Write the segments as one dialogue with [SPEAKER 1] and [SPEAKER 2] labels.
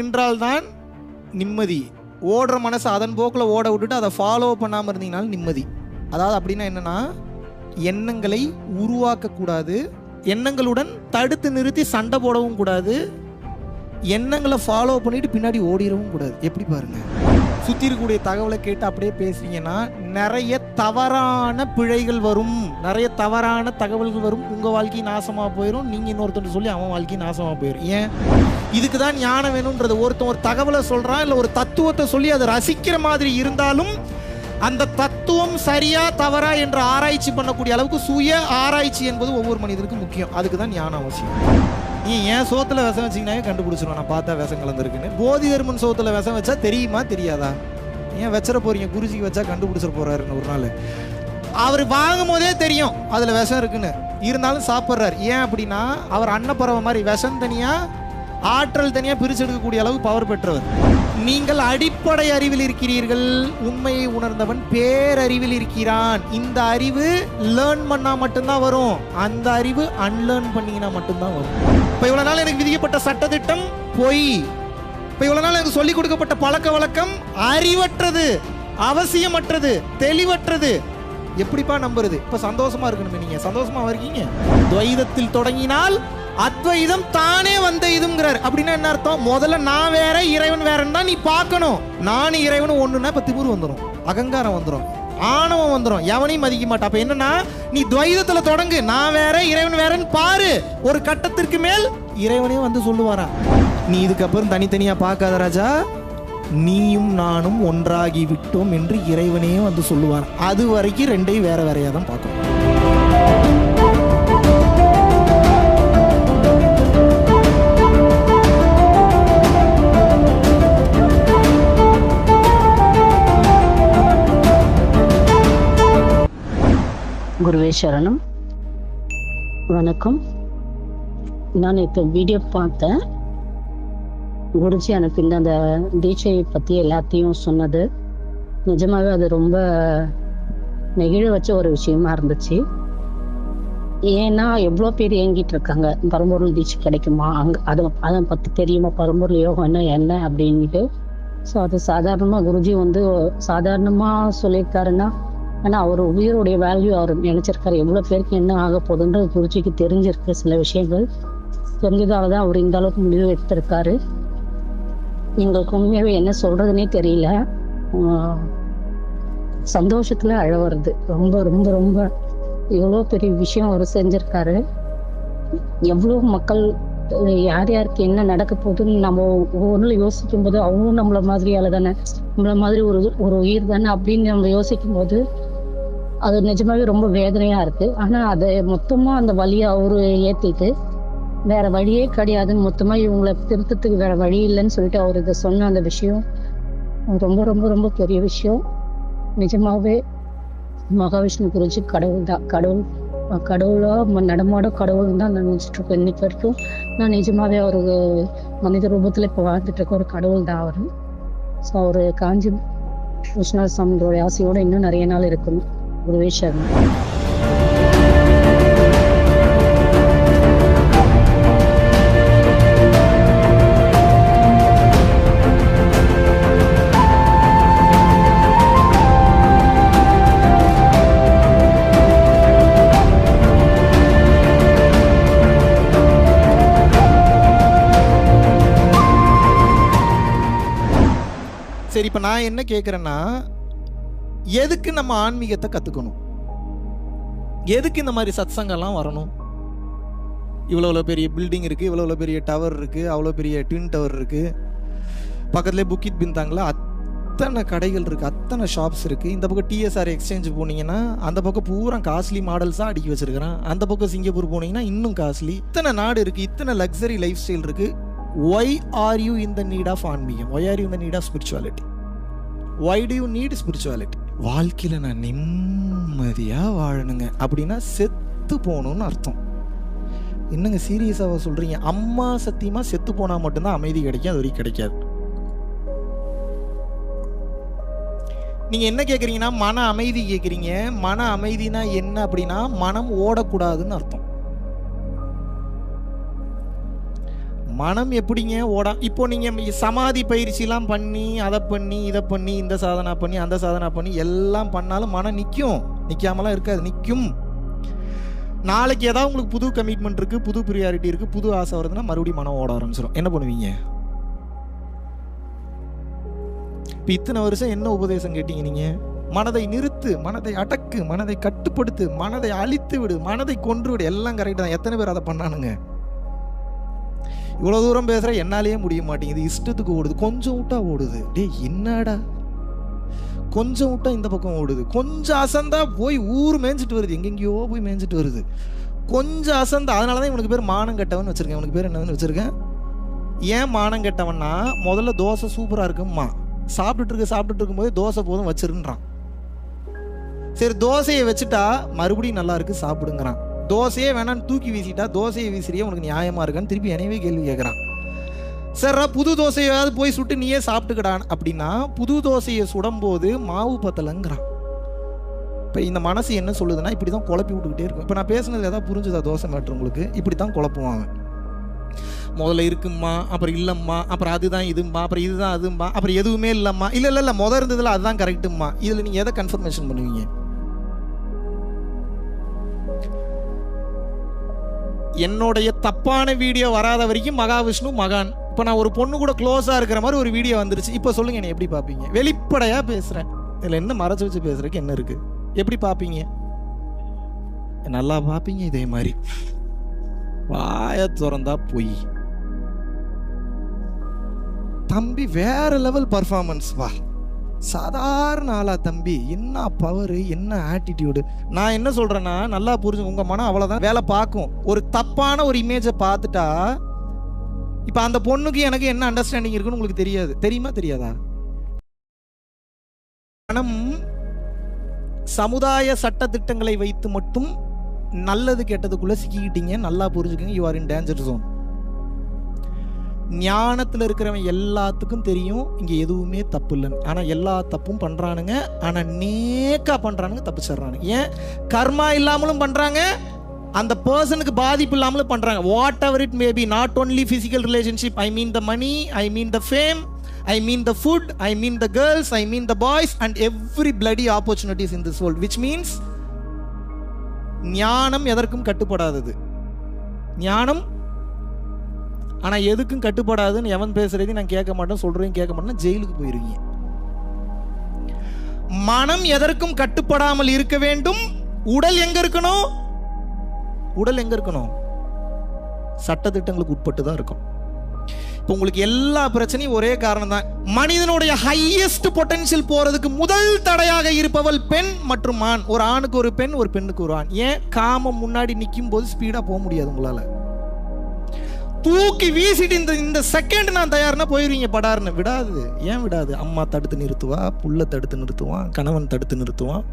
[SPEAKER 1] நின்றால்தான் நிம்மதி. ஓடுற மனசை அதன் போக்கில் ஓட விட்டுட்டு அதை ஃபாலோ பண்ணாமல் இருந்தீங்கனாலும் நிம்மதி. அதாவது அப்படின்னா என்னன்னா, எண்ணங்களை உருவாக்கக்கூடாது, எண்ணங்களுடன் தடுத்து நிறுத்தி சண்டை போடவும் கூடாது, எண்ணங்களை ஃபாலோ பண்ணிட்டு பின்னாடி ஓடிடவும் கூடாது. எப்படி பாருங்க, சுற்றி இருக்கக்கூடிய தகவலை கேட்டு அப்படியே பேசுறீங்கன்னா நிறைய தவறான பிழைகள் வரும், நிறைய தவறான தகவல்கள் வரும். உங்கள் வாழ்க்கை நாசமாக போயிடும், நீங்கள் இன்னொருத்தர் சொல்லி அவன் வாழ்க்கை நாசமாக போயிடும். ஏன்? இதுக்கு தான் ஞானம் வேணுன்றது. ஒருத்தன் ஒரு தகவலை சொல்கிறான், இல்லை ஒரு தத்துவத்தை சொல்லி அதை ரசிக்கிற மாதிரி இருந்தாலும் அந்த தத்துவம் சரியா தவறா என்று ஆராய்ச்சி பண்ணக்கூடிய அளவுக்கு சுய ஆராய்ச்சி என்பது ஒவ்வொரு மனிதருக்கும் முக்கியம். அதுக்கு தான் ஞானம் அவசியம். நீ ஏன் சோத்துல விஷம் வச்சிங்கனாவே கண்டுபிடிச்சிருவோம், நான் பார்த்தா விஷம் கலந்துருக்குன்னு. போதி தர்மன் சோத்துல விஷம் வச்சா தெரியுமா தெரியாதா? ஏன் வச்சிட போறீங்க? குருஜிக்கு வச்சா கண்டுபிடிச்சிட போறாருன்னு ஒரு நாள். அவர் வாங்கும் போதே தெரியும் அதுல விஷம் இருக்குன்னு, இருந்தாலும் சாப்பிட்றாரு. ஏன் அப்படின்னா அவர் அன்னப்பறவை மாதிரி விஷம் தனியா ஆற்றல் தனியா பிரிச்சு எடுக்கக்கூடிய அளவு பவர் பெற்றவர். நீங்கள் அடிப்படை அறிவில் இருக்கிறீர்கள். உண்மையை உணர்ந்தவன் பேரறிவில் இருக்கிறான். இந்த அறிவு லேர்ன் பண்ணா மட்டும்தான் வரும், அந்த அறிவு அன்லேர்ன் பண்ணீங்கன்னா மட்டும்தான் வரும். இப்போ இவ்வளவு நாள் எனக்கு விதிக்கப்பட்ட சட்டத்திட்டம் பொய், இப்போ இவ்வளவு நாள் எனக்கு சொல்லிக் கொடுக்கப்பட்ட பழக்க வழக்கம் அறிவற்றது, அவசியமற்றது, தெளிவற்றது. எப்படிப்பா நம்புறது? இப்ப சந்தோஷமா இருக்கணுமே. நீங்க சந்தோஷமா இருக்கீங்க. துவைதத்தில் தொடங்கினால் அத்வைதம் தானே வந்த இதுங்கிறார். அப்படின்னா என்ன அர்த்தம்? முதல்ல நான் வேற இறைவன் வேறன்னு தான் நீ பார்க்கணும். நானும் இறைவனும் ஒண்ணுன்னா இப்ப திமிரு வந்துடும், அகங்காரம் வந்துடும், ஆணவம் வந்துடும், எவனையும் மதிக்க மாட்டான். அப்ப என்னன்னா நீ துவைதத்துல தொடங்கு, நான் வேற இறைவன் வேறன்னு பாரு. ஒரு கட்டத்திற்கு மேல் இறைவனே வந்து சொல்லுவாரா, நீ இதுக்கப்புறம் தனித்தனியா பார்க்காத ராஜா, நீயும் நானும் ஒன்றாகி விட்டோம் என்று இறைவனே வந்து சொல்லுவார். அது வரைக்கும் ரெண்டையும் வேற வேறையா தான் பார்க்கணும்.
[SPEAKER 2] குருவே சரணம். வணக்கம். நான் இப்போ வீடியோ பார்த்தேன். குருஜி எனக்கு அந்த தீட்சையை பற்றி எல்லாத்தையும் சொன்னது நிஜமாவே அது ரொம்ப நெகிழ வச்ச ஒரு விஷயமா இருந்துச்சு. ஏன்னா எவ்வளோ பேர் இயங்கிட்டு இருக்காங்க, பரம்பொருள் தீட்சை கிடைக்குமா, அதை பற்றி தெரியுமா, பரம்பொருள் யோகம் என்ன அப்படின்ட்டு. ஸோ அது சாதாரணமாக குருஜி வந்து சாதாரணமாக சொல்லியிருக்காருன்னா, ஆனால் அவர் உயிரோடைய வேல்யூ அவர் நினைச்சிருக்காரு. எவ்வளோ பேருக்கு என்ன ஆக போகுதுன்றது குருஜிக்கு தெரிஞ்சிருக்கு. சில விஷயங்கள் தெரிஞ்சதால தான் அவர் இந்த அளவுக்கு முடிவு எடுத்திருக்காரு. எங்களுக்கு உண்மையாகவே என்ன சொல்றதுன்னே தெரியல. சந்தோஷத்துல அழ வருது. ரொம்ப ரொம்ப ரொம்ப எவ்வளோ பெரிய விஷயம் அவர் செஞ்சிருக்காரு. எவ்வளோ மக்கள் யார் யாருக்கு என்ன நடக்க போகுதுன்னு நம்ம ஒவ்வொன்றும் யோசிக்கும் போது அவங்களும் நம்மள மாதிரியால தானே, நம்மள மாதிரி ஒரு உயிர் தானே அப்படின்னு நம்ம யோசிக்கும் போது அது நிஜமாவே ரொம்ப வேதனையா இருக்கு. ஆனா அதை மொத்தமா அந்த வழியை அவரு ஏத்திட்டு வேற வழியே கிடையாதுன்னு மொத்தமா இவங்களை திருத்தத்துக்கு வேற வழி இல்லைன்னு சொல்லிட்டு அவர் இதை சொன்ன அந்த விஷயம் ரொம்ப ரொம்ப ரொம்ப பெரிய விஷயம். நிஜமாவே மகாவிஷ்ணு குருஜி கடவுள் தான். கடவுளா நடமாட கடவுள் தான் நான் நினைச்சிட்டு இருக்கேன். இன்னைக்கு வரைக்கும் நான் நிஜமாவே அவரு மனித ரூபத்துல இப்ப வாழ்ந்துட்டு இருக்க ஒரு கடவுள் தான் அவரு. ஸோ அவரு காஞ்சி விஸ்வநாத சாமியோட ஆசையோட இன்னும் நிறைய நாள் இருக்கணும். குருவே சரணம்.
[SPEAKER 1] சரி, இப்போ நான் என்ன கேட்குறேன்னா, எதுக்கு நம்ம ஆன்மீகத்தை கற்றுக்கணும்? எதுக்கு இந்த மாதிரி சத்சங்கம்லாம் வரணும்? இவ்வளோ பெரிய பில்டிங் இருக்குது, இவ்வளோ பெரிய டவர் இருக்குது, அவ்வளோ பெரிய ட்வின் டவர் இருக்குது, பக்கத்துலேயே புக்கிட் பின்தாங்களா அத்தனை கடைகள் இருக்குது, அத்தனை ஷாப்ஸ் இருக்குது. இந்த பக்கம் டிஎஸ்ஆர் எக்ஸ்சேஞ்ச் போனீங்கன்னா அந்த பக்கம் பூரா காஸ்ட்லி மாடல்ஸாக அடுக்கி வச்சிருக்கிறான். அந்த பக்கம் சிங்கப்பூர் போனீங்கன்னா இன்னும் காஸ்ட்லி. இத்தனை நாடு இருக்குது, இத்தனை லக்ஸரி லைஃப் ஸ்டைல் இருக்குது. Why are you in the need of ஆன்மீகம்? Why are you in the need of spirituality? Why do you need spirituality? வாழ்க்கையில் நான் நிம்மதியாக வாழணுங்க அப்படின்னா செத்து போகணும்னு அர்த்தம். என்னங்க சீரியஸாக சொல்கிறீங்க? அம்மா சத்தியமாக செத்து போனால் மட்டும்தான் அமைதி கிடைக்கும், அது வரைக்கும் கிடைக்காது. நீங்கள் என்ன கேட்குறீங்கன்னா மன அமைதி கேட்குறீங்க. மன அமைதினா என்ன அப்படின்னா மனம் ஓடக்கூடாதுன்னு அர்த்தம். மனம் எப்படிங்க ஓடா? இப்போ நீங்கள் சமாதி பயிற்சிலாம் பண்ணி அதை பண்ணி இதை பண்ணி இந்த சாதனா பண்ணி அந்த சாதனா பண்ணி எல்லாம் பண்ணாலும் மனம் நிற்கும், நிற்காமலாம் இருக்காது, நிற்கும். நாளைக்கு ஏதாவது உங்களுக்கு புது கமிட்மெண்ட் இருக்குது, புது ப்ரியாரிட்டி இருக்குது, புது ஆசை வருதுன்னா மறுபடியும் மனம் ஓட ஆரம்பிச்சிடும். என்ன பண்ணுவீங்க? இப்போ இத்தனை வருஷம் என்ன உபதேசம் கேட்டீங்க நீங்கள்? மனதை நிறுத்து, மனதை அடக்கு, மனதை கட்டுப்படுத்து, மனதை அழித்து விடு, மனதை கொன்று விடு, எல்லாம் கரெக்ட் தான். எத்தனை பேர் அதை பண்ணானுங்க? இவ்வளோ தூரம் பேசுகிற என்னாலேயே முடிய மாட்டேங்குது, இஷ்டத்துக்கு ஓடுது, கொஞ்சம் விட்டா ஓடுது. டே என்னடா, கொஞ்சம் விட்டா இந்த பக்கம் ஓடுது, கொஞ்சம் அசந்தா போய் ஊர் மேய்ஞ்சிட்டு வருது, எங்கெங்கேயோ போய் மேய்ஞ்சிட்டு வருது, கொஞ்சம் அசந்தா. அதனால தான் இவனுக்கு பேர் மானம் கெட்டவன் வச்சுருக்கேன். இவனுக்கு பேர் என்னன்னு வச்சுருக்கேன்? ஏன் மானம் கெட்டவன்னா, முதல்ல தோசை சூப்பராக இருக்கும்மா, சாப்பிட்டுட்டு இருக்கும்போதே தோசை போதும் வச்சிருன்றான். சரி தோசையை வச்சுட்டா மறுபடியும் நல்லா இருக்கு சாப்பிடுங்கிறான். தோசையே வேணான்னு தூக்கி வீசிட்டா தோசையை வீசுறியே உனக்கு நியாயமா இருக்கான்னு திருப்பி என்னவே கேள்வி கேட்குறான். சரி புது தோசையாவது போய் சுட்டு நீயே சாப்பிட்டுக்கடான் அப்படின்னா புது தோசையை சுடும்போது மாவு பத்தலைங்கிறான். இப்போ இந்த மனசு என்ன சொல்லுதுன்னா இப்படி தான் குழப்பி விட்டுக்கிட்டே இருக்கும். இப்போ நான் பேசுனது ஏதாவது புரிஞ்சுதா? தோசை மேட்ரு உங்களுக்கு இப்படி தான் குழப்புவாங்க. முதல்ல இருக்கும்மா, அப்புறம் இல்லைம்மா, அப்புறம் அதுதான் இதும்மா, அப்புறம் இதுதான் அதும்மா, அப்புறம் எதுவுமே இல்லைம்மா, இல்லை முதல் இருந்ததில் அதுதான் கரெக்டும்மா. இதில் நீங்கள் எதை கன்ஃபர்மேஷன் பண்ணுவீங்க? என்னுடைய தப்பான வீடியோ வராத வரைக்கும் மகாவிஷ்ணு மகான். இப்போ நான் ஒரு பொண்ணு கூட க்ளோஸாக இருக்கிற மாதிரி ஒரு வீடியோ வந்துருச்சு. இப்போ சொல்லுங்க, என்ன எப்படி பார்ப்பீங்க? வெளிப்படையாக பேசுகிறேன், இதில் என்ன மறைச்சு வச்சு பேசுறதுக்கு என்ன இருக்குது? எப்படி பார்ப்பீங்க? நல்லா பார்ப்பீங்க. இதே மாதிரி வாய திறந்தா போய் தம்பி வேற லெவல் பர்ஃபார்மன்ஸ், வா சாதாரண ஆளா தம்பி, என்ன பவர், என்ன ஆட்டிடியூடு. நான் என்ன சொல்றேன்னா நல்லா புரிஞ்சு, உங்க மனம் அவ்வளவுதான் வேலை பார்க்கும். ஒரு தப்பான ஒரு இமேஜை பார்த்துட்டா இப்ப அந்த பொண்ணுக்கு எனக்கு என்ன அண்டர்ஸ்டாண்டிங் இருக்குன்னு உங்களுக்கு தெரியாது, தெரியுமா தெரியாதா? மனம் சமுதாய சட்ட திட்டங்களை வைத்து மட்டும் நல்லது கெட்டதுக்குள்ள சிக்கிக்கிட்டீங்க. நல்லா புரிஞ்சுக்கங்க, you are in danger zone. ஞானத்தில் இருக்கிறவன் எல்லாத்துக்கும் தெரியும் இங்கே எதுவுமே தப்பு இல்லைன்னு. ஆனால் எல்லா தப்பும் பண்ணுறானுங்க, ஆனால் நேக்கா பண்ணுறானுங்க, தப்பிச்சிட்றானுங்க. ஏன்? கர்மா இல்லாமலும் பண்ணுறாங்க, அந்த பர்சனுக்கு பாதிப்பு இல்லாமலும் பண்ணுறாங்க. Whatever it may be, not only physical relationship. I mean the money, I mean the fame, I mean the food, I mean the girls, I mean the boys and every bloody opportunities in this world, which means ஞானம் எதற்கும் கட்டுப்படாதது. ஞானம் ஆனா எதுக்கும் கட்டுப்படாதுன்னு எவன் பேசுறதையும் நான் கேட்க மாட்டேன், சொல்றதையும் கேட்க மாட்டேன், ஜெயிலுக்கு போயிருவீங்க. மனம் எதற்கும் கட்டுப்படாமல் இருக்க வேண்டும். உடல் எங்க இருக்கணும்? உடல் எங்க இருக்கணும்? சட்டதிட்டங்களுக்கு உட்பட்டு தான் இருக்கும். இப்போ உங்களுக்கு எல்லா பிரச்சனையும் ஒரே காரணம் தான். மனிதனுடைய ஹையஸ்ட் பொட்டன்ஷியல் போறதுக்கு முதல் தடையாக இருப்பவள் பெண் மற்றும் ஆண். ஒரு ஆணுக்கு ஒரு பெண், ஒரு பெண்ணுக்கு ஒரு ஆண். ஏன்? காமம் முன்னாடி நிற்கும் போது ஸ்பீடா போக முடியாது உங்களால. தூக்கி வீசிட்டு இந்த செகண்ட் நான் தயார்னா போயிருவீங்க படாருன்னு. விடாது. ஏன் விடாது? அம்மா தடுத்து நிறுத்துவா, புள்ள தடுத்து நிறுத்துவான், கணவன் தடுத்து நிறுத்துவான்,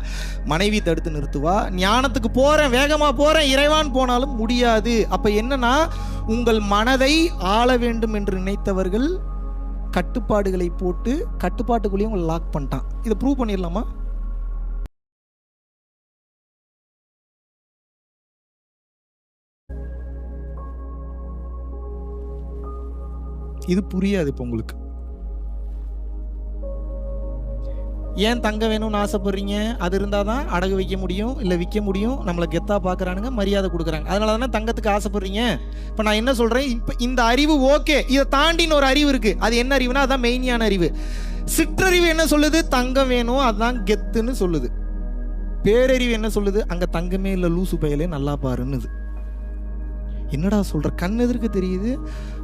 [SPEAKER 1] மனைவி தடுத்து நிறுத்துவா. ஞானத்துக்கு போறேன், வேகமா போறேன், இறைவான் போனாலும் முடியாது. அப்ப என்னன்னா, உங்கள் மனதை ஆள வேண்டும் என்று நினைத்தவர்கள் கட்டுப்பாடுகளை போட்டு கட்டுப்பாட்டுக்குள்ளேயும் உங்களை லாக் பண்ணிட்டான். இதை ப்ரூவ் பண்ணிடலாமா? இது புரியாது இப்போ உங்களுக்கு. ஏன் தங்கம் வேணும்னு ஆசைப்படுறீங்க? அது இருந்தால் தான் அடகு வைக்க முடியும், இல்லை விற்க முடியும். நம்மளை கெத்தா பார்க்குறானுங்க, மரியாதை கொடுக்குறாங்க. அதனால தானே தங்கத்துக்கு ஆசைப்படுறீங்க. இப்போ நான் என்ன சொல்கிறேன், இப்போ இந்த அறிவு ஓகே, இதை தாண்டின்னு ஒரு அறிவு இருக்குது. அது என்ன அறிவுனா அதுதான் மெயினான அறிவு. சிற்றறிவு என்ன சொல்லுது? தங்கம் வேணும், அதுதான் கெத்துன்னு சொல்லுது. பேரறிவு என்ன சொல்லுது? அங்கே தங்கமே இல்லை, லூசு பயலே, நல்லா பாருன்னுது. என்னடா சொல்கிற? கண் எதிர்க்க தெரியுது,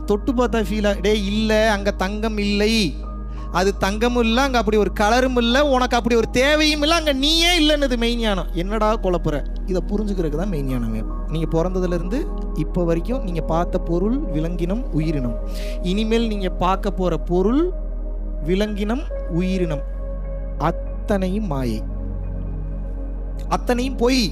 [SPEAKER 1] தொட்டு பார்த்தா ஃபீல் டே இல்லை, அங்கே தங்கம் இல்லை, அது தங்கமும் இல்லை, அங்கே அப்படி ஒரு கலரும் இல்லை, உனக்கு அப்படி ஒரு தேவையும் இல்லை, அங்கே நீயே இல்லைன்னுது மெய்ஞானம். என்னடா குழப்புற? இதை புரிஞ்சுக்கிறதுக்கு தான் மெய்ஞானம் வேணும். நீங்கள் பிறந்ததுலேருந்து இப்போ வரைக்கும் நீங்கள் பார்த்த பொருள் விலங்கினம், உயிரினம். இனிமேல் நீங்கள் பார்க்க போகிற பொருள் விலங்கினம், உயிரினம் அத்தனையும் மாயை, அத்தனையும் பொய்.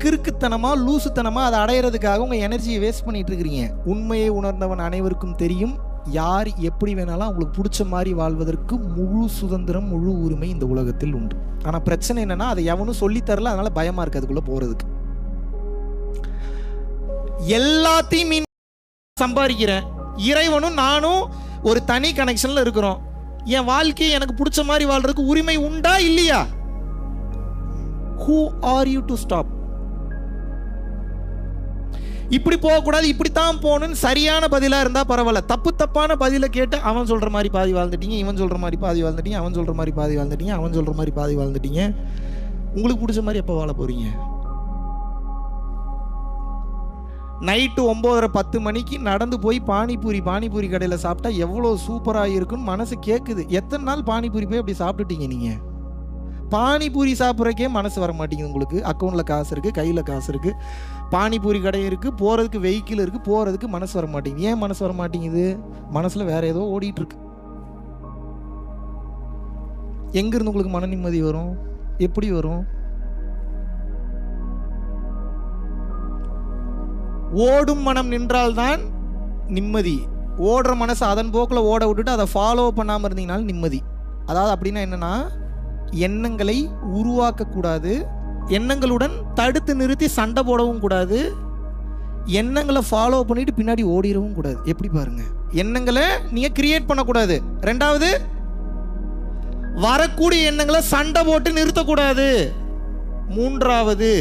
[SPEAKER 1] கிறுக்குத்தனமா, லூசுத்தனமா அதை அடையிறதுக்காக உங்க எனர்ஜியை வேஸ்ட் பண்ணிட்டு இருக்கிறீங்க. உண்மையை உணர்ந்தவன் அனைவருக்கும் தெரியும், யார் எப்படி வேணாலும் அவங்களுக்கு பிடிச்ச மாதிரி வாழ்வதற்கு முழு சுதந்திரம், முழு உரிமை இந்த உலகத்தில் உண்டு. ஆனா பிரச்சனை என்னன்னா, அதை எவனும் சொல்லி தரல, அதனால பயமா இருக்கு அதுக்குள்ள போறதுக்கு. எல்லாத்தையும் சம்பாதிக்கிறேன். இறைவனும் நானும் ஒரு தனி கனெக்ஷன்ல இருக்கிறோம். என் வாழ்க்கையை எனக்கு பிடிச்ச மாதிரி வாழ்றதுக்கு உரிமை உண்டா இல்லையா? Who are you to stop? இப்படி போகக்கூடாது, இப்படித்தான் போகணும்னு சரியான பதிலாக இருந்தால் பரவாயில்ல. தப்பான பதிலை கேட்டு அவன் சொல்கிற மாதிரி பாதி வாழ்ந்துட்டீங்க, இவன் சொல்கிற மாதிரி பாதி வாழ்ந்துட்டீங்க, அவன் சொல்கிற மாதிரி பாதி வாழ்ந்துட்டீங்க, அவன் சொல்கிற மாதிரி பாதி வாழ்ந்துட்டீங்க. உங்களுக்கு பிடிச்ச மாதிரி எப்போ வாழ போகிறீங்க? நைட்டு 9:30 மணிக்கு நடந்து போய் பானிபூரி கடையில் சாப்பிட்டா எவ்வளோ சூப்பராக இருக்குன்னு மனசு கேட்குது. எத்தனை நாள் பானிபூரி போய் அப்படி சாப்பிட்டுட்டீங்க? நீங்கள் பானிபூரி சாப்பிட்றக்கே மனசு வர மாட்டேங்குது. உங்களுக்கு அக்கௌண்ட்டில் காசு இருக்குது, கையில் காசு இருக்குது, பானிபூரி கடை இருக்குது, போகிறதுக்கு வெஹிக்கிள் இருக்குது, போகிறதுக்கு மனசு வர மாட்டேங்குது. ஏன் மனசு வர மாட்டேங்குது? மனசில் வேற ஏதோ ஓடிட்டுருக்கு. எங்கேருந்து உங்களுக்கு மன நிம்மதி வரும்? எப்படி வரும்? ஓடும் மனம் நின்றால்தான் நிம்மதி. ஓடுற மனசு அதன் போக்கில் ஓட விட்டுட்டு அதை ஃபாலோ பண்ணாமல் இருந்தீங்கனாலும் நிம்மதி. அதாவது அப்படின்னா என்னன்னா, எண்ணங்களை உருவாக்கக்கூடாது, எண்ணங்களுடன் தடுத்து நிறுத்தி சண்டை போடவும் கூடாது, எண்ணங்களை ஃபாலோ பண்ணிட்டு பின்னாடி ஓடிடவும் கூடாது. எப்படி பாருங்க, எண்ணங்களை நீங்க கிரியேட் பண்ணக்கூடாது. ரெண்டாவது, வரக்கூடிய எண்ணங்களை சண்டை போட்டு நிறுத்தக்கூடாது. மூன்றாவது,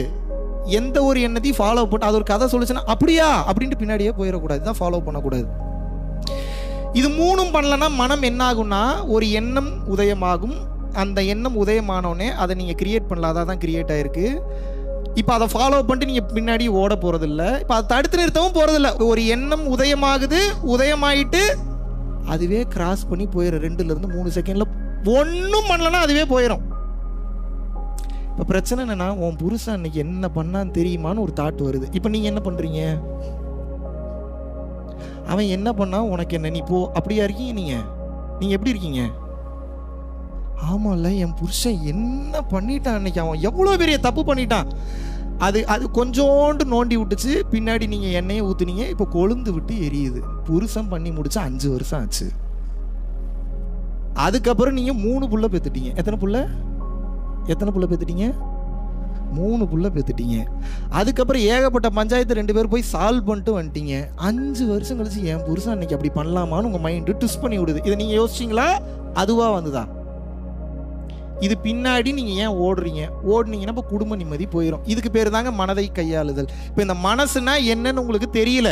[SPEAKER 1] எந்த ஒரு எண்ணத்தையும் ஃபாலோ பண்ண அது ஒரு கதை சொல்லுச்சுன்னா அப்படியா அப்படின்ட்டு பின்னாடியே போயிடக்கூடாது. தான் ஃபாலோ பண்ணக்கூடாது. இது மூணும் பண்ணலன்னா மனம் என்ன ஆகும்னா, ஒரு எண்ணம் உதயமாகும். அந்த எண்ணம் உதயமானோடனே அதை நீங்கள் கிரியேட் பண்ணல, அதான் தான் கிரியேட் ஆகிருக்கு. இப்போ அதை ஃபாலோ பண்ணிட்டு நீங்கள் பின்னாடி ஓட போகிறதில்ல, இப்போ அதை தடுத்து நிறுத்தவும் போகிறதில்ல. ஒரு எண்ணம் உதயமாகுது, உதயமாயிட்டு அதுவே கிராஸ் பண்ணி போயிடும். 2-3 செகண்டில் ஒன்றும் பண்ணலன்னா அதுவே போயிடும். இப்போ பிரச்சனை என்னன்னா, உன் புருஷன் அன்னைக்கு என்ன பண்ணான்னு தெரியுமான்னு ஒரு தாட் வருது. இப்போ நீங்கள் என்ன பண்ணுறீங்க? அவன் என்ன பண்ணா உனக்கு என்ன, நீ போ, அப்படியா இருக்கீங்க? நீங்கள் எப்படி இருக்கீங்க? ஆமாம்ல, என் புருஷன் என்ன பண்ணிட்டான் அன்னைக்கு, அவன் எவ்வளோ பெரிய தப்பு பண்ணிட்டான், அது கொஞ்சோண்டு நோண்டி விட்டுச்சு, பின்னாடி நீங்கள் எண்ணெயை ஊற்றுனீங்க, இப்போ கொழுந்து விட்டு எரியுது. புருஷன் பண்ணி முடிச்சா 5 வருஷம் ஆச்சு. அதுக்கப்புறம் நீங்கள் 3 புள்ள பெற்றுட்டீங்க. எத்தனை புள்ள பெற்றுட்டீங்க? 3 புள்ள பெற்றுட்டீங்க. அதுக்கப்புறம் ஏகப்பட்ட பஞ்சாயத்து 2 பேர் போய் சால்வ் பண்ணிட்டு வந்துட்டீங்க. 5 வருஷம் கழிச்சு என் புருஷன் அன்னைக்கு அப்படி பண்ணலாமான்னு உங்கள் மைண்டு ட்விஸ்ட் பண்ணி விடுது. இதை நீங்கள் யோசிச்சிங்களா? அதுவாக வந்துதா? இது பின்னாடி நீங்கள் ஏன் ஓடுனீங்கன்னா இப்போ குடும்ப நிம்மதி போயிடும். இதுக்கு பேர் தாங்க மனதை கையாளுதல். இப்போ இந்த மனசுனா என்னன்னு உங்களுக்கு தெரியல.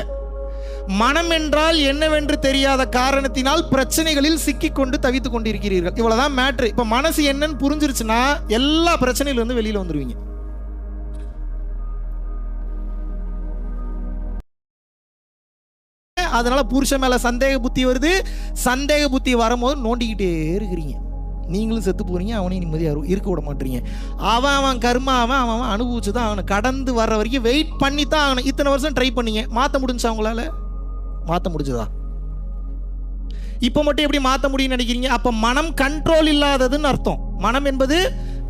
[SPEAKER 1] மனம் என்றால் என்னவென்று தெரியாத காரணத்தினால் பிரச்சனைகளில் சிக்கிக்கொண்டு தவித்து கொண்டிருக்கிறீர்கள். இவ்வளவுதான் மேட்ரு. இப்போ மனசு என்னன்னு புரிஞ்சிருச்சுன்னா எல்லா பிரச்சனையிலிருந்து வெளியில வந்துருவீங்க. அதனால புருஷன் மேல சந்தேக புத்தி வருது. சந்தேக புத்தி வரும்போது நோண்டிக்கிட்டே இருக்கிறீங்க. நீங்களும் செத்து போறீங்க, அவனையும் நிம்மதியாக இருக்க விட மாட்டீங்க. அவன் கர்மா அவன் அனுபவிச்சு தான் அவனை கடந்து வர்ற வரைக்கும் வெயிட் பண்ணி தான் அவனை. இத்தனை வருஷம் ட்ரை பண்ணீங்க, மாற்ற முடிஞ்சா அவங்களால? மாற்ற முடிஞ்சதா? இப்போ மட்டும் எப்படி மாற்ற முடியும்னு நினைக்கிறீங்க? அப்போ மனம் கண்ட்ரோல் இல்லாததுன்னு அர்த்தம். மனம் என்பது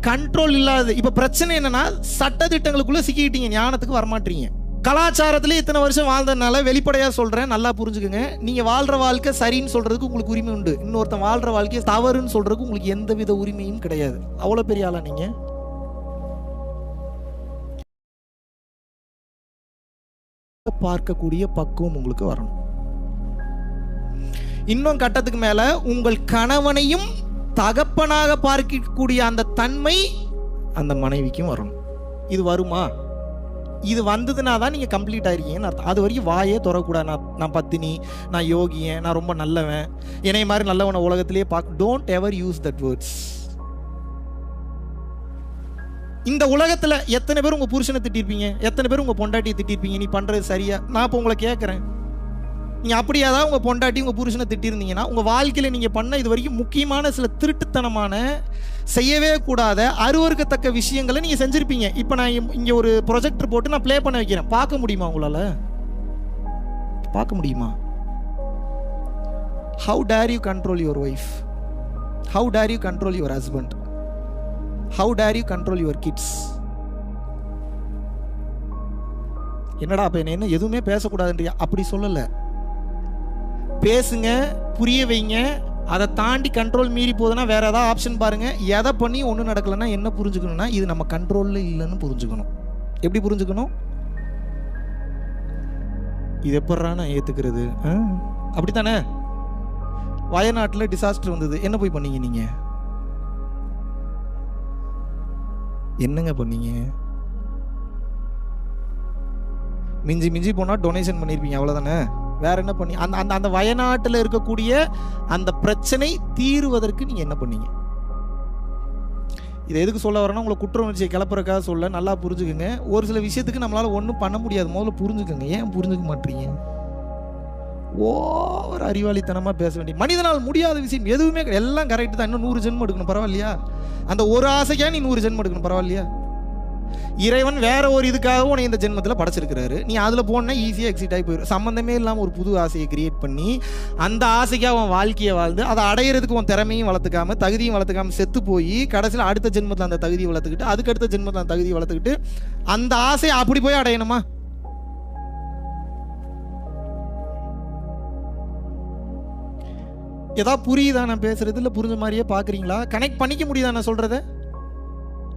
[SPEAKER 1] கண்ட்ரோல் இல்லாதது. இப்போ பிரச்சனை என்னன்னா, சட்டத்திட்டங்களுக்குள்ள சிக்கிக்கிட்டீங்க, ஞானத்துக்கு வரமாட்டீங்க. கலாச்சாரத்திலே இத்தனை வருஷம் வாழ்ந்ததுனால வெளிப்படையாக சொல்கிறேன், நல்லா புரிஞ்சுக்கோங்க. நீங்கள் வாழ்கிற வாழ்க்கை சரின்னு சொல்கிறதுக்கு உங்களுக்கு உரிமை உண்டு. இன்னொருத்தன் வாழ்கிற வாழ்க்கையை தவறுன்னு சொல்கிறதுக்கு உங்களுக்கு எந்த வித உரிமையும் கிடையாது. அவ்வளோ பெரிய ஆளா நீங்கள்? பார்க்கக்கூடிய பக்குவம் உங்களுக்கு வரணும். இன்னும் கட்டத்துக்கு மேலே உங்கள் கணவனையும் தகப்பனாக பார்க்கக்கூடிய அந்த தன்மை அந்த மனைவிக்கும் வரணும். இது வருமா? இது வந்ததுனா தான் நீங்கள் கம்ப்ளீட் ஆயிருக்கீங்கன்னு அர்த்தம். அது வரைக்கும் வாயே திறக்கூடாது. நான் பத்தினி, நான் யோகியன், நான் ரொம்ப நல்லவன், என்னை மாதிரி நல்லவனை உலகத்திலேயே பார்க்க. Don't ever use that words. இந்த உலகத்தில் எத்தனை பேர் உங்கள் புருஷனை திட்டிருப்பீங்க? எத்தனை பேர் உங்கள் பொண்டாட்டியை திட்டிருப்பீங்க? நீ பண்ணுறது சரியா? நான் இப்போ உங்களை கேட்குறேன், நீங்கள் அப்படியே தான் உங்கள் பொண்டாட்டி உங்கள் புருஷனை திட்டிருந்தீங்கன்னா உங்கள் வாழ்க்கையில் நீங்கள் பண்ண இது வரைக்கும் முக்கியமான சில திருட்டுத்தனமான, செய்யவே கூடாத, அருவருக்கத்தக்க விஷயங்களை நீங்கள் செஞ்சுருப்பீங்க. இப்போ நான் இங்கே ஒரு ப்ரொஜெக்டர் போட்டு நான் ப்ளே பண்ண வைக்கிறேன். பார்க்க முடியுமா உங்களால்? பார்க்க முடியுமா? How dare you control your wife? How dare you control your husband? How dare you control your kids? என்னடா அப்போ என்ன எதுவுமே பேசக்கூடாதுன்றியா? அப்படி சொல்லலை. பேசுங்க, புரிய வைங்க. அதை தாண்டி கண்ட்ரோல் மீறி போகுதுன்னா வேற ஏதாவது ஆப்ஷன் பாருங்க. எதை பண்ணி ஒன்றும் நடக்கலைன்னா என்ன புரிஞ்சுக்கணும்னா, இது நம்ம கண்ட்ரோலில் இல்லைன்னு புரிஞ்சுக்கணும். எப்படி புரிஞ்சுக்கணும்? இது எப்படா நான் ஏத்துக்கிறது? அப்படித்தானே? வயநாட்டில் டிசாஸ்டர் வந்தது, என்ன போய் பண்ணீங்க நீங்க? என்னங்க பண்ணீங்க? மிஞ்சி மிஞ்சி போனா டொனேஷன் பண்ணிருப்பீங்க, அவ்வளவுதானே. வேற என்ன பண்ணி அந்த வயநாட்டில் இருக்கக்கூடிய அந்த பிரச்சனை தீர்வதற்கு நீங்க என்ன பண்ணீங்க? இதை எதுக்கு சொல்ல வரேன்னா, உங்களை குற்ற உணர்ச்சியை கிளப்புறக்காக சொல்ல, நல்லா புரிஞ்சுக்குங்க. ஒரு சில விஷயத்துக்கு நம்மளால ஒன்றும் பண்ண முடியாது, முதல்ல புரிஞ்சுக்கோங்க. ஏன் புரிஞ்சுக்க மாட்டீங்க? ஓவர் அறிவாளித்தனமா பேச வேண்டிய, மனிதனால் முடியாத விஷயம் எதுவுமே எல்லாம் கரெக்ட் தான். இன்னும் 100 ஜென்மம் எடுக்கணும், பரவாயில்லையா? அந்த ஒரு ஆசைக்கா நீ 100 ஜென்மம் எடுக்கணும், பரவாயில்லையா? இறைவன் வேற ஒரு இதுக்காக உன்னை இந்த ஜென்மத்தில் படைச்சிருக்கிறாரு. நீ அதில் போனா ஈஸியாக எக்ஸிட் ஆகி போயிடும். சம்மந்தமே இல்லாமல் ஒரு புது ஆசையை கிரியேட் பண்ணி அந்த ஆசைக்காக அவன் வாழ்க்கையை வாழ்ந்து அதை அடையிறதுக்கு உன் திறமையும் வளர்த்துக்காம தகுதியும் வளர்த்துக்காம செத்து போய் கடைசியில் அடுத்த ஜென்மத்தில் அந்த தகுதியை வளர்த்துக்கிட்டு அதுக்கடுத்த ஜென்மத்தில் அந்த தகுதியை வளர்த்துக்கிட்டு அந்த ஆசையை அப்படி போய் அடையணுமா? ஏதாவது புரியுதா நான் பேசுறது? இல்லை புரிஞ்ச மாதிரியே பார்க்குறீங்களா? கனெக்ட் பண்ணிக்க முடியுதா நான் சொல்கிறத?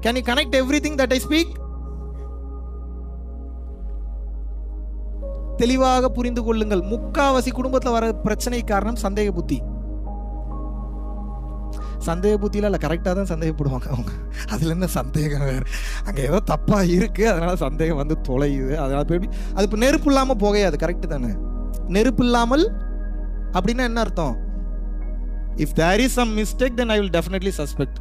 [SPEAKER 1] Can you connect everything that I speak? தெளிவாக புரிந்து கொள்ளுங்கள். முக்காவாசி குடும்பத்தில் வர பிரச்சனை காரணம் சந்தேக புத்தி. சந்தேக புத்தியில இல்லை, கரெக்டாக தான் சந்தேகப்படுவாங்க அவங்க. அதில் என்ன சந்தேகம் வேறு? அங்கே ஏதோ தப்பாக இருக்குது, அதனால சந்தேகம் வந்து தொலையுது. அதனால அது இப்போ நெருப்பு இல்லாமல் புகையாது, கரெக்டு தானே? நெருப்பு இல்லாமல் அப்படின்னா என்ன அர்த்தம்? If there is some mistake, then I will definitely suspect.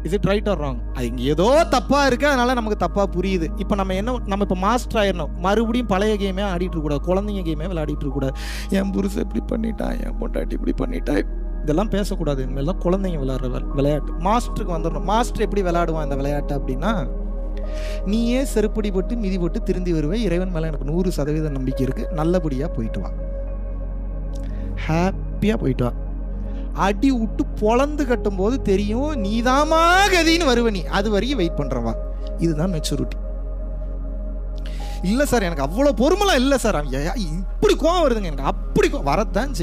[SPEAKER 1] Is it right or wrong? அது இங்கே ஏதோ தப்பாக இருக்குது, அதனால நமக்கு தப்பாக புரியுது. இப்போ நம்ம இப்போ மாஸ்டர் ஆயிடணும். மறுபடியும் பழைய கேமே ஆடிட்டு இருக்கக்கூடாது, குழந்தைங்க கேமே விளையாடிட்டு இருக்கக்கூடாது. என் புருஷன் இப்படி பண்ணிட்டான், என் பொண்டாட்டி இப்படி பண்ணிட்டா, இதெல்லாம் பேசக்கூடாது. இனிமேலாம் குழந்தைங்க விளையாடுற விளையாட்டு மாஸ்டருக்கு வந்துடணும். மாஸ்டர் எப்படி விளையாடுவான் இந்த விளையாட்டு அப்படின்னா, நீயே செருப்படி போட்டு மிதி போட்டு திருந்தி வருவே, இறைவன் மேலே எனக்கு 100% நம்பிக்கை இருக்குது, நல்லபடியாக போயிட்டு வா, ஹாப்பியாக போயிட்டு வா. அடி விட்டு பொழந்து கட்டும் போது தெரியும் நீதாமா கதின்னு வருவ, நீ அது வரைக்கும் வெயிட் பண்றவா. இதுதான் மெச்சூரிட்டி. இல்லை சார் எனக்கு அவ்வளோ பொறுமெல்லாம் இல்லை சார், இப்படி கோவம் வருதுங்க எனக்கு, அப்படி வரத்தான்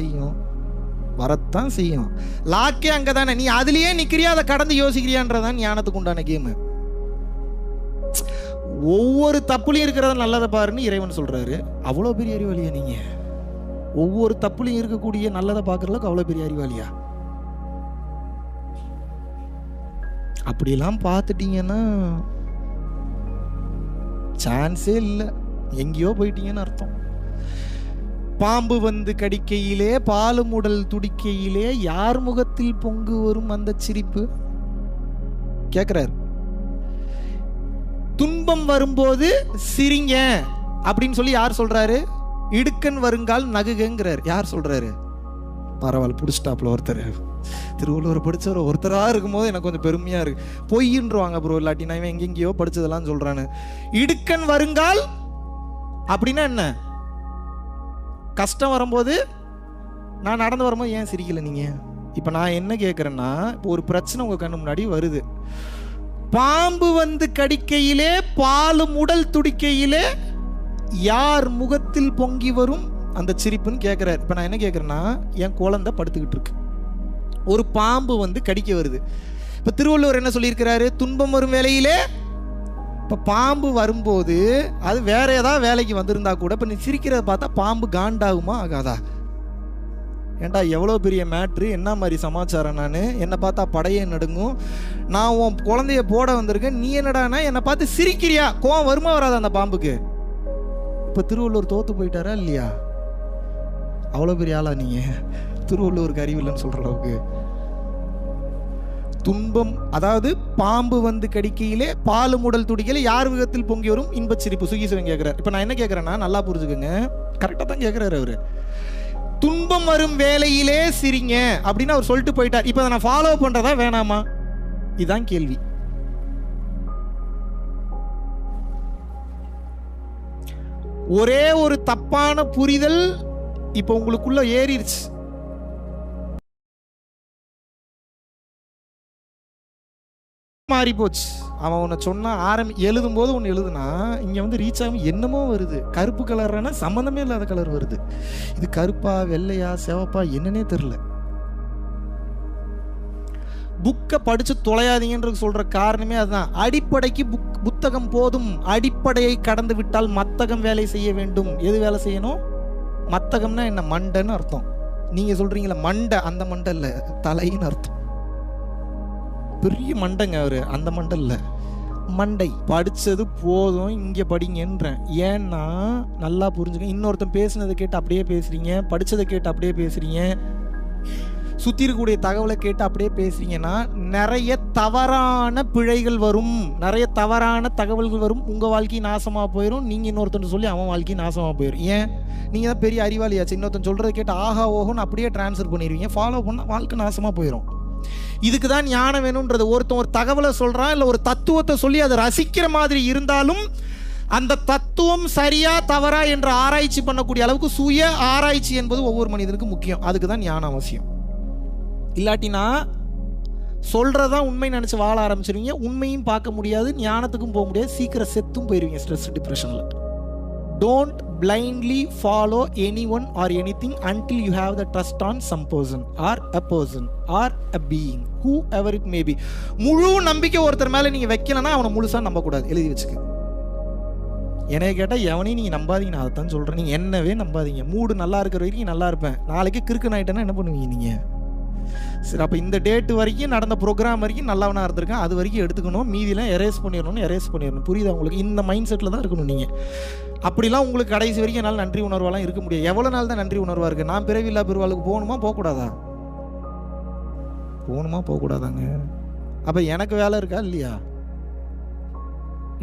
[SPEAKER 1] செய்யும். லாக்கே அங்கே தானே, நீ அதுலேயே நிற்கிறியா, அதை கடந்து யோசிக்கிறியான்றதான் ஞானத்துக்கு உண்டான கேமு. ஒவ்வொரு தப்புலையும் இருக்கிறத நல்லதை பாருன்னு இறைவன் சொல்றாரு. அவ்வளோ பெரிய அறிவாளியா நீங்க? ஒவ்வொரு தப்புலையும் இருக்கக்கூடிய நல்லதை பார்க்கறதுக்கு அவ்வளோ பெரிய அறிவாளியா? அப்படியெல்லாம் பார்த்துட்டீங்கன்னா சான்ஸே இல்லை, எங்கேயோ போயிட்டீங்கன்னு அர்த்தம். பாம்பு வந்து கடிக்கையிலே பாலும் உடல் துடிக்கையிலே யார் முகத்தில் பொங்கு வரும் அந்த சிரிப்பு? கேட்கிறார். துன்பம் வரும்போது சிரிங்க அப்படின்னு சொல்லி யார் சொல்றாரு? இடுக்கன் வருங்கால் நகுங்கிறார். யார் சொல்றாரு? பரவாயில்ல, புடிச்சிட்டாப்ல ஒருத்தர். திருவள்ளுவர் படிச்சவர் ஒருத்தராக இருக்கும்போது எனக்கு கொஞ்சம் பெருமையா இருக்கு. பொய்யின்றுவாங்க ப்ரோ, இல்லாட்டி நான் எங்கெங்கேயோ படிச்சதெல்லாம் சொல்றானு. இடுக்கன் வருங்கால் அப்படின்னா என்ன? கஷ்டம் வரும்போது நான் நடந்து வரும்போது ஏன் சிரிக்கல நீங்க? இப்ப நான் என்ன கேட்கறேன்னா, இப்போ ஒரு பிரச்சனை உங்க கண்ணு முன்னாடி வருது. பாம்பு வந்து கடிக்கையிலே பாலும் உடல் துடிக்கையிலே யார் முகத்தில் பொங்கி வரும் அந்த சிரிப்புன்னு கேட்கிறார். இப்ப நான் என்ன கேட்கறேன்னா, என் குழந்தை படுத்துக்கிட்டு இருக்கு, ஒரு பாம்பு வந்து கடிக்க வருது. இப்ப திருவள்ளுவர் என்ன சொல்லியிருக்கிறாரு? துன்பம் வரும் வேலையிலே. இப்ப பாம்பு வரும்போது அது வேற ஏதாவது வேலைக்கு வந்திருந்தா கூட இப்ப நீ சிரிக்கிறத பார்த்தா பாம்பு காண்டாகுமா ஆகாதா? ஏண்டா எவ்வளோ பெரிய மேட்ரு, என்ன மாதிரி சமாச்சாரம், நான் என்னை பார்த்தா படையே நடுங்கும், நான் உன் குழந்தைய போட வந்திருக்கேன், நீ என்னடானா என்னை பார்த்து சிரிக்கிறியா? கோவம் வருமா வராது அந்த பாம்புக்கு? இப்போ திருவள்ளுவர் தோத்து போயிட்டாரா இல்லையா? அவ்வளோ பெரிய ஆளா நீங்க? திருவள்ளுவருக்கு அறிவில்லைன்னு சொல்ற அளவுக்கு. துன்பம், அதாவது பாம்பு வந்து கடிக்கையிலே பாலும் உடல் துடிக்கையிலே யார் முகத்தில் பொங்கி வரும் இன்பச் சிரிப்பு. சுகீஸ்வரன் கேட்கிறார். இப்போ நான் என்ன கேட்குறேன்னா, நல்லா புரிஞ்சுக்கோங்க, கரெக்டாக தான் கேட்குறாரு அவரு. துன்பம் வரும் வேலையிலே சிரிங்க அப்படின்னு அவர் சொல்லிட்டு போயிட்டார். இப்போ நான் ஃபாலோ பண்றதா வேணாமா? இதுதான் கேள்வி. ஒரே ஒரு தப்பான புரிதல் இப்போ உங்களுக்குள்ள ஏறிடுச்சு. மாறி போச்சு. அவன் உன்னை சொன்னா எழுதும் போது ஒன்று எழுதுனா இங்க வந்து ரீச் ஆகும் என்னமோ வருது. கருப்பு கலர்னா சம்பந்தமே இல்லாத கலர் வருது. இது கருப்பா வெள்ளையா சிவப்பா என்னன்னே தெரியல. புக்கை படிச்சு தொலையாதீங்கன்றது சொல்ற காரணமே அதுதான். அடிப்படைக்கு புத்தகம் போதும், அடிப்படையை கடந்து விட்டால் மத்தகம் வேலை செய்ய வேண்டும். எது வேலை செய்யணும்? மத்தகம்னா என்ன? மண்டைன்னு அர்த்தம். நீங்க சொல்றீங்களா மண்டை, அந்த மண்டை இல்லை, தலைன்னு அர்த்தம். பெரிய மண்டைங்க அவரு, அந்த மண்டை இல்லை, மண்டை. படிச்சது போதும், இங்க படிங்கன்றேன். ஏன்னா நல்லா புரிஞ்சுக்க, இன்னொருத்தன் பேசுனதை கேட்டு அப்படியே பேசுறீங்க, படிச்சதை கேட்டு அப்படியே பேசுறீங்க, சுற்றி இருக்கக்கூடிய தகவலை கேட்டு அப்படியே பேசுறீங்கன்னா நிறைய தவறான பிழைகள் வரும், நிறைய தவறான தகவல்கள் வரும். உங்கள் வாழ்க்கை நாசமாக போயிடும். நீங்கள் இன்னொருத்தன் சொல்லி அவன் வாழ்க்கை நாசமாக போயிடும். ஏன்? நீங்கள் தான் பெரிய அறிவாளியாச்சு. இன்னொருத்தன் சொல்கிறத கேட்டு ஆஹா ஓஹோன்னு அப்படியே ட்ரான்ஸ்ஃபர் பண்ணிடுவீங்க. ஃபாலோ பண்ணால் வாழ்க்கை நாசமாக போயிடும். இதுக்கு தான் ஞானம் வேணுன்றது. ஒருத்தன் ஒரு தகவலை சொல்கிறான், இல்லை ஒரு தத்துவத்தை சொல்லி அதை ரசிக்கிற மாதிரி இருந்தாலும் அந்த தத்துவம் சரியா தவறா என்ற ஆராய்ச்சி பண்ணக்கூடிய அளவுக்கு சுய ஆராய்ச்சி என்பது ஒவ்வொரு மனிதனுக்கும் முக்கியம். அதுக்கு தான் ஞானம் அவசியம். இல்லாட்டினா சொல்றதான் உண்மை நினைச்சு வாழ ஆரம்பிச்சிருவீங்க. உண்மையும் பார்க்க முடியாது, ஞானத்துக்கும் போக முடியாது, சீக்கிரம் செத்தும் போயிருவீங்க ஸ்ட்ரெஸ் டிப்ரெஷன்ல. Don't blindly follow anyone or anything until you have the trust on some person or a person or a being, whoever it may be. முழு நம்பிக்கை ஒருத்தர் மேல நீங்க வைக்கலன்னா அவனை முழுசா நம்பக்கூடாது. எழுதி வச்சுக்க. என்னைய கேட்டால் எவனையும் நீங்கள் நம்பாதீங்க. நான் அதைத்தான் சொல்கிறேன். நீங்கள் என்னவே நம்பாதீங்க. மூடு நல்லா இருக்கிற வரைக்கும் நல்லா இருப்பேன். நாளைக்கு கிறுக்கு ஆகிட்டேன்னா என்ன பண்ணுவீங்க நீங்கள்? சரி, அப்போ இந்த டேட்டு வரைக்கும் நடந்த ப்ரோக்ராம் வரைக்கும் நல்லவனாக இருந்திருக்கேன், அது வரைக்கும் எடுத்துக்கணும், மீதியெல்லாம் எரேஸ் பண்ணிடணும். புரியுதா உங்களுக்கு? இந்த மைண்ட் செட்டில் தான் இருக்கணும் நீங்கள். அப்படிலாம் உங்களுக்கு கடைசி வரைக்கும் என்னால் நன்றி உணர்வாலாம் இருக்க முடியாது. எவ்வளோ நாள் தான் நன்றி உணர்வாக இருக்குது? நான் பிறவில்லா பெருவாளுக்கு போகணுமா போகக்கூடாதா? போகக்கூடாதாங்க? அப்போ எனக்கு வேலை இருக்கா இல்லையா?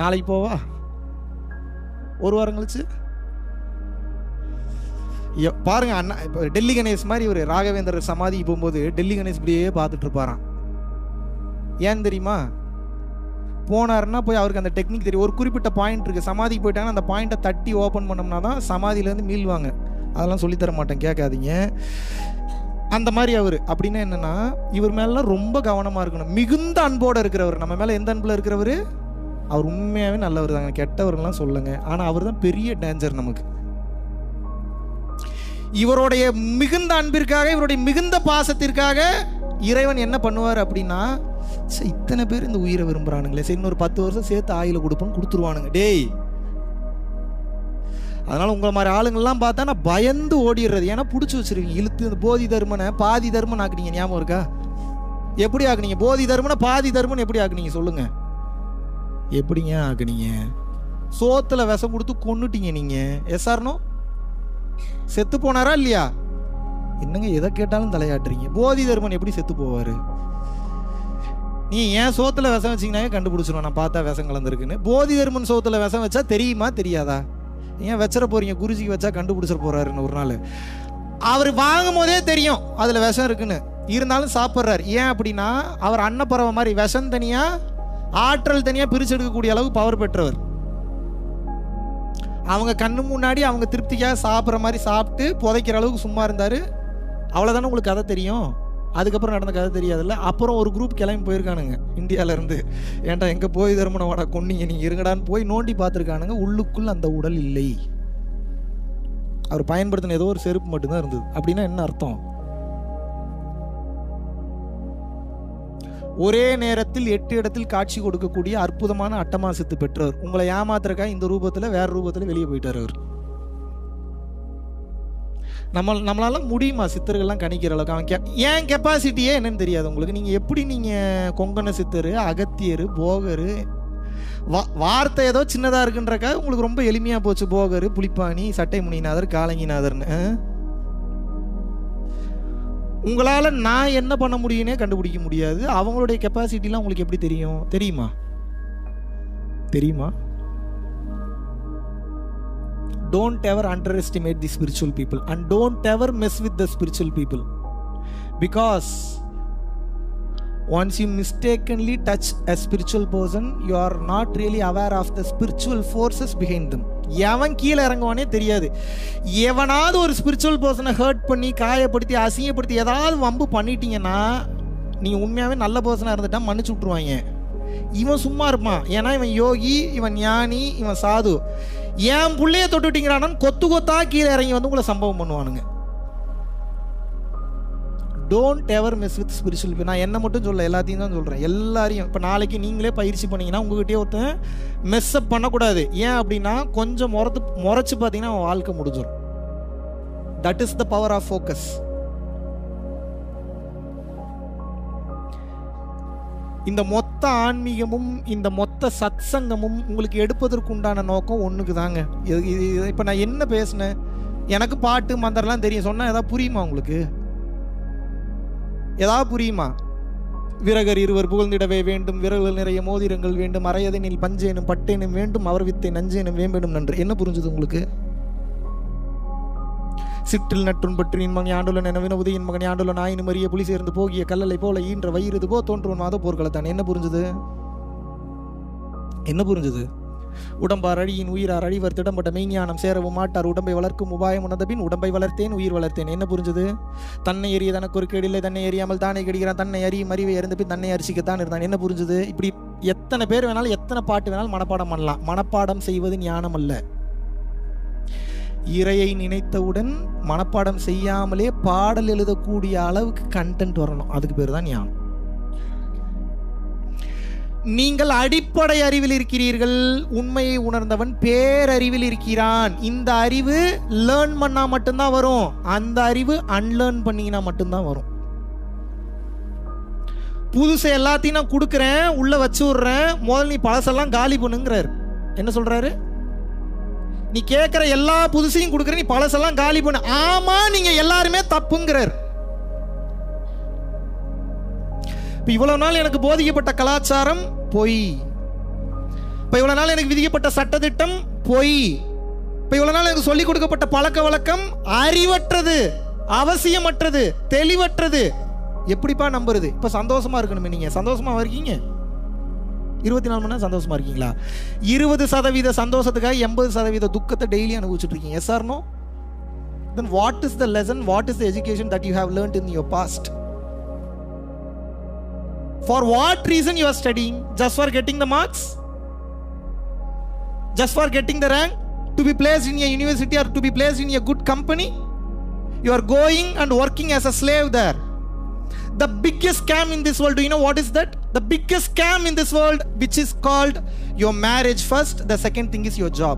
[SPEAKER 1] நாளைக்கு போவா? ஒரு வாரம் கழிச்சு பாருங்க. அண்ணா இப்போ டெல்லி கணேஷ் மாதிரி ஒரு ராகவேந்தர் சமாதி போகும்போது டெல்லி கணேஷ் இப்படியே பார்த்துட்டு இருப்பாராம். ஏன் தெரியுமா? போனாருன்னா போய் அவருக்கு அந்த டெக்னிக் தெரியும். ஒரு குறிப்பிட்ட பாயிண்ட் இருக்குது, சமாதிக்கு போயிட்டாங்கன்னா அந்த பாயிண்ட்டை தட்டி ஓப்பன் பண்ணோம்னா தான் சமாதியிலேருந்து மீள்வாங்க. அதெல்லாம் சொல்லித்தர மாட்டேன், கேட்காதீங்க. அந்த மாதிரி அவர். அப்படின்னா என்னென்னா, இவர் மேலாம் ரொம்ப கவனமாக இருக்கணும். மிகுந்த அன்போடு இருக்கிறவர். நம்ம மேலே எந்த அன்பில் இருக்கிறவர்? அவர் உண்மையாகவே நல்லவர் தாங்க, கெட்டவர்கள்லாம் சொல்லுங்க. ஆனால் அவர் தான் பெரிய டேஞ்சர் நமக்கு. இவருடைய மிகுந்த அன்பிற்காக, இவருடைய மிகுந்த பாசத்திற்காக இறைவன் என்ன பண்ணுவார் அப்படின்னா, இத்தனை பேர் இந்த உயிரை விரும்புறானுங்களே, சரி இன்னொரு 10 வருஷம் சேர்த்து ஆயில கொடுப்போன்னு கொடுத்துருவானுங்க. டேய், அதனால உங்களை மாதிரி ஆளுங்கள்லாம் பார்த்தா நான் பயந்து ஓடிடுறது. ஏன்னா பிடிச்சி வச்சிருவீங்க, இழுத்து. இந்த போதி தர்மனை பாதி தர்மன் ஆக்குனீங்க, ஞாபகம் இருக்கா? எப்படி ஆக்குனீங்க? போதி தர்மனை பாதி தர்மன் எப்படி ஆக்குனீங்க சொல்லுங்க? எப்படிங்க ஆக்குனீங்க? சோத்துல விஷம் கொடுத்து கொன்னுட்டீங்க நீங்க. எஸ்ஆர்னோ? செத்து போனாரா இல்லையா? என்னங்க எதை கேட்டாலும் தலையாட்டுறீங்க. போதி தர்மன் எப்படி செத்து போவாரு? நீ ஏன் சோத்துல விஷம் வச்சிங்கனாவே கண்டுபிடிச்சிடும், நான் பார்த்தா விஷம் கலந்துருக்குன்னு. போதி தர்மன் சோத்துல விஷம் வச்சா தெரியுமா தெரியாதா? ஏன் வச்சிட போறீங்க? குருஜிக்கு வச்சா கண்டுபிடிச்சிட போறாருன்னு ஒரு நாள். அவர் வாங்கும் போதே தெரியும் அதுல விஷம் இருக்குன்னு, இருந்தாலும் சாப்பிட்றாரு. ஏன் அப்படின்னா அவர் அன்னப்பறவை மாதிரி விஷம் தனியா ஆற்றல் தனியா பிரிச்சு எடுக்கக்கூடிய அளவுக்கு பவர் பெற்றவர். அவங்க கண்ணு முன்னாடி அவங்க திருப்திக்காக சாப்பிட்ற மாதிரி சாப்பிட்டு புதைக்கிற அளவுக்கு சும்மா இருந்தார். அவ்வளோதானே உங்களுக்கு கதை தெரியும். அதுக்கப்புறம் நடந்த கதை தெரியாதுல்ல. அப்புறம் ஒரு குரூப் கிளம்பி போயிருக்கானுங்க இந்தியாவிலேருந்து. ஏன்டா எங்கே போய் தர்மனை வாடா கொன்னீங்க நீங்கள் இருங்கடான்னு போய் நோண்டி பார்த்துருக்கானுங்க. உள்ளுக்குள் அந்த உடல் இல்லை. அவர் பயன்படுத்தின ஏதோ ஒரு செருப்பு மட்டும்தான் இருந்தது. அப்படின்னா என்ன அர்த்தம்? ஒரே நேரத்தில் 8 இடத்தில் காட்சி கொடுக்கக்கூடிய அற்புதமான அட்டமா சித்து பெற்றவர். உங்களை ஏமாத்துறக்கா இந்த ரூபத்தில் வேற ரூபத்தில் வெளியே போயிட்டார் அவர். நம்மளால முடியுமா சித்தர்கள்லாம் கணிக்கிற அளவுக்கு? அவன் ஏன் கெப்பாசிட்டியே என்னன்னு தெரியாது உங்களுக்கு. நீங்கள் எப்படி நீங்கள் கொங்கண சித்தர், அகத்தியர், போகர், வார்த்தை ஏதோ சின்னதாக இருக்குன்றக்கா உங்களுக்கு ரொம்ப எளிமையாக போச்சு. போகர், புலிப்பாணி, சட்டை முனிநாதர், காலங்கிநாதர்னு. உங்களால் நான் என்ன பண்ண முடியும்னே கண்டுபிடிக்க முடியாது. அவங்களுடைய கெப்பாசிட்டிலாம் உங்களுக்கு எப்படி தெரியும்? தெரியுமா? Don't ever underestimate the spiritual people and don't ever mess with the spiritual people, because once you mistakenly touch a spiritual person, you are not really aware of the spiritual forces behind them. எவன் கீழே இறங்குவானே தெரியாது. எவனாவது ஒரு spiritual பர்சனை hurt பண்ணி, காயப்படுத்தி, அசிங்கப்படுத்தி ஏதாவது வம்பு பண்ணிட்டீங்கன்னா நீங்கள் உண்மையாகவே நல்ல பர்சனாக இருந்துட்டா மன்னிச்சு விட்ருவாங்க. இவன் சும்மா இருப்பான், ஏன்னா இவன் யோகி, இவன் ஞானி, இவன் சாது. என் பிள்ளைய தொட்டுட்டீங்களான்னு கொத்து கொத்தா கீழே இறங்கி வந்து உங்களை சம்பவம் பண்ணுவானுங்க. Don't ever miss with spiritual people. நான் என்ன மட்டும் சொல்ல, எல்லாத்தையும் தான் சொல்கிறேன். எல்லாரையும். இப்போ நாளைக்கு நீங்களே பயிற்சி பண்ணிங்கன்னா உங்கள்கிட்டயே ஒருத்தன் மெஸ்அப் பண்ணக்கூடாது. ஏன் அப்படின்னா கொஞ்சம் முறைச்சு பார்த்தீங்கன்னா அவன் வாழ்க்கை முடிஞ்சிடும். That is the power of focus. இந்த மொத்த ஆன்மீகமும் இந்த மொத்த சத்சங்கமும் உங்களுக்கு எடுப்பதற்கு உண்டான நோக்கம் ஒண்ணுக்கு தாங்க. இப்ப நான் என்ன பேசினேன், எனக்கு பாட்டு மந்திரம்லாம் தெரியும், சொன்னா ஏதாவது புரியுமா உங்களுக்கு? ஏதாவது புரியுமா? விரகர் இருவர் புகழ்ந்திடவே வேண்டும், விரல்கள் நிறைய மோதிரங்கள் வேண்டும், அரையதனில் பஞ்சேனும் பட்டேனும் வேண்டும், அவர் வித்தை நஞ்சேனும் வேம்பேனும் நன்று. என்ன புரிஞ்சுது உங்களுக்கு? சிற்றில் நற்றுன் பற்றி மகன் ஆண்டுள்ள நினைவின உதயின் மகன் ஆண்டுள்ள நாயின் மறிய புலி சேர்ந்து போகிய கல்லலை போல ஈன்ற வயிறுது போ தோன்றுவன் மாத போர்களத்தான். என்ன புரிஞ்சுது? என்ன புரிஞ்சுது? உடம்பார் அழியின் உயிரார் அழிவர் திடம்பட்ட மெய்ஞானம் சேரவும் மாட்டார், உடம்பை வளர்க்கும் உபாயம் உணர்ந்தபின் உடம்பை வளர்த்தேன் உயிர் வளர்த்தேன். என்ன புரிஞ்சுது? தன்னை எறிய தனக்கு ஒரு கேடில்லை, தன்னை எறியாமல் தானே கெடுகிறான், தன்னை அறியும் அறிவை அறிந்த பின் தன்னை அரிசிக்கத்தான் இருந்தான். என்ன புரிஞ்சுது? இப்படி எத்தனை பேர் வேணாலும் எத்தனை பாட்டு வேணாலும் மனப்பாடம் பண்ணலாம். மனப்பாடம் செய்வது ஞானம் அல்ல. இறையை நினைத்தவுடன் மனப்பாடம் செய்யாமலே பாடல் எழுதக்கூடிய அளவுக்கு கண்டென்ட் வரணும். அதுக்கு பேர் தான் ஞானம். நீங்கள் அடிப்படை அறிவில் இருக்கிறீர்கள். உண்மையை உணர்ந்தவன் பேரறிவில் இருக்கிறான். இந்த அறிவு லேர்ன் பண்ணா மட்டும்தான் வரும். அந்த அறிவு அன்லேர்ன் பண்ணினா மட்டும்தான் வரும். புதுசை எல்லாத்தையும் நான் கொடுக்குறேன், உள்ள வச்சு விடுறேன், முதல்ல நீ பழசெல்லாம் காலி பண்ணுங்கிறார். என்ன சொல்றாரு? நீ கேட்கிற எல்லா புதுசையும் கொடுக்குற, நீ பழசெல்லாம் காலி பண்ணு. ஆமா, நீங்க எல்லாருமே தப்புங்கிறார். இப்ப இவ்வளவு நாள் எனக்கு போதிக்கப்பட்ட கலாச்சாரம் பொய். இப்ப இவ்வளவு நாள் எனக்கு விதிக்கப்பட்ட சட்டத்திட்டம் பொய். இப்ப இவ்வளவு நாள் எனக்கு சொல்லிக் கொடுக்கப்பட்ட பழக்க வழக்கம் அறிவற்றது, அவசியமற்றது, தெளிவற்றது. எப்படிப்பா நம்புறது? இப்ப சந்தோஷமா இருக்கணுமே. நீங்க சந்தோஷமா இருக்கீங்க? 24 மணி நேரம் சந்தோஷமா இருக்கீங்களா? 20% சந்தோஷத்துக்காக 80% துக்கத்தை டெய்லி அனுபவிச்சுட்டு இருக்கீங்க. Yes or no? Then what is the lesson, what is the education that you have learned in your past? For what reason you are studying? Just for getting the marks? Just for getting the rank? To be placed in a university or to be placed in a good company? You are going and working as a slave there. The biggest scam in this world, do you know what is that? The biggest scam in this world, which is called your marriage first, the second thing is your job.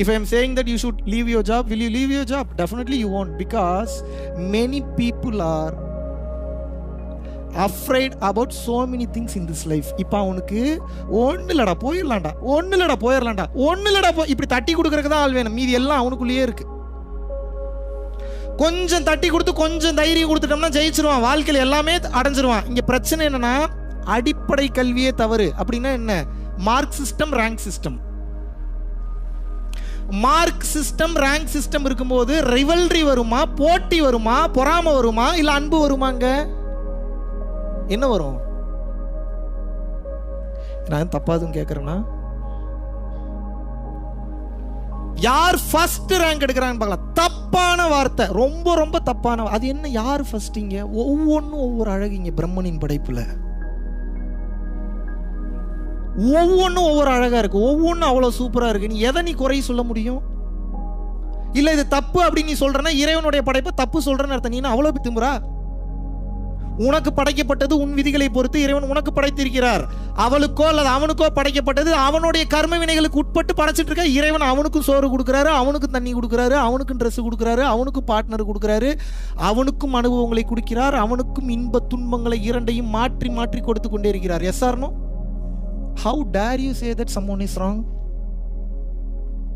[SPEAKER 1] If I am saying that you should leave your job, will you leave your job? Definitely you won't, because many people are afraid about so many things in this life. இப்போ அவனுக்கு ஒண்ணு இல்லடா போயிடலாம்டா, ஒண்ணு இல்லடா போயிடலாம்டா, ஒண்ணு இல்லடா இப்படி தட்டி கொடுக்கறதுக்கு தான் ஆள் வேணும். மீதி எல்லாம் அவனுக்குள்ளேயே இருக்கு. கொஞ்சம் தட்டி கொடுத்து கொஞ்சம் தைரியம் கொடுத்துட்டோம்னா ஜெயிச்சிருவான், வாழ்க்கையில் எல்லாமே அடைஞ்சிருவான். இங்க பிரச்சனை என்னன்னா, அடிப்படை கல்வியே தவறு. அப்படின்னா என்ன? Mark system, rank system. Mark system, rank system இருக்கும்போது ரிவல்ரி வருமா, போட்டி வருமா, பொறாமை வருமா, இல்ல அன்பு வருமாங்க? என்ன வரும்? நான் தப்பாதுன்னு கேட்கறேன்னா, யார் ஃபர்ஸ்ட் ரேங்க் எடுக்கிறான்னு பார்க்கலாம். தப்பான வார்த்தை, ரொம்ப ரொம்ப தப்பான. அது என்ன? யார் ஃபர்ஸ்ட்? இங்க ஒவ்வொன்றும் ஒவ்வொரு அழகுங்க. பிரம்மனின் படைப்புல ஒவ்வொன்றும் ஒவ்வொரு அழகா இருக்கு, ஒவ்வொன்றும் அவ்வளவு சூப்பரா இருக்கு. நீ எதை நீ குறை சொல்ல முடியும்? இல்ல இது தப்பு அப்படின்னு நீ சொல்றனா, இறைவனுடைய படைப்பை தப்பு சொல்றன்னு அர்த்தம். நீ அவ்வளவு திமுறா? உனக்கு படைக்கப்பட்டது உன் விதிகளை பொறுத்து இறைவன் உனக்கு படைத்திருக்கிறார். அவளுக்கோ அல்லது அவனுக்கோ படைக்கப்பட்டது அவனுடைய கர்ம வினைகளுக்கு உட்பட்டு படைச்சிட்டு இருக்க. இறைவன் அவனுக்கும் சோறு கொடுக்குறாரு, அவனுக்கும் தண்ணி கொடுக்குறாரு, அவனுக்கும் ட்ரெஸ் கொடுக்குறாரு, அவனுக்கும் பார்ட்னர் கொடுக்குறாரு, அவனுக்கும் அனுபவங்களை கொடுக்கிறார், அவனுக்கும் இன்ப துன்பங்களை இரண்டையும் மாற்றி மாற்றி கொடுத்து கொண்டே இருக்கிறார். Yes or no? How dare you say that someone is wrong?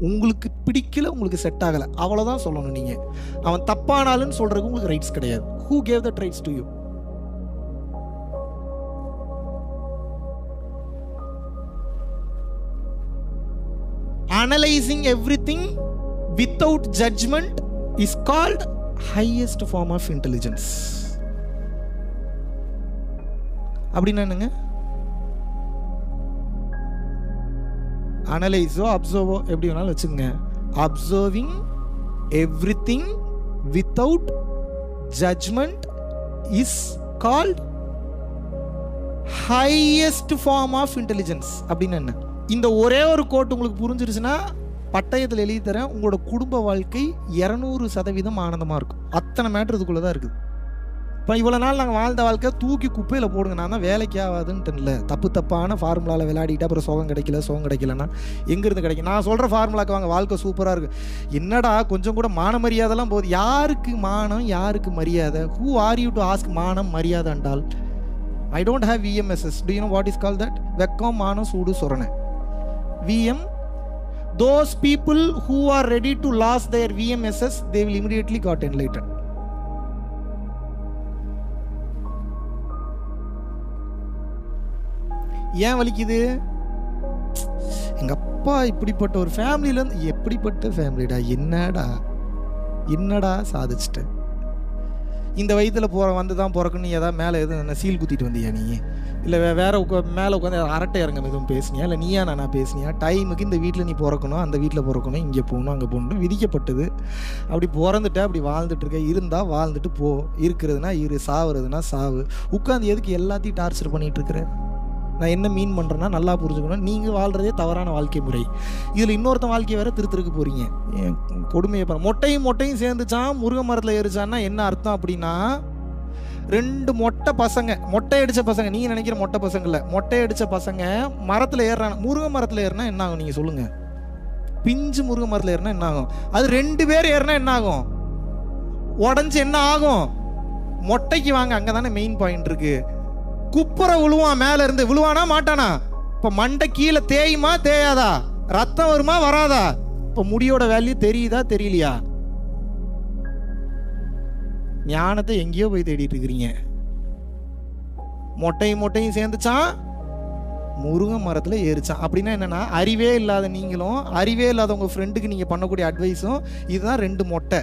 [SPEAKER 1] உங்களுக்கு பிடிக்கல, உங்களுக்கு செட் ஆகல, அவ்வளவுதான் சொல்லணும். நீங்க அவன் தப்பானாலும் சொல்றதுக்கு உங்களுக்கு ரைட்ஸ் கிடையாது. Who gave that rights to you? Analyzing everything without judgment is called highest form of intelligence. அப்படின்னா என்னங்க? அனலைஸோ அப்சர்வோ எப்படி வேணாலும் வச்சுக்கோங்க. Observing everything without judgement is called highest form of intelligence. அப்படின்னு என்ன? இந்த ஒரே ஒரு கோட் உங்களுக்கு புரிஞ்சிருச்சுன்னா பட்டயத்தில் எழுதி தரேன், உங்களோட குடும்ப வாழ்க்கை 200% ஆனந்தமாக இருக்கும். அத்தனை மேட்ரு இதுக்குள்ளே தான் இருக்குது. இப்போ இவ்வளோ நாள் நாங்கள் வாழ்ந்த வாழ்க்கை தூக்கி குப்பையில் போடுங்க. நான் தான் வேலைக்கு ஆகாதுன்ட்டுல தப்பான ஃபார்முலாவில் விளையாடிட்டு அப்புறம் சுகம் கிடைக்கலன்னா எங்கேருந்து கிடைக்கும்? நான் சொல்கிற ஃபார்முலாக்கு வாங்க, வாழ்க்கை சூப்பராக இருக்குது. என்னடா கொஞ்சம் கூட மான மரியாதைலாம் போகுது. யாருக்கு மானம், யாருக்கு மரியாதை? Who are you to ask மானம் மரியாதை என்றால்? I don't have VMSS. Do you know what is called that? வெக்கம் மானம் சூடு சொரணை. VM. Those people who are ready to lose their VMSS, they will immediately got enlightened. ஏன் வலிக்குது? எங்க அப்பா இப்படிப்பட்ட ஒரு ஃபேமிலியிலேருந்து. எப்படிப்பட்ட ஃபேமிலிடா? என்னடா சாதிச்சிட்ட? இந்த வயதில் வந்து தான் பிறக்கணும். ஏதாவது மேலே எதுவும் சீல் குத்திட்டு வந்தியா நீ? இல்லை வேற மேலே உட்காந்து அரட்டை இறங்க எதுவும் பேசுனியா? இல்லை நீயா நானா பேசுனியா? டைமுக்கு இந்த வீட்டில் நீ பிறக்கணும், அந்த வீட்டில் பிறக்கணும், இங்கே போகணும், அங்கே போகணும், விதிக்கப்பட்டது. அப்படி பிறந்துட்ட, அப்படி வாழ்ந்துட்டு இருக்க. இருந்தால் வாழ்ந்துட்டு போ, இருக்கிறதுனா சாவுறதுனா சாவு. உட்காந்து எதுக்கு எல்லாத்தையும் டார்ச்சர் பண்ணிட்டு இருக்கிற? நான் என்ன மீன் பண்ணுறேன்னா நல்லா புரிஞ்சுக்கணும். நீங்கள் வாழ்கிறதே தவறான வாழ்க்கை முறை. இதில் இன்னொருத்தன் வாழ்க்கையை வேறு திருத்திருக்கு போகிறீங்க. கொடுமையை பண்ண மொட்டையும் சேர்ந்துச்சான் முருங்கை மரத்தில் ஏறிச்சான்னா என்ன அர்த்தம் அப்படின்னா, 2 மொட்டை அடித்த பசங்க, நீங்கள் நினைக்கிற மொட்டை பசங்க இல்லை, மொட்டை அடித்த பசங்க மரத்தில் ஏறுறாங்க. முருங்கை மரத்தில் ஏறினா என்ன ஆகும் நீங்கள் சொல்லுங்கள்? பிஞ்சு முருங்கை மரத்தில் ஏறினா என்ன ஆகும்? அது 2 பேர் ஏறினா என்ன ஆகும்? உடஞ்சி என்ன ஆகும்? மொட்டைக்கு வாங்க, அங்கே தானே மெயின் பாயிண்ட் இருக்கு. குப்புற விழுவான், மேல இருந்து விழுவானா மாட்டானா? இப்ப மண்டை கீழே தேயுமா தேயாதா? ரத்தம் வருமா வராதா? இப்ப முடியோட வேல்யூ தெரியுதா தெரியலையா? ஞானத்தை எங்கேயோ போய் தேடிட்டு இருக்கிறீங்க. மொட்டையும் சேர்ந்துச்சான் முருங்கை மரத்துல ஏறிச்சான். அப்படின்னா என்னன்னா, அறிவே இல்லாத நீங்களும் அறிவே இல்லாத உங்க ஃப்ரெண்டுக்கு நீங்க பண்ணக்கூடிய அட்வைஸும் இதுதான். 2 மொட்டை,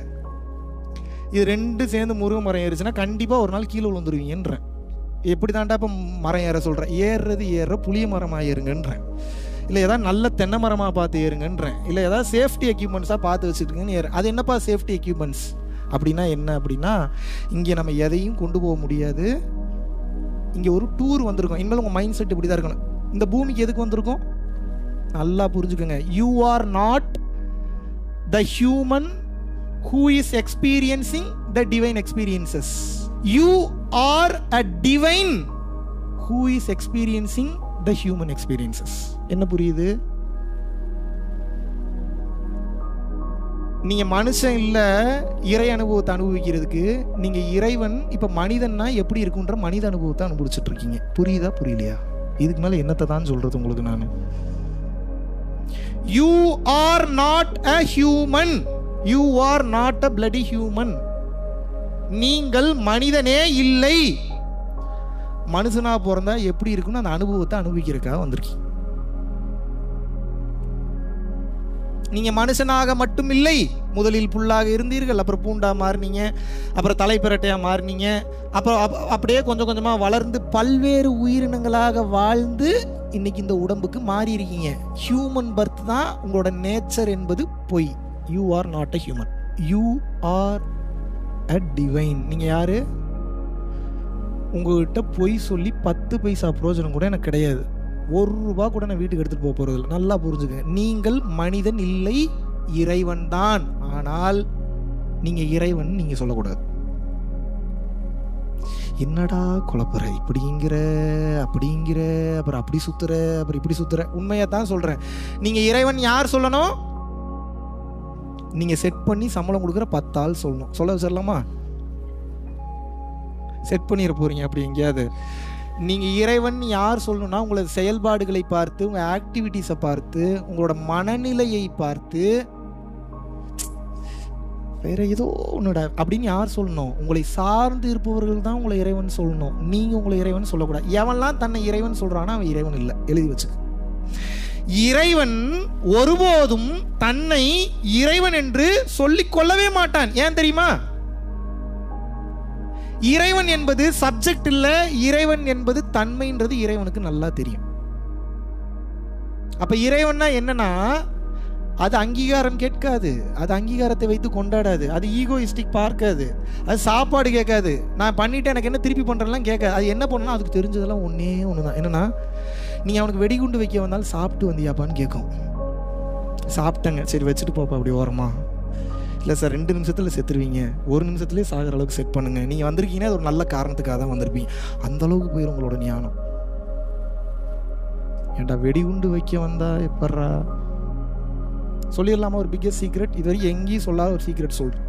[SPEAKER 1] இது 2 சேர்ந்து முருங்கை மரம் ஏறிச்சுன்னா கண்டிப்பா ஒரு நாள் கீழே விழுந்துருவீங்கன்றேன். எப்படி தாண்டா இப்போ மரம் ஏற சொல்கிறேன்? ஏறுற புளிய மரமாக ஏறுங்கன்றேன். இல்லை ஏதாவது நல்ல தென்னை மரமாக பார்த்து ஏறுங்கன்றேன். இல்லை ஏதாவது சேஃப்டி எக்யூப்மெண்ட்ஸாக பார்த்து வச்சுருக்குங்கன்னு ஏறு. அது என்னப்பா சேஃப்டி எக்யூப்மெண்ட்ஸ் அப்படின்னா என்ன அப்படின்னா, இங்கே நம்ம எதையும் கொண்டு போக முடியாது. இங்கே ஒரு டூர் வந்திருக்கோம். இனிமேல் உங்கள் மைண்ட் செட் இப்படி தான் இருக்கணும். இந்த பூமிக்கு எதுக்கு வந்திருக்கோம்? நல்லா புரிஞ்சுக்கோங்க. You are not the human who is experiencing the divine experiences. You are a divine who is experiencing the human experiences. என்ன புரியுது? நீங்க மனுஷன் இல்ல இறை அனுபவத்தை அனுபவிக்கிறதுக்கு. நீங்க இறைவன். இப்ப மனிதன்னா எப்படி இருக்குன்ற மனித அனுபவத்தை அனுபவிச்சுட்டு இருக்கீங்க. புரியுதா புரியலையா? இதுக்கு மேல என்னத்தை தான் சொல்றது உங்களுக்கு நான்? You are not a human. You are not a bloody human. நீங்கள் மனிதனே இல்லை. மனுஷனா பிறந்தா எப்படி இருக்குன்னு அந்த அனுபவத்தை அனுபவிக்கிறதுக்காக வந்திருக்கீங்க. நீங்க மனுஷனாக மட்டும் இல்லை. முதலில் புல்லாக இருந்தீர்கள், அப்புறம் பூண்டா மாறினீங்க, அப்புறம் தலைப்பிரட்டையா மாறினீங்க, அப்புறம் அப்படியே கொஞ்சம் கொஞ்சமா வளர்ந்து பல்வேறு உயிரினங்களாக வாழ்ந்து இன்னைக்கு இந்த உடம்புக்கு மாறி இருக்கீங்க. ஹியூமன் பர்த் தான் உங்களோட நேச்சர் என்பது பொய். You are not a human. You are a divine. நீங்க யாரு? உங்ககிட்ட பொய் சொல்லி 10 பைசா பிரயோஜனம் கூட எனக்கு கிடையாது. 1 ரூபா கூட நான் வீட்டுக்கு எடுத்துட்டு போக போறது இல்லை. நல்லா புரிஞ்சுக்க. நீங்கள் மனிதன் இல்லை, இறைவன் தான். ஆனால் நீங்க இறைவன் நீங்க சொல்லக்கூடாது. என்னடா குழப்பற? இப்படிங்கிற அப்படிங்கிற, அப்புறம் அப்படி சுத்துற, அப்புறம் இப்படி சுத்துற. உண்மையா தான் சொல்றேன். நீங்க இறைவன் யார் சொல்லணும்? நீங்க செட் பண்ணி சம்பளம் கொடுக்குற 10 ஆள் சொல்லணும். சொல்ல வச்சிடலாமா? செட் பண்ணிட போறீங்க அப்படி எங்கேயாவது. நீங்க இறைவன் யார் சொல்லணும்னா, உங்களோட செயல்பாடுகளை பார்த்து, உங்க ஆக்டிவிட்டிஸை பார்த்து, உங்களோட மனநிலையை பார்த்து, வேற ஏதோ ஒன்னுடா அப்படின்னு யார் சொல்லணும்? உங்களை சார்ந்து இருப்பவர்கள் தான் உங்களை இறைவன் சொல்லணும். நீங்க உங்களை இறைவன் சொல்லக்கூடாது. எவன்லாம் தன்னை இறைவன் சொல்றானா அவன் இறைவன் இல்லை. எழுதி வச்சுக்க. இறைவன் ஒருபோதும் தன்னை இறைவன் என்று சொல்லிக் கொள்ளவே மாட்டான். ஏன் தெரியுமா? இறைவன் என்பது சப்ஜெக்ட் இல்ல, இறைவன் என்பது தன்மைன்றது இறைவனுக்கு நல்லா தெரியும். அப்ப இறைவன்னா என்னன்னா, அது அங்கீகாரம் கேட்காது, அது அங்கீகாரத்தை வைத்து கொண்டாடாது, அது ஈகோயிஸ்டிக் பார்க்காது, அது சாப்பாடு கேட்காது, நான் பண்ணிட்டு எனக்கு என்ன திருப்பி பண்றேன்லாம் கேட்காது. அது என்ன பண்ணணும்? அதுக்கு தெரிஞ்சதெல்லாம் ஒன்னே ஒண்ணுதான். என்னன்னா, நீங்க அவனுக்கு வெடிகுண்டு வைக்க வந்தாலும் சாப்பிட்டு வந்தியாப்பான்னு கேட்கும். சாப்பிட்டேங்க, சரி வச்சுட்டு போப்பா அப்படி ஓரமா. இல்லை சார் 2 நிமிஷத்தில் செத்துருவீங்க, 1 நிமிஷத்துலேயே சாகிற அளவுக்கு செட் பண்ணுங்க, நீங்கள் வந்திருக்கீங்கன்னா அது ஒரு நல்ல காரணத்துக்காக தான் வந்திருப்பீங்க. அந்த அளவுக்கு போயிடும் உங்களோட ஞானம். ஏன்டா வெடிகுண்டு வைக்க வந்தா எப்பட்றா சொல்லிடலாமா? ஒரு பிக்கஸ்ட் சீக்ரெட், இது வரைக்கும் எங்கேயும் சொல்லாத ஒரு சீக்ரெட் சொல்கிறேன்.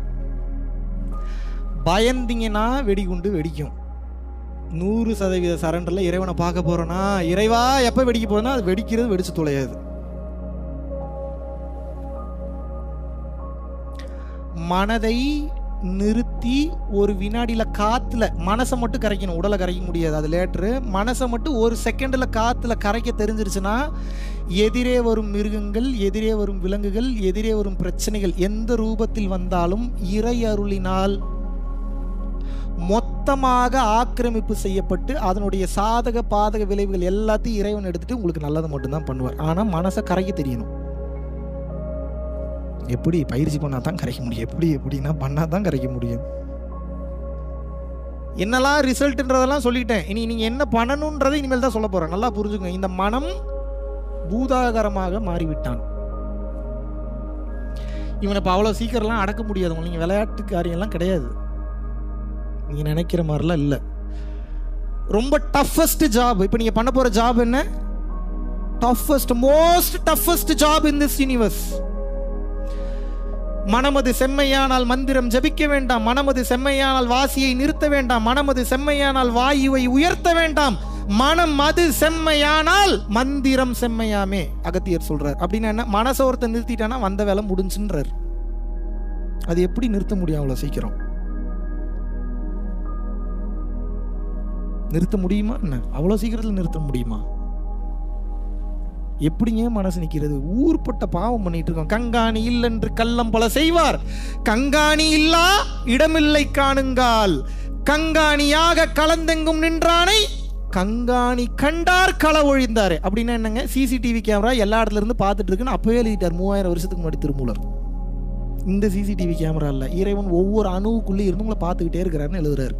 [SPEAKER 1] பயந்தீங்கன்னா வெடிகுண்டு வெடிக்கும். 100% சரண்டரில் இறைவனை பார்க்க போகிறோன்னா, இறைவா எப்போ வெடிக்க போகிறோன்னா அது வெடிக்கிறது வெடிச்சு தொலையாது. மனதை நிறுத்தி ஒரு வினாடியில் காற்றுல மனசை மட்டும் கரைக்கணும், உடலை கரைக்க முடியாது, அது லேட்ரு. மனசை மட்டும் ஒரு செகண்டில் காற்றுல கரைக்க தெரிஞ்சிருச்சுன்னா எதிரே வரும் மிருகங்கள், எதிரே வரும் விலங்குகள், எதிரே வரும் பிரச்சனைகள் எந்த ரூபத்தில் வந்தாலும் இறை அருளினால் மொத்தமாக ஆக்கிரமிப்பு செய்யப்பட்டு அதனுடைய சாதக பாதக விளைவுகள் எல்லாத்தையும் இறைவன் எடுத்துட்டு உங்களுக்கு நல்லதை மட்டும்தான் பண்ணுவார். ஆனால் மனசை கரைக்க தெரியணும். எப்படி? பயிற்சி பண்ணால் தான் கரைக்க முடியும். எப்படின்னா பண்ணால் தான் கரைக்க முடியும். என்னெல்லாம் ரிசல்ட்ன்றதெல்லாம் சொல்லிட்டேன். இனி நீங்கள் என்ன பண்ணணுன்றதை இனிமேல் தான் சொல்ல போகிறேன். நல்லா புரிஞ்சுக்கோங்க. இந்த மனம் பூதாகரமாக மாறிவிட்டான். இவனை இப்போ அவ்வளோ சீக்கிரம்லாம் அடக்க முடியாது. நீங்கள் விளையாட்டு காரியம்லாம் கிடையாது, நீங்கள் நினைக்கிற மாதிரிலாம் இல்லை. ரொம்ப டஃபஸ்ட் ஜாப் இப்போ நீங்கள் பண்ண போகிற ஜாப் என்ன? Most toughest job in this universe. மனமது செம்மையானால் மந்திரம் ஜபிக்க வேண்டாம், மனமது செம்மையானால் வாசியை நிறுத்த வேண்டாம், மனமது செம்மையானால் வாயுவை உயர்த்த வேண்டாம், மனம் அது செம்மையானால் மந்திரம் செம்மையாமே அகத்தியர் சொல்றார். அப்படின்னா என்ன? மனசை ஒருத்தர் நிறுத்திட்டானா வந்த வேலை முடிஞ்சுன்றார். அது எப்படி நிறுத்த முடியும்? அவ்வளோ சீக்கிரம் நிறுத்த முடியுமா என்ன? அவ்வளோ சீக்கிரத்தில் நிறுத்த முடியுமா? எப்படிங்க மனசு நிற்கிறது? ஊர்பட்ட பாவம் பண்ணிட்டு இருக்கோம். கங்காணி இல்லென்று கள்ளம் பல செய்வார், கங்காணி இல்லா இடமில்லை காணுங்கால், கங்காணியாக கலந்தெங்கும் நின்றானை கங்காணி கண்டார் கள ஒழிந்தாரு. அப்படின்னா என்னங்க? சிசிடிவி கேமரா எல்லா இடத்துல இருந்து பார்த்துட்டு இருக்குன்னு அப்பவே எழுதிட்டார் 3000 வருஷத்துக்கு முன்னாடி திருமூலர். இந்த சிசிடிவி கேமரா இல்லை, இறைவன் ஒவ்வொரு அணுவுக்குள்ளே இருந்து உங்களை பார்த்துக்கிட்டே இருக்கிறாருன்னு எழுதுறாரு.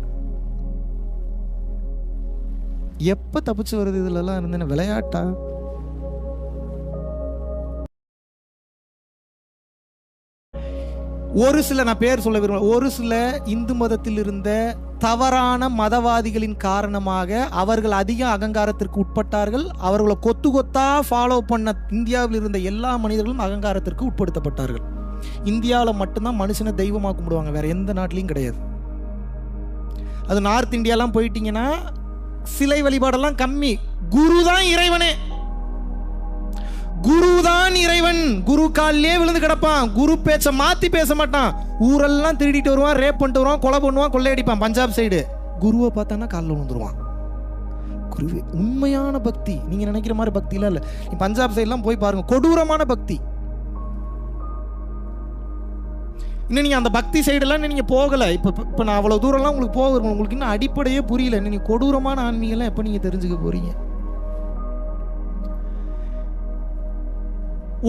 [SPEAKER 1] எப்ப தப்பிச்சு வருது? இதுல எல்லாம் இருந்தேன்னு விளையாட்டா? ஒரு சில, நான் பேர் சொல்ல விரும்பல, ஒரு சில இந்து மதத்தில் இருந்த தவறான மதவாதிகளின் காரணமாக அவர்கள் அதிக அகங்காரத்திற்கு உட்பட்டார்கள். அவர்களை கொத்து கொத்தா ஃபாலோ பண்ண இந்தியாவில் இருந்த எல்லா மனிதர்களும் அகங்காரத்திற்கு உட்படுத்தப்பட்டார்கள். இந்தியாவில் மட்டும்தான் மனுஷனை தெய்வமாக கும்பிடுவாங்க, வேற எந்த நாட்டிலையும் கிடையாது. அது நார்த் இந்தியாலாம் போயிட்டீங்கன்னா சிலை வழிபாடெல்லாம் கம்மி. குரு தான் இறைவனே, குரு தான் இறைவன். குரு காலிலே விழுந்து கிடப்பான், குரு பேச்ச மாத்தி பேச மாட்டான். ஊரெல்லாம் திருடிட்டு வருவான், ரேப் பண்ணிட்டு வருவான், கொலை பண்ணுவான், கொள்ளையடிப்பான். பஞ்சாப் சைடு குருவை பார்த்தானா காலில் விழுந்துருவான். குருவே உண்மையான பக்தி. நீங்க நினைக்கிற மாதிரி பக்திலாம் இல்லை. பஞ்சாப் சைட்லாம் போய் பாருங்க, கொடூரமான பக்தி. இன்னும் நீங்க அந்த பக்தி சைடெல்லாம் நீங்க போகல. இப்போ நான் அவ்வளவு தூரம்லாம் உங்களுக்கு போகிறோம், உங்களுக்கு இன்னும் அடிப்படையே புரியல. நீங்க கொடூரமான ஆன்மீகம்லாம் எப்போ நீங்க தெரிஞ்சுக்க போறீங்க?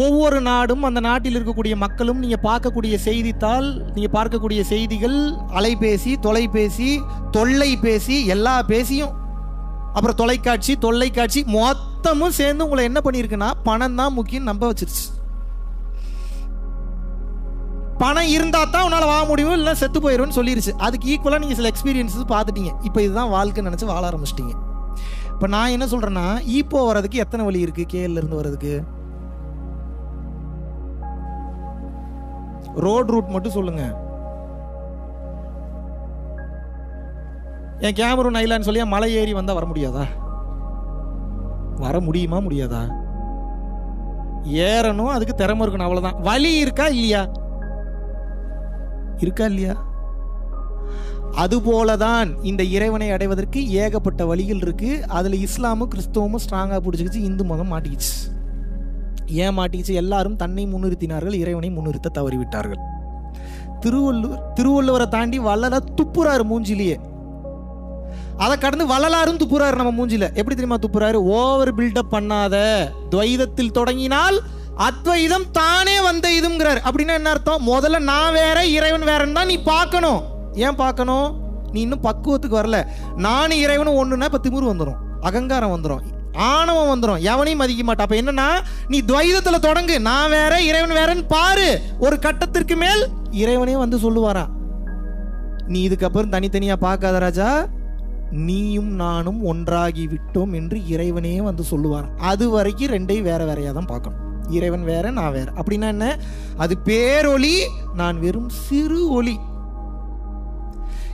[SPEAKER 1] ஒவ்வொரு நாடும் அந்த நாட்டில் இருக்கக்கூடிய மக்களும் நீங்க பார்க்கக்கூடிய செய்தித்தாள், நீங்க பார்க்கக்கூடிய செய்திகள், அலைபேசி, தொலைபேசி, தொல்லைபேசி, எல்லா பேசியும், அப்புறம் தொலைக்காட்சி மொத்தமும் சேர்ந்து உங்களை என்ன பண்ணிருக்குன்னா பணம் தான் முக்கியம் நம்ப வச்சிருச்சு. பணம் இருந்தா தான் உன்னால வாழ முடியும், இல்லை செத்து போயிடும்னு சொல்லிருச்சு. அதுக்கு ஈக்குவலா நீங்க சில எக்ஸ்பீரியன்ஸஸ் பார்த்துட்டீங்க. இப்போ இதுதான் வாழ்க்கை நினைச்சு வாழ ஆரம்பிச்சிட்டீங்க. இப்போ நான் என்ன சொல்றேன்னா, இப்போ வர்றதுக்கு எத்தனை வழி இருக்கு? கேஎல்ல இருந்து வர்றதுக்கு ரோட் ரூட் மட்டும் சொல்லுங்க. என் கேமரூன் ஐலாண்ட் சொல்லி மலை ஏறி வந்தா வர முடியாதா? வர முடியுமா? முடியாதா? ஏறணும், அதுக்கு திறமை இருக்கணும், அவ்வளவுதான். வழி இருக்கா இல்லையா? இருக்கா இல்லையா? அதுபோலதான் இந்த இறைவனை அடைவதற்கு ஏகப்பட்ட வழிகள் இருக்கு. அதுல இஸ்லாமும் கிறிஸ்தவமும் ஸ்ட்ராங்கா பிடிச்சிக்கிச்சு, இந்து மதம் மாட்டிக்கிச்சு. ஏன் மாட்டிக்கிச்சு? எல்லாரும் தன்னை முன்னிறுத்தினார்கள், இறைவனை முன்னிறுத்த தவறிவிட்டார்கள். திருவள்ளுவரை தாண்டி வள்ளலார் துப்புறாரு மூஞ்சிலேயே. அதை கடந்து வள்ளலாரும் துப்புறாரு நம்ம மூஞ்சில. எப்படி தெரியுமா துப்புறாரு? ஓவர் பில்டப் பண்ணாத, துவைதத்தில் தொடங்கினால் அத்வைதம் தானே வந்த இதுங்கிறார். அப்படின்னா என்ன அர்த்தம்? முதல்ல நான் வேற இறைவன் வேறன்னு தான் நீ பார்க்கணும். ஏன் பார்க்கணும்? நீ இன்னும் பக்குவத்துக்கு வரல. நானும் இறைவனும் ஒண்ணுன்னா இப்ப திமிரு வந்துடும், அகங்காரம் வந்துடும், ஆணவம் வந்துடும், எவனையும் மதிக்க மாட்டான். அப்ப என்னன்னா, நீ துவைதத்துல தொடங்கு, நான் வேற இறைவன் வேறன்னு பாரு. ஒரு கட்டத்திற்கு மேல் இறைவனே வந்து சொல்லுவாராம், நீ இதுக்கப்புறம் தனித்தனியா பார்க்காத ராஜா, நீயும் நானும் ஒன்றாகி விட்டோம் என்று இறைவனே வந்து சொல்லுவாராம். அது வரைக்கும் ரெண்டையும் வேற வேறையா தான் பார்க்கணும். இறைவன் வேற, நான் வேற. அப்படின்னா என்ன? அது பேரொளி, நான் வெறும் சிறு ஒளி.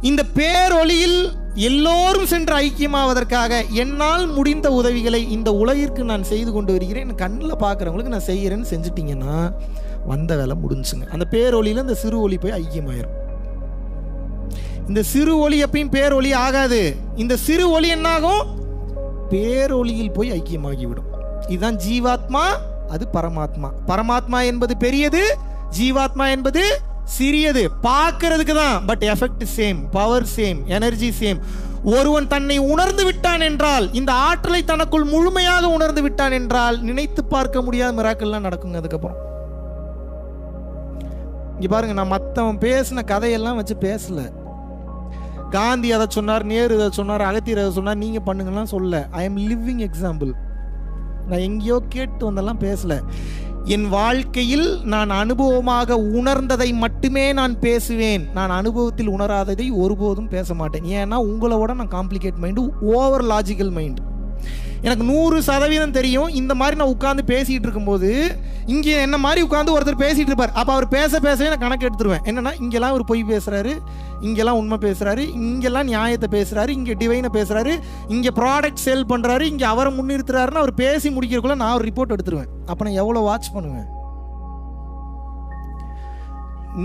[SPEAKER 1] இந்த பேரொளியில் எல்லோரும் சென்று ஐக்கியமாவதற்காக என்னால் முடிந்த உதவிகளை இந்த உலகிற்கு நான் செய்து கொண்டு வருகிறேன். கண்ணில் பார்க்குறவங்களுக்கு நான் செய்கிறேன்னு செஞ்சுட்டீங்கன்னா வந்த வேலை முடிஞ்சுங்க. அந்த பேரொளியில் இந்த சிறு ஒளி போய் ஐக்கியமாயிரும். இந்த சிறு ஒளி எப்பயும் பேரொளி ஆகாது. இந்த சிறு ஒளி என்னாகும்? பேரொளியில் போய் ஐக்கியமாகிவிடும். இதுதான் ஜீவாத்மா, அது பரமாத்மா. பரமாத்மா என்பது பெரியது, ஜீவாத்மா என்பது சிறியது. பார்க்கிறதுக்கு தான், but effect same, power same, energy same. ஒருவன் தன்னை உணர்ந்து விட்டான் என்றால், இந்த ஆற்றலை தனக்குள் முழுமையாக உணர்ந்து விட்டான் என்றால், நினைத்து பார்க்க முடியாத மிராக்கிள்லாம் நடக்குங்க. அதுக்கப்புறம் இங்க பாருங்க, நான் மற்றவன் பேசின கதையெல்லாம் வச்சு பேசல. காந்தி அதை சொன்னார், நேரு அதை சொன்னார், அகத்தியர் அதை சொன்னார், நீங்க பண்ணுங்கலாம் சொல்ல. I am living example. நான் எங்கேயோ கேட்டு வந்தெல்லாம் பேசல. என் வாழ்க்கையில் நான் அனுபவமாக உணர்ந்ததை மட்டுமே நான் பேசுவேன். நான் அனுபவத்தில் உணராததை ஒருபோதும் பேச மாட்டேன். ஏன்னா உங்களோட நான் complicate mind, over logical mind. எனக்கு 100% தெரியும். இந்த மாதிரி நான் உட்காந்து பேசிட்டு இருக்கும்போது இங்கே என்ன மாதிரி உட்காந்து ஒருத்தர் பேசிட்டு இருப்பார். அப்போ அவர் பேசவே நான் கணக்கு எடுத்துருவேன். என்னன்னா, இங்கெல்லாம் ஒரு பொய் பேசுறாரு, இங்கெல்லாம் உண்மை பேசுறாரு, இங்கெல்லாம் நியாயத்தை பேசுறாரு, இங்கே டிவைனை பேசுறாரு, இங்கே ப்ராடக்ட் சேல் பண்றாரு, இங்கே அவரை முன்னிறுத்துறாருன்னு அவர் பேசி முடிக்கிறதுக்குள்ள நான் ஒரு ரிப்போர்ட் எடுத்துருவேன். அப்போ நான் எவ்வளோ வாட்ச் பண்ணுவேன்?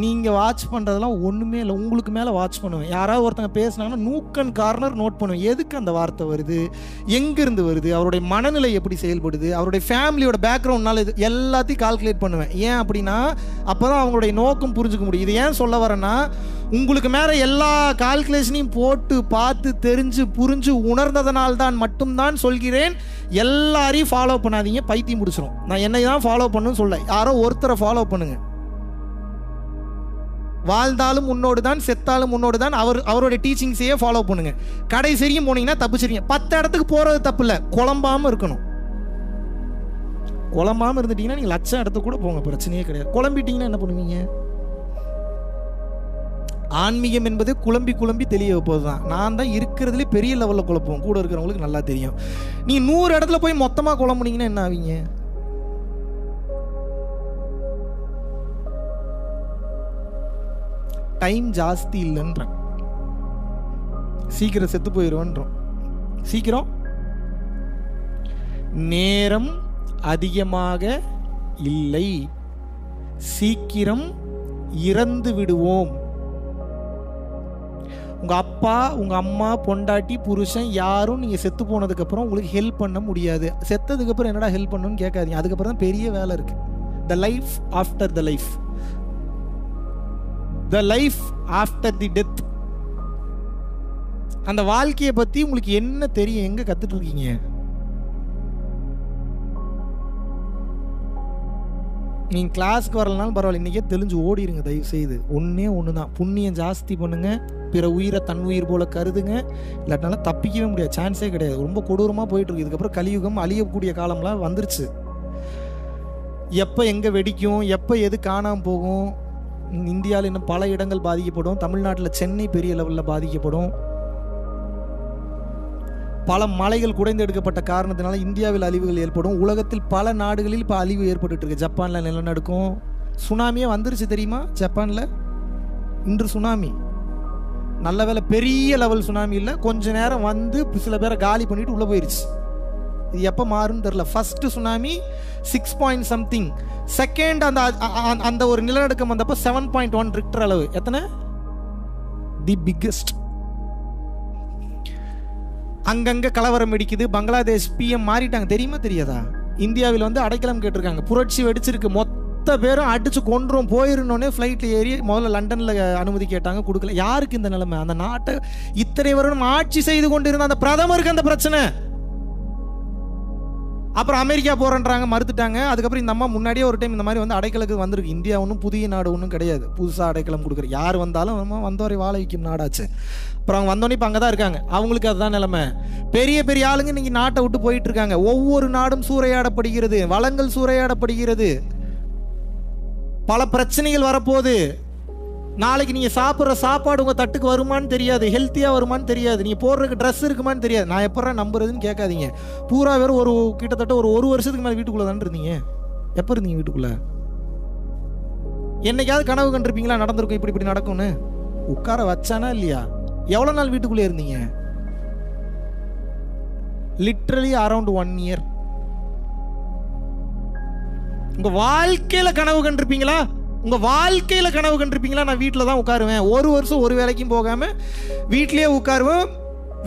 [SPEAKER 1] நீங்கள் வாட்ச் பண்ணுறதெல்லாம் ஒன்றுமே இல்லை. உங்களுக்கு மேலே வாட்ச் பண்ணுவேன். யாராவது ஒருத்தங்க பேசுனாங்கன்னா நூக்கன் கார்னர் நோட் பண்ணுவேன். எதுக்கு அந்த வார்த்தை வருது, எங்கேருந்து வருது, அவருடைய மனநிலை எப்படி செயல்படுது, அவருடைய ஃபேமிலியோட பேக்ரவுண்ட்னால இது எல்லாத்தையும் கால்குலேட் பண்ணுவேன். ஏன் அப்படின்னா, அப்போ தான் அவங்களுடைய நோக்கம் புரிஞ்சுக்க முடியும். இது ஏன் சொல்ல வரேன்னா, உங்களுக்கு மேலே எல்லா கால்குலேஷனையும் போட்டு பார்த்து தெரிஞ்சு புரிஞ்சு உணர்ந்ததனால்தான் மட்டும்தான் சொல்கிறேன். எல்லாரையும் ஃபாலோ பண்ணாதீங்க, பைத்தியம் பிடிச்சிரும். நான் என்னை தான் ஃபாலோ பண்ணுன்னு சொல்ல, யாரோ ஒருத்தரை ஃபாலோ பண்ணுங்க. வாழ்ந்தாலும் உன்னோடு தான், செத்தாலும் உன்னோடு தான். அவருடைய டீச்சிங்ஸையே ஃபாலோ பண்ணுங்க. கடை சரியும் போனீங்கன்னா தப்பிச்சிருங்க. 10 இடத்துக்கு போறது தப்பு இல்லை, குழம்பாம இருக்கணும். குழம்பாம இருந்துட்டீங்கன்னா நீங்க 1,00,000 இடத்துக்கு கூட போங்க, பிரச்சனையே கிடையாது. குழம்பிட்டீங்கன்னா என்ன பண்ணுவீங்க? ஆன்மீகம் என்பது குழம்பி குழம்பி தெளிய வைப்பது தான். நான் தான் இருக்கிறதுலே பெரிய லெவலில் குழப்பம். கூட இருக்கிறவங்களுக்கு நல்லா தெரியும். நீ 100 இடத்துல போய் மொத்தமாக குழம்புனீங்கன்னா என்ன ஆவீங்க? டைம் ஜாஸ்தி இல்லைன்றேன், சீக்கிரம் செத்து போயிடுவோன்றோம். சீக்கிரம் நேரம் அதிகமாக இல்லை, சீக்கிரம் இறந்து விடுவோம். உங்க அப்பா, உங்க அம்மா, பொண்டாட்டி, புருஷன் யாரும் நீங்க செத்து போனதுக்கு அப்புறம் உங்களுக்கு ஹெல்ப் பண்ண முடியாது. செத்ததுக்கு அப்புறம் என்னடா ஹெல்ப் பண்ணணும்னு கேட்காதீங்க. அதுக்கப்புறம் தான் பெரிய வேலை இருக்கு. The life after the life, the life after the death. அந்த வாழ்க்கையை பத்தி உங்களுக்கு என்ன தெரியும்? எங்க கத்துட்டு இருக்கீங்க? நீங்க கிளாஸ்க்கு வரலனாலும் பரவாயில்ல, இன்னைக்கே தெளிஞ்சு ஓடிடுங்க தயவு செய்து. ஒன்னே ஒண்ணுதான், புண்ணியம் ஜாஸ்தி பண்ணுங்க, பிற உயிரை தன் உயிர் போல கருதுங்க. இல்லாட்டினால தப்பிக்கவே முடியாது, சான்ஸே கிடையாது. ரொம்ப கொடூரமா போயிட்டு இருக்கு. இதுக்கப்புறம் கலியுகம், அழியக்கூடிய காலம்லாம் வந்துருச்சு. எப்ப எங்க வெடிக்கும், எப்ப எது காணாம போகும். இந்தியாவில் இன்னும் பல இடங்கள் பாதிக்கப்படும். தமிழ்நாட்டில் சென்னை பெரிய லெவலில் பாதிக்கப்படும். பல மலைகள் குடைந்து எடுக்கப்பட்ட காரணத்தினால இந்தியாவில் அழிவுகள் ஏற்படும். உலகத்தில் பல நாடுகளில் இப்போ அழிவு ஏற்பட்டு இருக்கு. ஜப்பானில் நிலநடுக்கம், சுனாமியே வந்துருச்சு தெரியுமா? ஜப்பானில் இன்று சுனாமி. நல்ல வேலை பெரிய லெவல் சுனாமி இல்லை, கொஞ்ச நேரம் வந்து சில பேரை காலி பண்ணிட்டு உள்ள போயிருச்சு. இது எப்போ மாறும்னு தெரியல. ஃபர்ஸ்ட் சுனாமி 6.something, செகண்ட் அந்த ஒரு நிலநடுக்கம் வந்தப்போ 7.1 ரிக்டர் அளவு. எத்தனை? The biggest. அங்கங்க கலவரம் வெடிக்குது. பங்களாதேஷ் PM மாறிட்டாங்க, தெரியுமா தெரியாதா? இந்தியாவில் வந்து அடைக்கலம் கேட்டிருக்காங்க. புரட்சி வெடிச்சிருக்கு, மொத்த பேரும் அடிச்சு கொன்றும் போயிருந்தோடனே ஃப்ளைட்ல ஏறி முதல்ல லண்டன்ல அனுமதி கேட்டாங்க, கொடுக்கல. யாருக்கு இந்த நிலைமை? அந்த நாட்டை இத்தனை வருடம் ஆட்சி செய்து கொண்டிருந்த அந்த பிரதமருக்கு அந்த பிரச்சனை. அப்புறம் அமெரிக்கா போறேன்றாங்க, மறுத்துட்டாங்க. அதுக்கப்புறம் இந்த அம்மா முன்னாடியே ஒரு டைம் இந்த மாதிரி வந்து அடைக்கலுக்கு வந்திருக்கு. இந்தியா ஒன்றும் புதிய நாடு ஒன்றும் கிடையாது, புதுசாக அடைக்கலம் கொடுக்குற. யார் வந்தாலும் நம்ம வந்தவரை வாழ வைக்கும் நாடாச்சு. அப்புறம் அவங்க வந்தோடனே இப்போ அங்கே தான் இருக்காங்க. அவங்களுக்கு அதுதான் நிலைமை. பெரிய பெரிய ஆளுங்க இன்னைக்கு நாட்டை விட்டு போயிட்டு இருக்காங்க. ஒவ்வொரு நாடும் சூறையாடப்படுகிறது, வளங்கள் சூறையாடப்படுகிறது, பல பிரச்சனைகள் வரப்போகுது. நாளைக்கு நீங்கள் சாப்பிட்ற சாப்பாடு உங்கள் தட்டுக்கு வருமானு தெரியாது, ஹெல்த்தியாக வருமானு தெரியாது, நீங்கள் போடுறதுக்கு ட்ரெஸ் இருக்குமான்னு தெரியாது. நான் எப்போ நம்புறதுன்னு கேட்காதீங்க. பூரா பேர் கிட்டத்தட்ட ஒரு வருஷத்துக்கு மேலே வீட்டுக்குள்ளே தானே இருந்தீங்க. எப்போ இருந்தீங்க வீட்டுக்குள்ளே? என்னைக்காவது கனவு கண்டிருப்பீங்களா நடந்திருக்கும் இப்படி இப்படி நடக்கும்னு? உட்கார வச்சானா இல்லையா? எவ்வளோ நாள் வீட்டுக்குள்ளே இருந்தீங்க? Literally around 1 year. உங்க வாழ்க்கையில கனவு கண்டிருப்பீங்களா? உங்க வாழ்க்கையில கனவு கண்டிருப்பீங்களா நான் வீட்டில் தான் உட்காருவேன், 1 வருஷம் ஒரு வேலைக்கும் போகாம வீட்லயே உட்காருவேன்,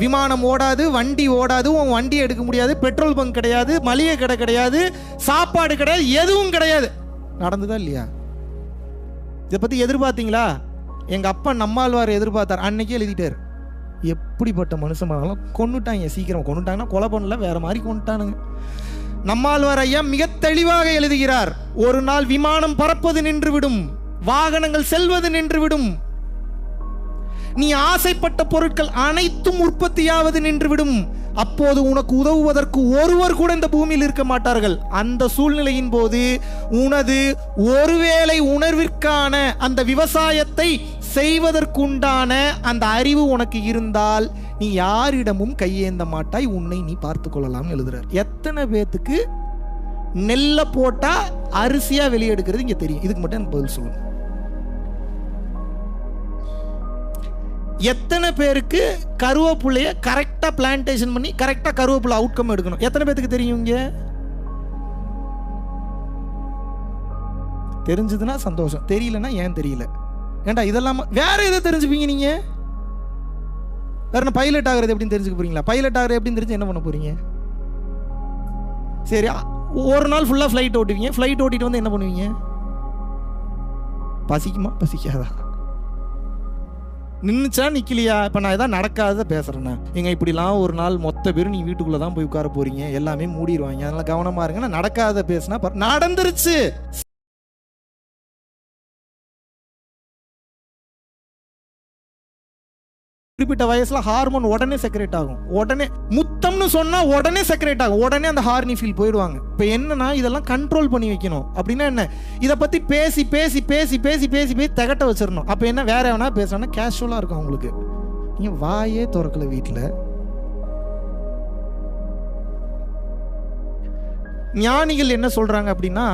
[SPEAKER 1] விமானம் ஓடாது, வண்டி ஓடாது, உன் வண்டி எடுக்க முடியாது, பெட்ரோல் பங்க் கிடையாது, மளிகை கடை கிடையாது, சாப்பாடு கிடையாது, எதுவும் கிடையாது. நடந்ததா இல்லையா? இதை பத்தி எதிர்பார்த்தீங்களா? எங்க அப்பா நம்மாழ்வார் எதிர்பார்த்தார், அன்னைக்கே எழுதிட்டார். எப்படிப்பட்ட மனுஷன் கொன்னுட்டாங்க. சீக்கிரம் கொன்னுட்டாங்கன்னா கொலை பண்ணல, வேற மாதிரி கொன்னுட்டானுங்க. நம்மாழ்வார் ஐயா மிக தெளிவாக எழுதுகிறார், ஒரு நாள் விமானம் பறப்பது நின்றுவிடும், வாகனங்கள் செல்வது நின்றுவிடும், நீ ஆசைப்பட்ட பொருட்கள் அனைத்தும் உற்பத்தியாவது நின்றுவிடும், அப்போது உனக்கு உதவுவதற்கு ஒருவர் கூட இந்த பூமியில் இருக்க மாட்டார்கள். அந்த சூழ்நிலையின் போது உனது ஒருவேளை உணர்விற்கான அந்த விவசாயத்தை செய்வதற்குண்டான அந்த அறிவு உனக்கு இருந்தால் நீ யாரிடமும் கையேந்த மாட்டாய், உன்னை நீ பார்த்து கொள்ளலாம் எழுதுறார். எத்தனை பேத்துக்கு நெல்ல போட்டா அரிசியா வெளியெடுக்கிறது இங்க தெரியும்? இதுக்கு மட்டும் எனக்கு பதில் சொல்லுங்க. எத்தனை பேருக்கு கருவேப்பிள்ளைய கரெக்டா பிளான்டேஷன் பண்ணி கரெக்டா கருவேப்பிள்ளை அவுட்கம் எடுக்கணும்? எத்தனை பேருக்கு தெரியும்? இங்க தெரிஞ்சதுன்னா சந்தோஷம், தெரியலன்னா ஏன் தெரியல? ஏண்டா இதெல்லாம் வேற எதை தெரிஞ்சுப்பீங்க நீங்க? வேற பைலட் ஆகிறது எப்படின்னு தெரிஞ்சுக்க போறீங்களா? பைலட் ஆகிறது எப்படின்னு தெரிஞ்சு என்ன பண்ண போறீங்க? சரி, ஒரு நாள் ஃபுல்லா ஃப்ளைட் ஓட்டுவீங்க, ஃப்ளைட் ஓட்டிட்டு வந்து என்ன பண்ணுவீங்க? பசிக்குமா பசிக்காதா? நின்றுச்சா நிற்கலையா? இப்போ நான் எதாவது நடக்காத பேசுகிறேண்ணா, எங்க இப்படிலாம் ஒரு நாள் மொத்த பேரும் நீங்கள் வீட்டுக்குள்ளே தான் போய் உட்கார போகிறீங்க, எல்லாமே மூடிடுவாங்க, அதனால் கவனமாக இருங்க. நான் நடக்காத பேசுனா நடந்துருச்சு. குறிப்பிட்ட வயசுல ஹார்மோன் உடனே செக்ரேட் ஆகும், உடனே முத்தம்னு சொன்னா உடனே செக்ரேட் ஆகும், உடனே அந்த ஹார்னி ஃபீல் போயிடுவாங்க. இப்போ என்னன்னா இதெல்லாம் கண்ட்ரோல் பண்ணி வைக்கணும். அப்படின்னா என்ன? இதை பத்தி பேசி பேசி பேசி பேசி பேசி பேசி திகட்ட வச்சிடணும். அப்போ என்ன, வேற எவனா பேசுனா கேஷுவலா இருக்கும் அவங்களுக்கு. நீங்க வாயே திறக்கல வீட்டுல. ஞானிகள் என்ன சொல்றாங்க அப்படின்னா,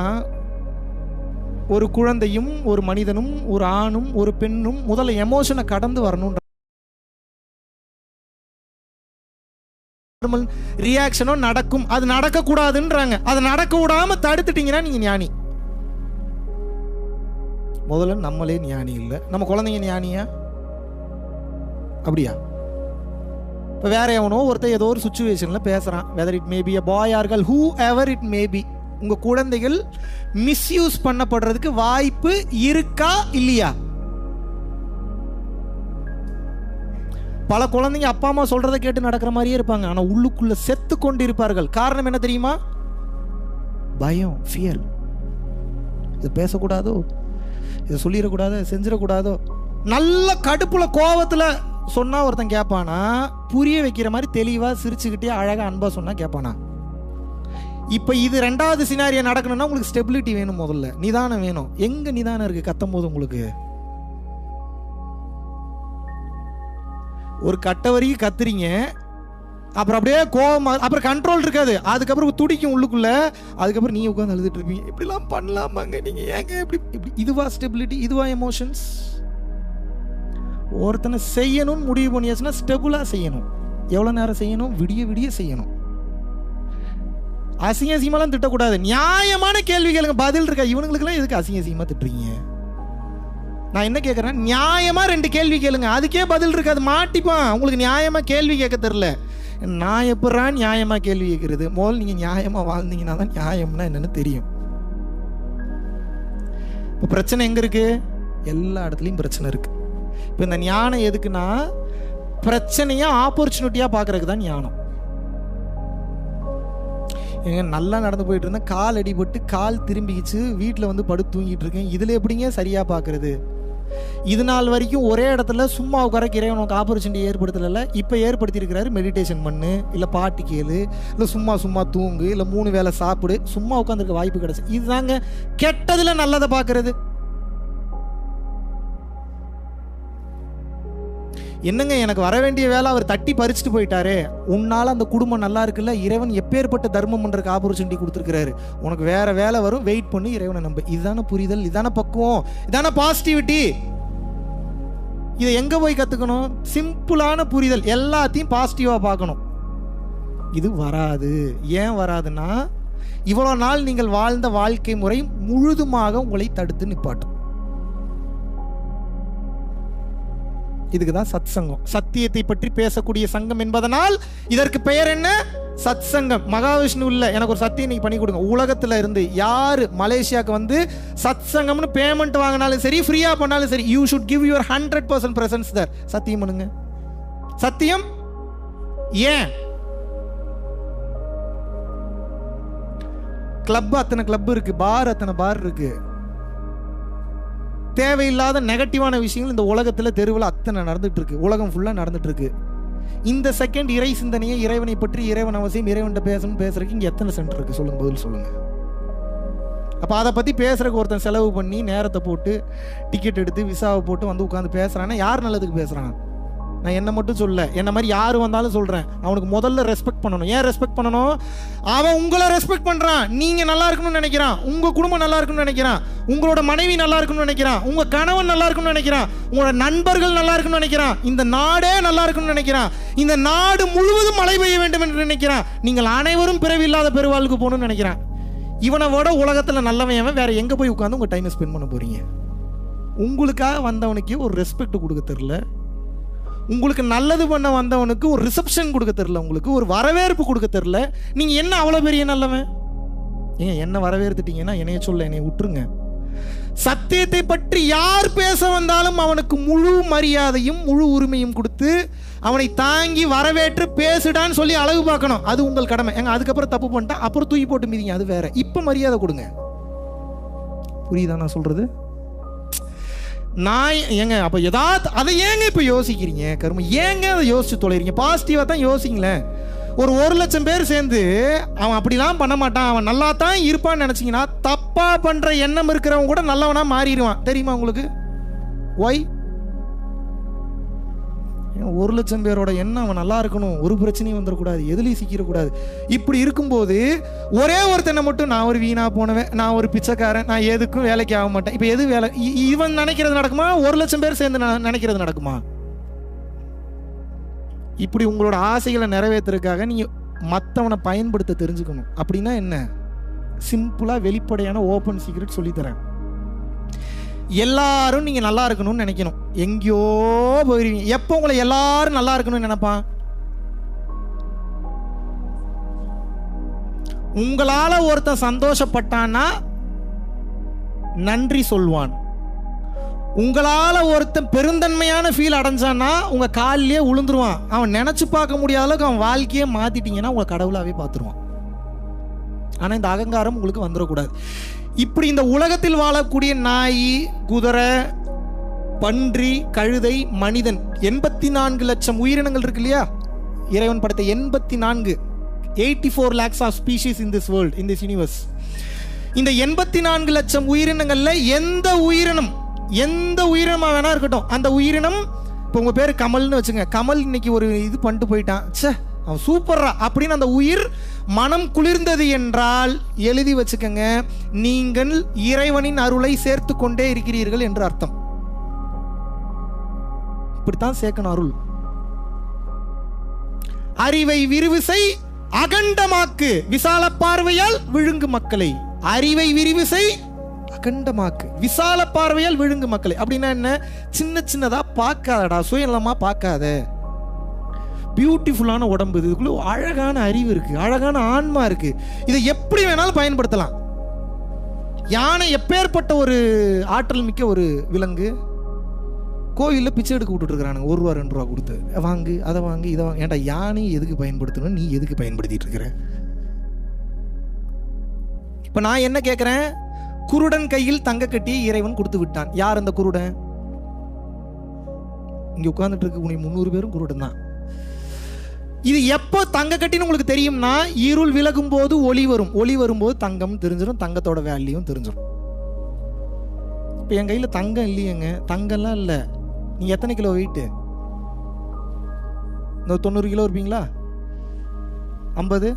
[SPEAKER 1] ஒரு குழந்தையும் ஒரு மனிதனும் ஒரு ஆணும் ஒரு பெண்ணும் முதல்ல எமோஷனை கடந்து வரணும், ரியாக்ஷனோ நடக்கும், அது நடக்க கூடாதுன்றாங்க. அது நடக்க விடாம தடுத்துட்டீங்கன்னா நீங்க ஞானி. முதல்ல நம்மளே ஞானி இல்ல, நம்ம குழந்தைங்க ஞானியா? அப்படியா? இப்ப வேற எவனோ ஒருத்தர் ஏதோ ஒரு சிச்சுவேஷன்ல பேசுறான், whether it may be a boy or girl, whoever it may be, உங்க குழந்தைகள் மிஸ்யூஸ் பண்ணப்படுறதுக்கு வாய்ப்பு இருக்கா இல்லையா? பல குழந்தைங்க அப்பா அம்மா சொல்றதை கேட்டு நடக்கிற மாதிரியே இருப்பாங்க, ஆனா உள்ளுக்குள்ள செத்து கொண்டு இருப்பார்கள். காரணம் என்ன தெரியுமா? பயம், ஃபியர். இது பேசக்கூடாதோ, இதை சொல்லிடக்கூடாதோ, செஞ்சிடக்கூடாதோ. நல்ல கடுப்புல கோவத்துல சொன்னா ஒருத்தன் கேட்பானா? புரிய வைக்கிற மாதிரி தெளிவா சிரிச்சுக்கிட்டே அழகா அன்பா சொன்னா கேட்பானா? இப்ப இது ரெண்டாவது சினாரியோ நடக்கணும்னா உங்களுக்கு ஸ்டெபிலிட்டி வேணும், முதல்ல நிதானம் வேணும். எங்க நிதானம் இருக்கு கத்தும் போது உங்களுக்கு? ஒரு கட்ட வரைக்கும் கத்துறீங்க, அப்புறம் அப்படியே கோவம், அப்புறம் கண்ட்ரோல் இருக்காது, அதுக்கப்புறம் துடிக்கும் உள்ளுக்குள்ள, அதுக்கப்புறம் நீங்க உட்காந்து அழுதுட்டு இருப்பீங்க. இப்படிலாம் பண்ணலாமாங்க நீங்க, ஏங்க இப்படி இப்படி? இதுவா ஸ்டெபிலிட்டி? இதுவா எமோஷன்ஸ்? ஒருத்தனை செய்யணும்னு முடிவு பண்ணியாச்சுன்னா ஸ்டெபிளா செய்யணும். எவ்வளவு நேரம் செய்யணும்? விடிய விடிய செய்யணும். அசிங்க அசிங்கமாலாம் திட்டக்கூடாது, நியாயமான கேள்வி கேளுங்க, பதில் இருக்கா? இவனுங்களுக்குலாம் எதுக்கு அசிங்க அசிங்கமா திட்டுறீங்க? நான் என்ன கேட்குறேன், நியாயமா 2 கேள்வி கேளுங்க, அதுக்கே பதில் இருக்காது, மாட்டிப்பான். உங்களுக்கு நியாயமா கேள்வி கேட்க தெரியல. நான் எப்படா நியாயமா கேள்வி கேட்கறது? முதல்ல நீங்க நியாயமா வாழ்ந்தீங்கன்னா தான் நியாயம்னா என்னன்னு தெரியும். இப்போ பிரச்சனை எங்க இருக்கு? எல்லா இடத்துலையும் பிரச்சனை இருக்கு. இப்போ இந்த ஞானம் எதுக்குன்னா, பிரச்சனையை ஆப்பர்ச்சுனிட்டியா பார்க்கறதுக்கு தான் ஞானம். எங்க நல்லா நடந்து போயிட்டு இருந்தேன், கால் அடிபட்டு கால் திரும்பிக்கிச்சு, வீட்டில் வந்து படுத்து தூங்கிட்டு இருக்கேன், இதுல எப்படிங்க சரியா பார்க்கறது? இது நாள் வரைக்கும் ஒரே இடத்துல சும்மா உட்கார இறைவனுக்கு ஆப்பர்ச்சுனிட்டி ஏற்படுத்தல, இப்போ ஏற்படுத்தி இருக்கிறாரு. மெடிடேஷன் பண்ணு, இல்லை பாட்டு கேளு, இல்லை சும்மா சும்மா தூங்கு, இல்லை 3 வேளை சாப்பிடு, சும்மா உட்காந்துருக்க வாய்ப்பு கிடைச்சு. இதுதாங்க கெட்டதுல நல்லதை பார்க்கறது. என்னங்க எனக்கு வர வேண்டிய வேலை அவர் தட்டி பறிச்சுட்டு போயிட்டாரு, உன்னால அந்த குடும்பம் நல்லா இருக்குல்ல, இறைவன் எப்பேற்பட்ட தர்மம் பண்றதுக்கு ஆப்பர்ச்சுனிட்டி கொடுத்துருக்காரு, உனக்கு வேற வேலை வரும், வெயிட் பண்ணி இறைவனை நம்ப. இதுதானே புரிதல், இதான பக்குவம், இதான பாசிட்டிவிட்டி. இதை எங்க போய் கத்துக்கணும்? சிம்பிளான புரிதல், எல்லாத்தையும் பாசிட்டிவா பார்க்கணும். இது வராது. ஏன் வராதுன்னா, இவ்வளவு நாள் நீங்கள் வாழ்ந்த வாழ்க்கை முறை முழுதுமாக உங்களை தடுத்து நிப்பாட்டும். இதுக்குதான் சத் சங்கம், சத்தியத்தை பற்றி பேசக்கூடிய சங்கம் என்பதனால் இதற்கு பெயர் என்ன? சத் சங்கம். மகாவிஷ்ணு இல்ல, எனக்கு ஒரு சத்தியம் நீங்க பண்ணி கொடுங்க. உலகத்துல இருந்து யாரு மலேசியாவுக்கு வந்து சத் சங்கம்னு பேமெண்ட் வாங்கினாலும் சரி, ஃப்ரீயா பண்ணாலும் சரி, you should give your 100% presence there. சத்தியம் பண்ணுங்க. சத்தியம். ஏன்? கிளப் அத்தனை கிளப் இருக்கு, பார் அத்தனை பார் இருக்கு. தேவையில்லாத நெகட்டிவான விஷயங்கள் இந்த உலகத்துல தெருவில் அத்தனை நடந்துட்டு இருக்கு, உலகம் ஃபுல்லா நடந்துட்டு இருக்கு. இந்த செகண்ட் இறை சிந்தனையை, இறைவனை பற்றி, இறைவன் அவசியம், இறைவன்கிட்ட பேசணும் பேசுறதுக்கு இங்க எத்தனை சென்டர் இருக்கு சொல்லுங்க, பதில் சொல்லுங்க. அப்ப அதை பத்தி பேசுறதுக்கு ஒருத்தன் செலவு பண்ணி நேரத்தை போட்டு டிக்கெட் எடுத்து விசாவை போட்டு வந்து உட்காந்து பேசுறான்னா யார் நல்லதுக்கு பேசுறான்? நான் என்ன மட்டும் சொல்ல, என்ன மாதிரி யாரு வந்தாலும் சொல்றேன், அவனுக்கு முதல்ல ரெஸ்பெக்ட் பண்ணணும். ஏன் ரெஸ்பெக்ட் பண்ணணும்? அவன் உங்களை ரெஸ்பெக்ட் பண்றான், நீங்க நல்லா இருக்கணும்னு நினைக்கிறான், உங்க குடும்பம் நல்லா இருக்கணும்னு நினைக்கிறான், உங்களோட மனைவி நல்லா இருக்கணும்னு நினைக்கிறான், உங்க கணவன் நல்லா இருக்கணும்னு நினைக்கிறான், உங்களோட நண்பர்கள் நல்லா இருக்கணும்னு நினைக்கிறான், இந்த நாடே நல்லா இருக்கணும்னு நினைக்கிறான், இந்த நாடு முழுவதும் மழை பெய்ய வேண்டும் என்று நினைக்கிறான், நீங்கள் அனைவரும் பிறவி இல்லாத பெருவாழ்வுக்கு போகணும்னு நினைக்கிறான். இவனை விட உலகத்துல நல்லவன் வேற எங்க போய் உட்காந்து உங்க டைம் ஸ்பெண்ட் பண்ண போறீங்க? உங்களுக்காக வந்தவனுக்கு ஒரு ரெஸ்பெக்ட் கொடுக்க தெரியல, உங்களுக்கு நல்லது பண்ண வந்தவனுக்கு ஒரு ரிசப்ஷன் கொடுக்க தெரியல, உங்களுக்கு ஒரு வரவேற்பு கொடுக்க தெரியல. நீங்க என்ன அவ்வளவு பெரிய நல்லவன்? ஏங்க என்ன வரவேற்றுட்டீங்கன்னா என்னைய சொல்ல, என்னைய விட்டுருங்க. சத்தியத்தை பற்றி யார் பேச வந்தாலும் அவனுக்கு முழு மரியாதையும் முழு உரிமையும் கொடுத்து அவனை தாங்கி வரவேற்று பேசுடான்னு சொல்லி அழகு பார்க்கணும். அது உங்கள் கடமை. ஏங்க அதுக்கப்புறம் தப்பு பண்ணிட்டா அப்புறம் தூக்கி போட்டு மீதிங்க, அது வேற. இப்ப மரியாதை கொடுங்க. புரியுதா நான் சொல்றது? நான் ஏங்க அப்ப ஏதாவது அதை ஏங்க இப்ப யோசிக்கிறீங்க? கரும ஏங்க அதை யோசிச்சு தொலைறீங்க? பாசிட்டிவா தான் யோசிங்களேன். ஒரு 1,00,000 பேர் சேர்ந்து அவன் அப்படிலாம் பண்ண மாட்டான், அவன் நல்லா தான் இருப்பான்னு நினைச்சீங்கன்னா தப்பா பண்ற எண்ணம் இருக்கிறவங்க கூட நல்லவனா மாறிடுவான். தெரியுமா உங்களுக்கு? ஒய்? 1,00,000 பேரோட எண்ணம் அவன் நல்லா இருக்கணும், ஒரு பிரச்சனையும் வந்துடக்கூடாது, எதுலையும் சிக்கிடக்கூடாது. இப்படி இருக்கும்போது ஒரே ஒருத்தனை மட்டும் நான் ஒரு வீணா போனவன், நான் ஒரு பிச்சைக்காரன், நான் எதுக்கும் வேலைக்கு ஆக மாட்டேன். இப்போ எது வேலை? இவன் நினைக்கிறது நடக்குமா? 1,00,000 பேர் சேர்ந்து நினைக்கிறது நடக்குமா? இப்படி உங்களோட ஆசைகளை நிறைவேற்றுறதுக்காக நீங்க மற்றவனை பயன்படுத்த தெரிஞ்சுக்கணும். அப்படின்னா என்ன? சிம்பிளா வெளிப்படையான ஓப்பன் சீக்ரெட் சொல்லித்தரேன். எல்லாரும் நீங்க நல்லா இருக்கணும்னு நினைக்கணும். எங்கேயோ போயிருவீங்க. எப்போ உங்களை எல்லாரும் நல்லா இருக்கணும்னு நினைப்பான்? உங்களால ஒருத்தன் சந்தோஷப்பட்டான்னா நன்றி சொல்வான். உங்களால ஒருத்தன் பெருந்தன்மையான ஃபீல் அடைஞ்சான்னா உங்க காலிலேயே உளுந்துருவான். அவன் நினைச்சு பார்க்க முடியாத அளவுக்கு அவன் வாழ்க்கையே மாத்திட்டீங்கன்னா உங்க கடவுளாவே பார்த்துருவான். ஆனா இந்த அகங்காரம் உங்களுக்கு வந்துடக்கூடாது. இப்படி இந்த உலகத்தில் வாழக்கூடிய நாய், குதிரை, பன்றி, கழுதை, மனிதன், 84 லட்சம் உயிரினங்கள் இருக்கு இல்லையா? இறைவன் படைத்த 84 lakhs of species in this world, in this universe. இந்த 84 லட்சம் உயிரினங்கள்ல எந்த உயிரினமா வேணா இருக்கட்டும், அந்த உயிரினம், இப்போ உங்க பேரு கமல்னு வச்சுங்க, கமல் இன்னைக்கு ஒரு இது பண்ணிட்டு போயிட்டான், ச்சே அவன் சூப்பர்ரா அப்படின்னு அந்த உயிர் மனம் குளிர்ந்தது என்றால் எழுதி வச்சுக்கங்க, நீங்கள் இறைவனின் அருளை சேர்த்து கொண்டே இருக்கிறீர்கள் என்று அர்த்தம். இப்படித்தான் சேர்க்கணும் அருள். அறிவை விரிவுசை அகண்டமாக்கு, விசால பார்வையால் விழுங்கு மக்களை. அறிவை விரிவுசை அகண்டமாக்கு, விசால பார்வையால் விழுங்கு மக்களை. அப்படின்னா என்ன? சின்ன சின்னதா பார்க்காதடா, சுயநலமா பார்க்காத. பியூட்டிஃபுல்லான உடம்பு, இதுக்குள்ள அழகான அறிவு இருக்கு, அழகான ஆன்மா இருக்கு, இதை எப்படி வேணாலும் பயன்படுத்தலாம். யானை எப்பேற்பட்ட ஒரு ஆற்றல் மிக்க ஒரு விலங்கு. கோவிலில் பிச்சை எடுக்க விட்டுட்டு இருக்கிறானுங்க, 1 ரூபா 2 ரூபா கொடுத்து, வாங்கு அதை வாங்கு இதை வாங்க. ஏன்டா யானை எதுக்கு பயன்படுத்தணும்? நீ எதுக்கு பயன்படுத்திட்டு இருக்கிற? இப்ப நான் என்ன கேட்கிறேன்? குருடன் கையில் தங்க கட்டி இறைவன் கொடுத்து விட்டான். யார் அந்த குருடன்? இங்க உட்கார்ந்துட்டு இருக்க 300 பேரும் குருடன் தான். இது எப்போ தங்க கட்டின்னு உங்களுக்கு தெரியும்னா, இருள் விலகும் போது ஒளி வரும், ஒளி வரும்போது தங்கம் தெரிஞ்சிடும், தங்கத்தோட வேல்யூவும் தெரிஞ்சிடும். இப்போ என் கையில் தங்கம் இல்லையேங்க, தங்கம்லாம் இல்லை. நீ எத்தனை கிலோ வெயிட்டு? இந்த 90 கிலோ இருப்பீங்களா? 50,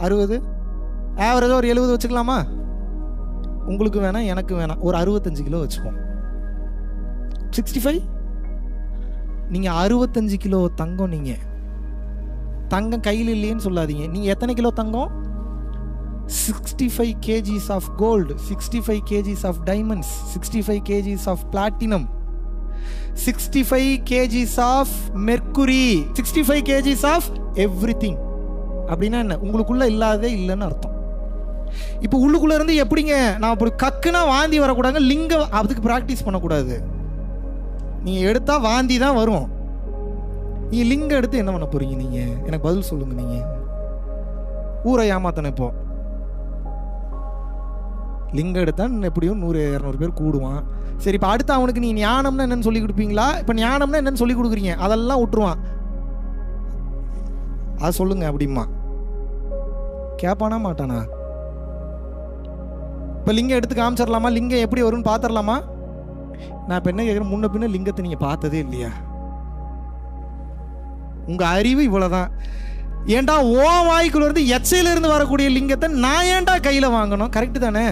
[SPEAKER 1] 60, ஆவரேஜாக ஒரு 70 வச்சுக்கலாமா? உங்களுக்கு வேணாம், எனக்கு வேணாம், ஒரு 65 கிலோ வச்சுப்போம். 65. நீங்கள் 65 கிலோ தங்கம். நீங்கள் தங்கம் கையில் இல்லையேன்னு சொல்லாதீங்க. நீங்கள் எத்தனை கிலோ தங்கம்? 65 kgs of gold, 65 kgs of diamonds, 65 kgs of platinum, 65 kgs of mercury, 65 kgs of everything. அப்படின்னா என்ன? உங்களுக்குள்ள இல்லாததே இல்லைன்னு அர்த்தம். இப்போ உள்ளுக்குள்ள இருந்து எப்படிங்க நான் அப்படி கக்குனா வாந்தி வரக்கூடாது, லிங்கம் அதுக்கு ப்ராக்டிஸ் பண்ணக்கூடாது. நீங்க எடுத்தா வாந்தி தான் வரும். நீங்க லிங்கம் எடுத்து என்ன பண்ண போறீங்க? நீங்க எனக்கு பதில் சொல்லுங்க. நீங்க ஊரை ஏமாத்தணும். இப்போ லிங்கம் எடுத்தா எப்படியும் 100-200 பேர் கூடுவான். சரி, இப்போ அடுத்து அவனுக்கு நீ ஞானம்னா என்னன்னு சொல்லி கொடுப்பீங்களா? இப்போ ஞானம்னா என்னன்னு சொல்லி கொடுக்குறீங்க, அதெல்லாம் விட்டுருவான். அது சொல்லுங்க அப்படிமா கேட்பானா மாட்டானா? இப்போ லிங்கம் எடுத்து காமிச்சிடலாமா? லிங்கம் எப்படி வரும்னு பார்த்துடலாமா? நான் இப்போ என்ன கேட்குறேன், முன்ன பின்ன லிங்கத்தை நீங்கள் பார்த்ததே இல்லையா? உங்கள் அறிவு இவ்வளோதான். ஏன்டா ஓ வாய்க்குள்ள இருந்து எச்சையிலிருந்து வரக்கூடிய லிங்கத்தை நான் ஏன்டா கையில் வாங்கணும்? கரெக்டு தானே?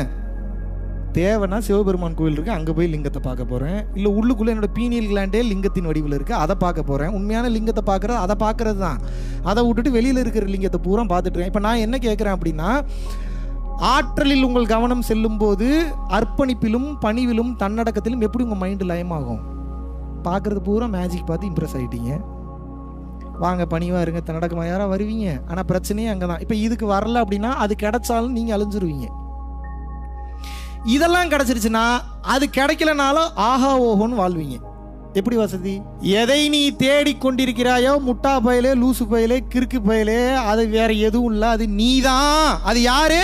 [SPEAKER 1] தேவைன்னா சிவபெருமான் கோயில் இருக்குது, அங்கே போய் லிங்கத்தை பார்க்க போகிறேன். இல்லை உள்ளுக்குள்ளே என்னோட பீனியல் கிளாண்டே லிங்கத்தின் வடிவில் இருக்குது, அதை பார்க்க போகிறேன். உண்மையான லிங்கத்தை பார்க்குறது அதை பார்க்குறது தான். அதை விட்டுட்டு வெளியில் இருக்கிற லிங்கத்தை பூரா பார்த்துட்டுருக்கேன். இப்போ நான் என்ன கேட்குறேன் அப்படின்னா, ஆற்றலில் உங்கள் கவனம் செல்லும் போது அர்ப்பணிப்பிலும் பணிவிலும் தன்னடக்கத்திலும் எப்படி உங்கள் மைண்டு லயமாகும்? பார்க்குறது பூரா மேஜிக் பார்த்து இம்ப்ரெஸ் ஆகிட்டீங்க. வாங்க பணிவாக இருங்க, தன்னடக்கமாக யாராக வருவீங்க. ஆனால் பிரச்சனையே அங்கே தான். இப்போ இதுக்கு வரல அப்படின்னா அது கிடைச்சாலும் நீங்கள் அழிஞ்சிருவீங்க. இதெல்லாம் கிடைச்சிருச்சுன்னா அது கிடைக்கலனாலும் ஆஹா ஓஹோன்னு வாழ்வீங்க. எப்படி வசதி? எதை நீ தேடிக்கொண்டிருக்கிறாயோ முட்டா பயலே, லூசு பயலே, கிறுக்கு பயலே, அது வேற எதுவும் இல்லை, அது நீதான். அது யாரு?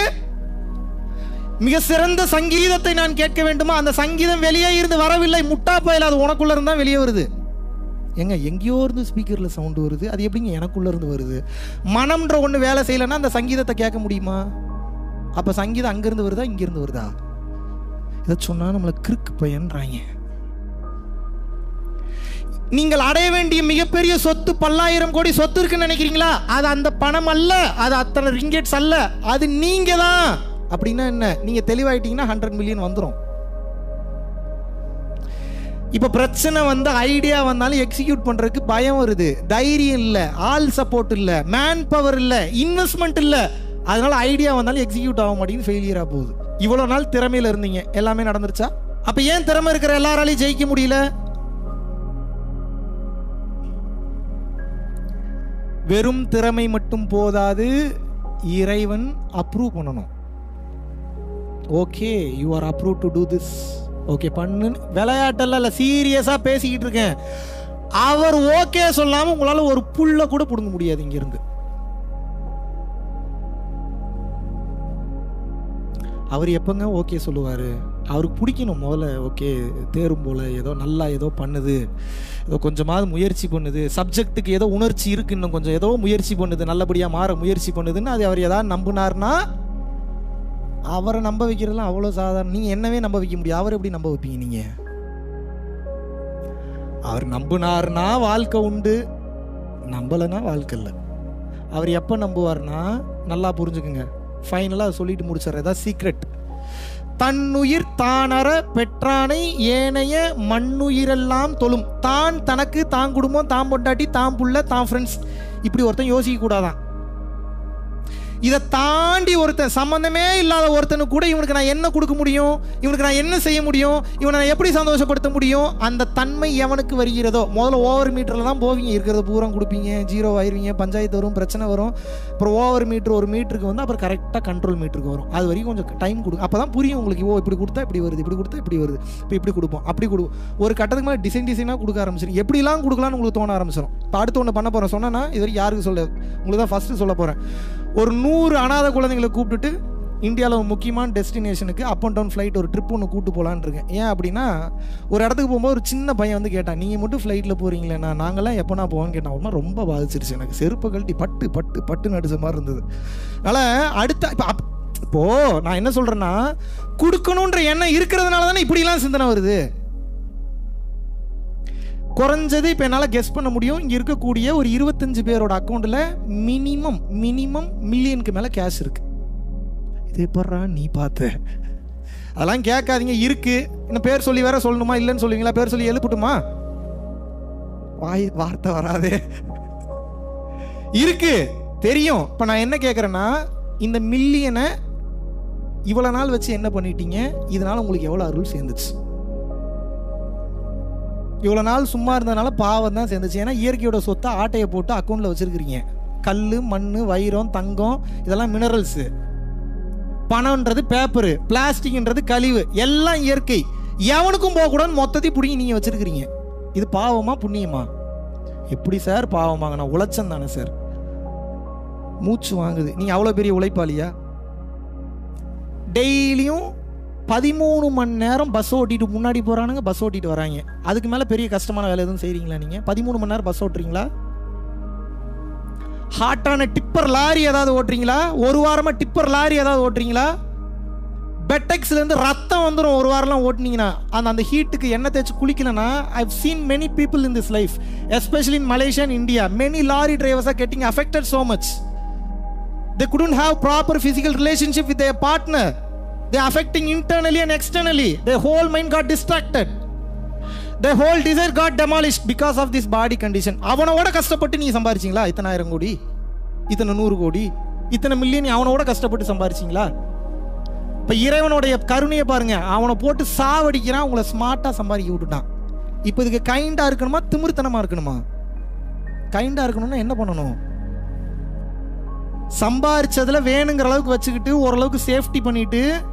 [SPEAKER 1] மிக சிறந்த சங்கீதத்தை நான் கேட்க வேண்டுமா? அந்த சங்கீதம் வெளியே இருந்து வரவில்லை, முட்டா பயல, அது உனக்குள்ள இருந்தா வெளியே வருது. எங்க எங்கேயோ இருந்து ஸ்பீக்கர்ல சவுண்ட் வருது, அது எப்படிங்க எனக்குள்ள இருந்து வருது? மனம்ன்ற ஒன்று வேலை செய்யலைன்னா அந்த சங்கீதத்தை கேட்க முடியுமா? அப்ப சங்கீதம் அங்கிருந்து வருதா இங்கிருந்து வருதா? இதை சொன்னா நம்மளை கிறுக்கு பையன்றாங்க. நீங்கள் அடைய வேண்டிய மிகப்பெரிய சொத்து 10,000 கோடி சொத்து இருக்குன்னு நினைக்கிறீங்களா? அது அந்த பணம் அல்ல, அது அத்தனை ரிங்கெட்ஸ் அல்ல, அது நீங்க தான். அப்படின்னா என்ன? நீங்க தெளிவாயிட்டீங்கன்னா 100 மில்லியன் வந்துடும். இப்ப பிரச்சனை வந்து ஐடியா வந்தாலும் எக்ஸிக்யூட் பண்றதுக்கு பயம் வருது, தைரியம் இல்ல, ஆள் சப்போர்ட் இல்ல, மேன் பவர் இல்ல, இன்வெஸ்ட்மெண்ட் இல்ல. அதனால ஐடியா வந்தாலும் எக்ஸிக்யூட் ஆக மாட்டேங்குது, ஃபெயிலியரா போகுது. இவ்வளவு நாள் திறமையில இருந்தீங்க, எல்லாமே நடந்துருச்சா? அப்ப ஏன் திறமை இருக்கிற எல்லாராலையும் ஜெயிக்க முடியல? வெறும் திறமை மட்டும் போதாது, இறைவன் அப்ரூவ் பண்ணணும். Okay, you are approve to do this, okay பண்ணு. விளையாட்டெல்லாம் இல்லை, சீரியஸா பேசிக்கிட்டு இருக்கேன். அவர் ஓகே சொல்லாம உங்களால ஒரு புல்ல கூட புடுங்க முடியாது இங்க இருந்து. அவர் எப்பங்க ஓகே சொல்லுவாரு? அவருக்கு பிடிக்கணும் முதல்ல. ஓகே தேரும் போல ஏதோ நல்லா ஏதோ பண்ணுது, ஏதோ கொஞ்சமாவது முயற்சி பண்ணுது, சப்ஜெக்ட்டுக்கு ஏதோ உணர்ச்சி இருக்கு, இன்னும் கொஞ்சம் ஏதோ முயற்சி பண்ணுது, நல்லபடியாக மாற முயற்சி பண்ணுதுன்னு அது அவர் ஏதாவது நம்பினார்னா அவரை நம்ப வைக்கிறதுலாம் அவ்வளோ சாதாரண. நீங்கள் என்னவே நம்ப வைக்க முடியும், அவர் எப்படி நம்ப வைப்பீங்க? நீங்கள் அவர் நம்பினார்னா வாழ்க்கை உண்டு, நம்பலைன்னா வாழ்க்கை இல்லை. அவர் எப்போ நம்புவார்னா, நல்லா புரிஞ்சுக்குங்க, ஃபைனலாக சொல்லிட்டு முடிச்சிடறதா சீக்ரெட். தன்னுயிர் தானற பெற்றானை ஏனைய மண்ணுயிரெல்லாம் தொழும். தான் தனக்கு, தான் குடும்பம், தான் பொண்டாட்டி, தான் புள்ள, தான் ஃப்ரெண்ட்ஸ், இப்படி ஒருத்தன் யோசிக்க கூடாதான். இதை தாண்டி ஒருத்தன் சம்பந்தமே இல்லாத ஒருத்தனுக்கு கூட இவனுக்கு நான் என்ன கொடுக்க முடியும், இவனுக்கு நான் என்ன செய்ய முடியும், இவனை நான் எப்படி சந்தோஷப்படுத்த முடியும், அந்த தன்மை எவனுக்கு வருகிறதோ. முதல்ல ஓவர் மீட்டரில் தான் போவீங்க, இருக்கிறத பூரா கொடுப்பீங்க, 0 ஆயிடுவீங்க, பஞ்சாயத்து வரும், பிரச்சனை வரும். அப்புறம் ஓவர் மீட்டர் ஒரு மீட்டருக்கு வந்து அப்புறம் கரெக்டாக கண்ட்ரோல் மீட்டருக்கு வரும். அது வரைக்கும் கொஞ்சம் டைம் கொடுக்கும், அப்போ தான் புரியும் உங்களுக்கு. ஓ இப்படி கொடுத்தா இப்படி வருது, இப்படி கொடுத்தா இப்படி வருது, இப்போ இப்படி கொடுப்போம், அப்படி கொடுப்போம். ஒரு கட்டத்துக்கு மேலே டிசைனாக கொடுக்க ஆரம்பிச்சிடும், எப்படிலாம் கொடுக்கலான்னு உங்களுக்கு தோண ஆரம்பிச்சிடும். இப்போ அடுத்து ஒன்று பண்ண போகிறேன், சொன்னா இது வரைக்கும் யாருக்கு சொல்ல, உங்களுக்கு தான் ஃபஸ்ட்டு சொல்ல போகிறேன். ஒரு 100 அனாதை குழந்தைங்களை கூப்பிட்டுட்டு இந்தியாவில் ஒரு முக்கியமான டெஸ்டினேஷனுக்கு அப் அண்ட் டவுன் ஃப்ளைட் ஒரு ட்ரிப் ஒன்று கூப்பிட்டு போகலான்னு இருக்கேன். ஏன் அப்படின்னா, ஒரு இடத்துக்கு போகும்போது ஒரு சின்ன பையன் வந்து கேட்டான், நீங்கள் மட்டும் ஃப்ளைட்டில் போகிறீங்களேண்ணா, நாங்களாம் எப்போனா போவோன்னு கேட்டான். ஒரு மாதிரி ரொம்ப பாதிச்சிருச்சு எனக்கு, செருப்பு கழட்டி பட்டு பட்டு பட்டு நடிச்ச மாதிரி இருந்தது. அதனால் அடுத்த இப்போது நான் என்ன சொல்கிறேன்னா, கொடுக்கணுன்ற எண்ணம் இருக்கிறதுனால தானே இப்படிலாம் சிந்தனை வருது. குறைஞ்சது இப்போ என்னால் கெஸ் பண்ண முடியும், இங்கே இருக்கக்கூடிய ஒரு 25 பேரோட அக்கௌண்ட்டில் மினிமம் மில்லியனுக்கு மேலே கேஷ் இருக்கு. இதே படுறா நீ பார்த்த, அதெல்லாம் கேட்காதீங்க. இருக்கு, இன்னும் பேர் சொல்லி வேற சொல்லணுமா? இல்லைன்னு சொல்லுவீங்களா? பேர் சொல்லி எழுப்பட்டுமா? வார்த்தை வராதே. இருக்கு, தெரியும். இப்போ நான் என்ன கேட்குறேன்னா, இந்த மில்லியனை இவ்வளோ நாள் வச்சு என்ன பண்ணிட்டீங்க? இதனால உங்களுக்கு எவ்வளோ அருள் சேர்ந்துச்சு? இவ்வளோ நாள் சும்மா இருந்ததுனால பாவம் தான் சேர்ந்துச்சு. ஏன்னா இயற்கையோட சொத்தை ஆட்டையை போட்டு அக்கௌண்ட்டில் வச்சுருக்கிறீங்க. கல், மண், வைரம், தங்கம் இதெல்லாம் மினரல்ஸு. பணம்ன்றது பேப்பரு, பிளாஸ்டிக்ன்றது கழிவு, எல்லாம் இயற்கை. எவனுக்கும் போகக்கூடாதுன்னு மொத்தத்தையும் பிடிங்கி நீங்கள் வச்சுருக்கிறீங்க. இது பாவமா புண்ணியமா? எப்படி சார் பாவமாங்க? நான் உழைச்சம் தானே சார். மூச்சு வாங்குது. நீங்கள் அவ்வளோ பெரிய உழைப்பாளியா? டெய்லியும் 13 மணி நேரம் பஸ் ஓட்டிட்டு முன்னாடி போகிறானுங்க, பஸ் ஓட்டிட்டு வராங்க. அதுக்கு மேலே பெரிய கஷ்டமான வேலை எதுவும் செய்கிறீங்களா நீங்கள்? 13 மணி நேரம் பஸ் ஓட்டுறீங்களா? ஹாட்டான டிப்பர் லாரி ஏதாவது ஓட்டுறீங்களா? ஒரு வாரமாக டிப்பர் லாரி ஏதாவது ஓட்டுறீங்களா? பெட்டெக்ஸ்லேருந்து ரத்தம் வந்துடும் ஒரு வாரம்லாம் ஓட்டுனீங்கன்னா. அந்த ஹீட்டுக்கு எண்ணெய் தேய்ச்சி குளிக்கலன்னா, I've seen many people in this life, especially in Malaysia and India. Many lorry drivers are getting affected so much. They couldn't have proper physical relationship with their partner. They affecting internally and externally. Their whole mind got distracted. Their whole desire got demolished because of this body condition. அவனோட கஷ்டப்பட்டு நீங்க சம்பாரிச்சீங்களா? இத்தனை 1000 கோடி, இத்தனை 100 கோடி, இத்தனை million அவனோட கஷ்டப்பட்டு சம்பாரிச்சீங்களா? இப்போ இறைவனுடைய கருணையை பாருங்க. அவனை போட்டு சாவடிக்கிறான், உங்களை ஸ்மார்ட்டாக சம்பாதிக்க விட்டுட்டான். இப்போ இதுக்கு கைண்டாக இருக்கணுமா திமிர்த்தனமாக இருக்கணுமா? கைண்டாக இருக்கணும்னா என்ன பண்ணணும்? சம்பாரிச்சதில் வேணுங்கிற அளவுக்கு வச்சுக்கிட்டு ஓரளவுக்கு சேஃப்டி பண்ணிட்டு,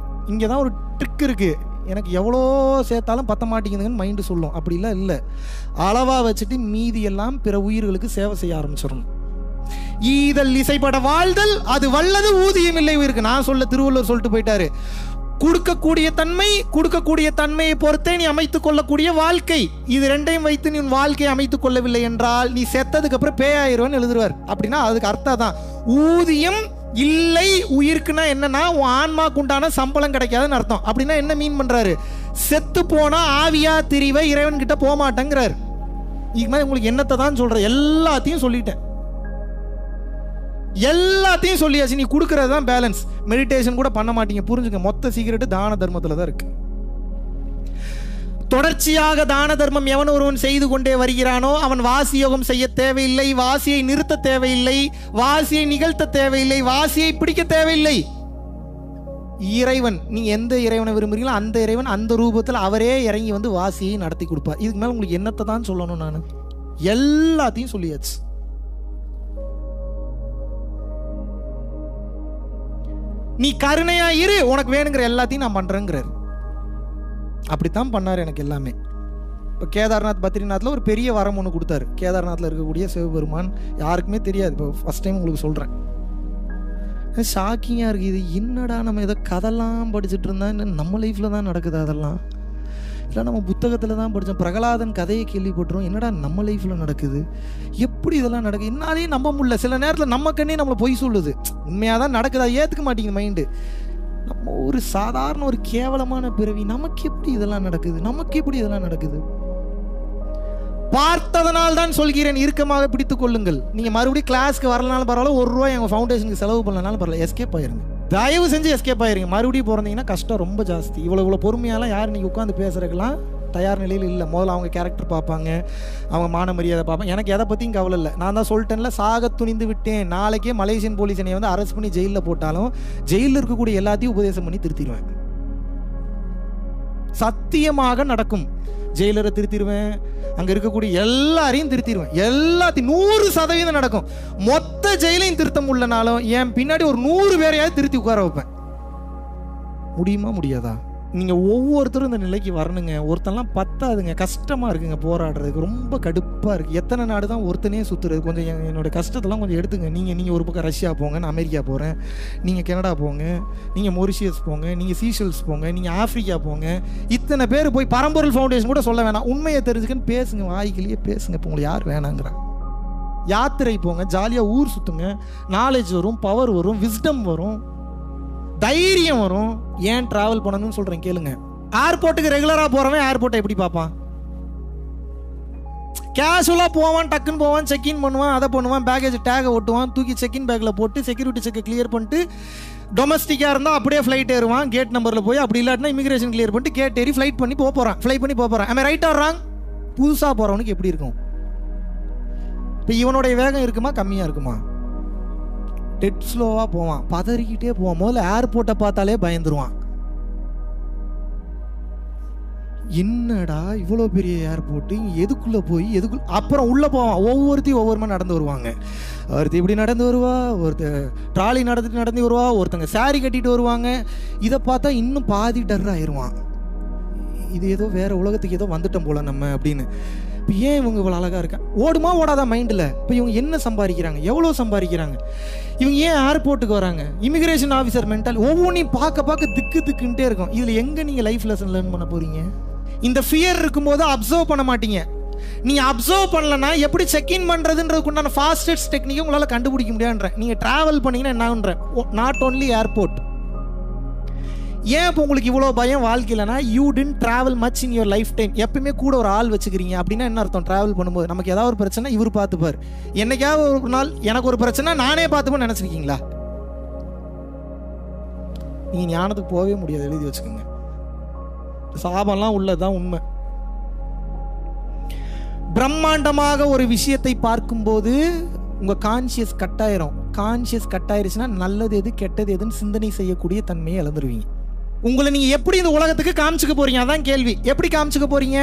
[SPEAKER 1] இங்கே தான் ஒரு ட்ரிக் இருக்குது. எனக்கு எவ்வளோ சேர்த்தாலும் பத்த மாட்டேங்குதுன்னு மைண்டு சொல்லும். அப்படிலாம் இல்லை. அளவாக வச்சுட்டு மீதி எல்லாம் பிற உயிர்களுக்கு சேவை செய்ய ஆரம்பிச்சிடணும். ஈதல் இசைப்பட வாழ்தல் அது வல்லது ஊதியம் இல்லை உயிருக்கு. நான் சொல்ல திருவள்ளுவர் சொல்லிட்டு போயிட்டாரு. கொடுக்கக்கூடிய தன்மையை பொறுத்தே நீ அமைத்துக் கொள்ளக்கூடிய வாழ்க்கை. இது ரெண்டையும் வைத்து நீ உன் வாழ்க்கையை அமைத்துக் கொள்ளவில்லை என்றால் நீ செத்ததுக்கு அப்புறம் பேயாயிருவன்னு எழுதுவார். அப்படின்னா அதுக்கு அர்த்தம் தான். ஊதியம் இல்லை உயிருக்குன்னா என்னன்னா, உன் ஆன்மாக்கு உண்டான சம்பளம் கிடைக்காதுன்னு அர்த்தம். அப்படின்னா என்ன மீன் பண்றாரு? செத்து போனா ஆவியா திரிவை இறைவன் கிட்ட போக மாட்டேங்கிறார். இதுக்கு மேலே உங்களுக்கு என்னத்தை தான் சொல்ற? எல்லாத்தையும் சொல்லிட்டேன், எல்லாத்தையும் சொல்லியாச்சு. நீ கொடுக்கறது தான் பேலன்ஸ். மெடிடேஷன் கூட பண்ண மாட்டீங்க, புரிஞ்சுங்க. மொத்த சீக்கிரட்டு தான தர்மத்தில் தான் இருக்கு. தொடர்ச்சியாக தான தர்மம் எவன் ஒருவன் செய்து கொண்டே வருகிறானோ அவன் வாசி யோகம் செய்ய தேவையில்லை, வாசியை நிறுத்த தேவையில்லை, வாசியை நிகழ்த்த தேவையில்லை, வாசியை பிடிக்க தேவையில்லை. இறைவன், நீ எந்த இறைவனை விரும்புறீங்களோ அந்த இறைவன் அந்த ரூபத்தில் அவரே இறங்கி வந்து வாசியை நடத்தி கொடுப்பார். இதுக்கு மேலே உங்களுக்கு என்னத்தை தான் சொல்லணும்? நான் எல்லாத்தையும் சொல்லியாச்சு. நீ கருணையா இரு, உனக்கு வேணுங்கிற எல்லாத்தையும் நான் பண்றேங்கிறார். அப்படித்தான் பண்ணார் எனக்கு எல்லாமே. இப்போ கேதார்நாத் பத்ரிநாத்தில் ஒரு பெரிய வரம் ஒன்று கொடுத்தாரு. கேதார்நாத்தில் இருக்கக்கூடிய சிவபெருமான் யாருக்குமே தெரியாது. இப்போ ஃபர்ஸ்ட் டைம் உங்களுக்கு சொல்கிறேன். ஷாக்கிங்காக இருக்குது. இது என்னடா, நம்ம ஏதோ கதெல்லாம் படிச்சுட்டு இருந்தா நம்ம லைஃப்பில் தான் நடக்குது அதெல்லாம்? இல்லை நம்ம புத்தகத்தில் தான் படித்தோம், பிரகலாதன் கதையை கேள்விப்பட்டுரும், என்னடா நம்ம லைஃப்பில் நடக்குது? எப்படி இதெல்லாம் நடக்குது? என்னாலையும் நம்ப முடியல. சில நேரத்தில் நம்ம கண்ணே நம்மளை பொய் சொல்லுது. உண்மையாக தான் நடக்குதா ஏற்றுக்க மாட்டேங்குது மைண்டு. நம்ம ஒரு சாதாரண ஒரு கேவலமான பிறவி, நமக்கு எப்படி இதெல்லாம் நடக்குது? பார்த்ததனால் தான் சொல்கிறேன், இறுக்கமாக பிடித்துக் கொள்ளுங்கள். நீங்கள் மறுபடியும் கிளாஸ்க்கு வரலனாலும் பரவாயில்ல, ₹1 எங்கள் ஃபவுண்டேஷனுக்கு செலவு பண்ணலனாலும் பரவாயில்ல, எஸ்கேப் ஆயிருங்க. தயவு செஞ்சு எஸ்கேப் ஆயிருங்க. மறுபடியும் பிறந்தீங்கன்னா கஷ்டம் ரொம்ப ஜாஸ்தி. இவ்வளோ பொறுமையாலாம் யார் நீங்கள் உட்காந்து பேசுறதுக்கெல்லாம் தயார் நிலையில் இல்லை. முதல்ல அவங்க கேரக்டர் பார்ப்பாங்க, அவங்க மான மரியாதை பார்ப்பாங்க. எனக்கு எதை பற்றியும் கவலை இல்லை. நான் தான் சொல்லிட்டேன்ல, சாக துணிந்து விட்டேன். நாளைக்கே மலேசியன் போலீஸ் என்னை வந்து அரெஸ்ட் பண்ணி ஜெயிலில் போட்டாலும் ஜெயிலில் இருக்கக்கூடிய எல்லாத்தையும் உபதேசம் பண்ணி திருத்திடுவேன். சத்தியமாக நடக்கும். ஜெயிலரை திருத்திடுவேன், அங்கே இருக்கக்கூடிய எல்லாரையும் திருத்திடுவேன். எல்லாத்தையும் 100% நடக்கும். மொத்த ஜெயிலையும் திருத்த முடியலனாலும் என் பின்னாடி ஒரு 100 பேரையாவது திருத்தி உட்கார வைப்பேன். முடியுமா முடியாதா? நீங்கள் ஒவ்வொருத்தரும் இந்த நிலைக்கு வரணுங்க. ஒருத்தெல்லாம் பத்தாதுங்க, கஷ்டமாக இருக்குங்க போராடுறதுக்கு, ரொம்ப கடுப்பாக இருக்குது. எத்தனை நாடு தான் ஒருத்தனே சுற்றுறது? கொஞ்சம் என்னோடய கஷ்டத்தெல்லாம் கொஞ்சம் எடுத்துங்க. நீங்கள் ஒரு பக்கம் ரஷ்யா போங்க, நான் அமெரிக்கா போகிறேன், நீங்கள் கனடா போங்க, நீங்கள் மொரிஷியஸ் போங்க, நீங்கள் சீஷல்ஸ் போங்க, நீங்கள் ஆஃப்ரிக்கா போங்க. இத்தனை பேர் போய் பரம்பொருள் ஃபவுண்டேஷன் கூட சொல்ல வேணாம், உண்மையை தெரிஞ்சுக்கன்னு பேசுங்க, வாய்க்கிலேயே பேசுங்க. இப்போ உங்களுக்கு யார் வேணாங்கிறா? யாத்திரை போங்க, ஜாலியாக ஊர் சுற்றுங்க, நாலேஜ் வரும், பவர் வரும், விஸ்டம் வரும், தைரியம் வரும். ஏன் டிராவல் பண்ணணும்னு சொல்றேன் கேளுங்க. ஏர்போர்ட்டுக்கு ரெகுலரா போறவன் ஏர்போர்ட்டை எப்படி பார்ப்பான்? கேஷுவலாக போவான், டக்குன்னு போவான், செக்இன் பண்ணுவான், அதை பண்ணுவான், பேக்கேஜ் டேகை ஒட்டுவான், தூக்கி செக்இன் பேக்கில் போட்டு செக்யூரிட்டி செக்கை கிளியர் பண்ணிட்டு, டொமஸ்டிக்காக இருந்தால் அப்படியே ஃப்ளைட் ஏறுவான், கேட் நம்பரில் போய், அப்படி இல்லாட்டினா இமிகிரேஷன் கிளியர் பண்ணிட்டு கேட் ஏறி ஃப்ளைட் பண்ணி போகிறான். ஐ ரைட் ஆர் ராங்? புதுசாக போகிறவனுக்கு எப்படி இருக்கும்? இப்போ இவனுடைய வேகம் இருக்குமா கம்மியாக இருக்குமா? டெட் ஸ்லோவாக போவான், பதறிக்கிட்டே போவான். முதல்ல ஏர்போர்ட்டை பார்த்தாலே பயந்துருவான். என்னடா இவ்வளோ பெரிய ஏர்போர்ட்டு, எதுக்குள்ளே போய் அப்புறம் உள்ளே போவான். ஒவ்வொருத்தையும் ஒவ்வொரு மாதிரி நடந்து வருவாங்க. ஒருத்தர் இப்படி நடந்து வருவா, ஒருத்தர் ட்ராலி நடந்து வருவா, ஒருத்தங்க சாரி கட்டிட்டு வருவாங்க. இதை பார்த்தா இன்னும் பாதி டர் ஆயிடுவான். இது ஏதோ வேற உலகத்துக்கு ஏதோ வந்துட்டோம் போல நம்ம அப்படின்னு. இப்போ ஏன் இவங்க இவ்வளோ அழகாக இருக்கா? ஓடுமா ஓடாத மைண்டில். இப்போ இவங்க என்ன சம்பாதிக்கிறாங்க, எவ்வளோ சம்பாதிக்கிறாங்க, இவங்க ஏன் ஏர்போர்ட்டுக்கு வராங்க, இமிகிரேஷன் ஆஃபீஸர் மென்டல், ஒவ்வொன்றையும் பார்க்க திக்குன்ட்டே இருக்கும். இதில் எங்கே நீங்கள் லைஃப் லெசன் லேர்ன் பண்ண போகிறீங்க? இந்த ஃபியர் இருக்கும்போது அப்சர்வ் பண்ண மாட்டீங்க. நீங்கள் அப்சர்வ் பண்ணலன்னா எப்படி செக்இன் பண்ணுறதுன்றதுக்கு உண்டான ஃபாஸ்டஸ்ட் டெக்னிக்கை உங்களால் கண்டுபிடிக்க முடியாதுன்ற. நீங்கள் ட்ராவல் பண்ணிங்கன்னா என்ன ஆகுன்ற, நாட் ஓன்லி ஏர்போர்ட். ஏன் இப்போ உங்களுக்கு இவ்வளோ பயம் வாழ்க்கையிலனா, you did travel much in your lifetime. எப்பயுமே கூட ஒரு ஆள் வச்சுக்கிறீங்க. அப்படின்னா என்ன அர்த்தம்? ட்ராவல் பண்ணும்போது நமக்கு ஏதாவது ஒரு பிரச்சனை இவர் பார்த்துப்பார். என்னைக்காவது ஒரு நாள் எனக்கு ஒரு பிரச்சனை நானே பார்த்துப்பேன்னு நினச்சிருக்கீங்களா? நீங்கள் ஞானத்துக்கு போகவே முடியாது, எழுதி வச்சுக்கோங்க. சாபம்லாம் உள்ளதுதான் உண்மை. பிரம்மாண்டமாக ஒரு விஷயத்தை பார்க்கும்போது உங்கள் கான்சியஸ் கட்டாயிரும். கான்சியஸ் கட்டாயிருச்சுன்னா நல்லது எது கெட்டது எதுன்னு சிந்தனை செய்யக்கூடிய தன்மையை இழந்துருவீங்க. உங்களை நீங்கள் எப்படி இந்த உலகத்துக்கு காமிச்சுக்க போறீங்க? அதான் கேள்வி. எப்படி காமிச்சுக்க போறீங்க?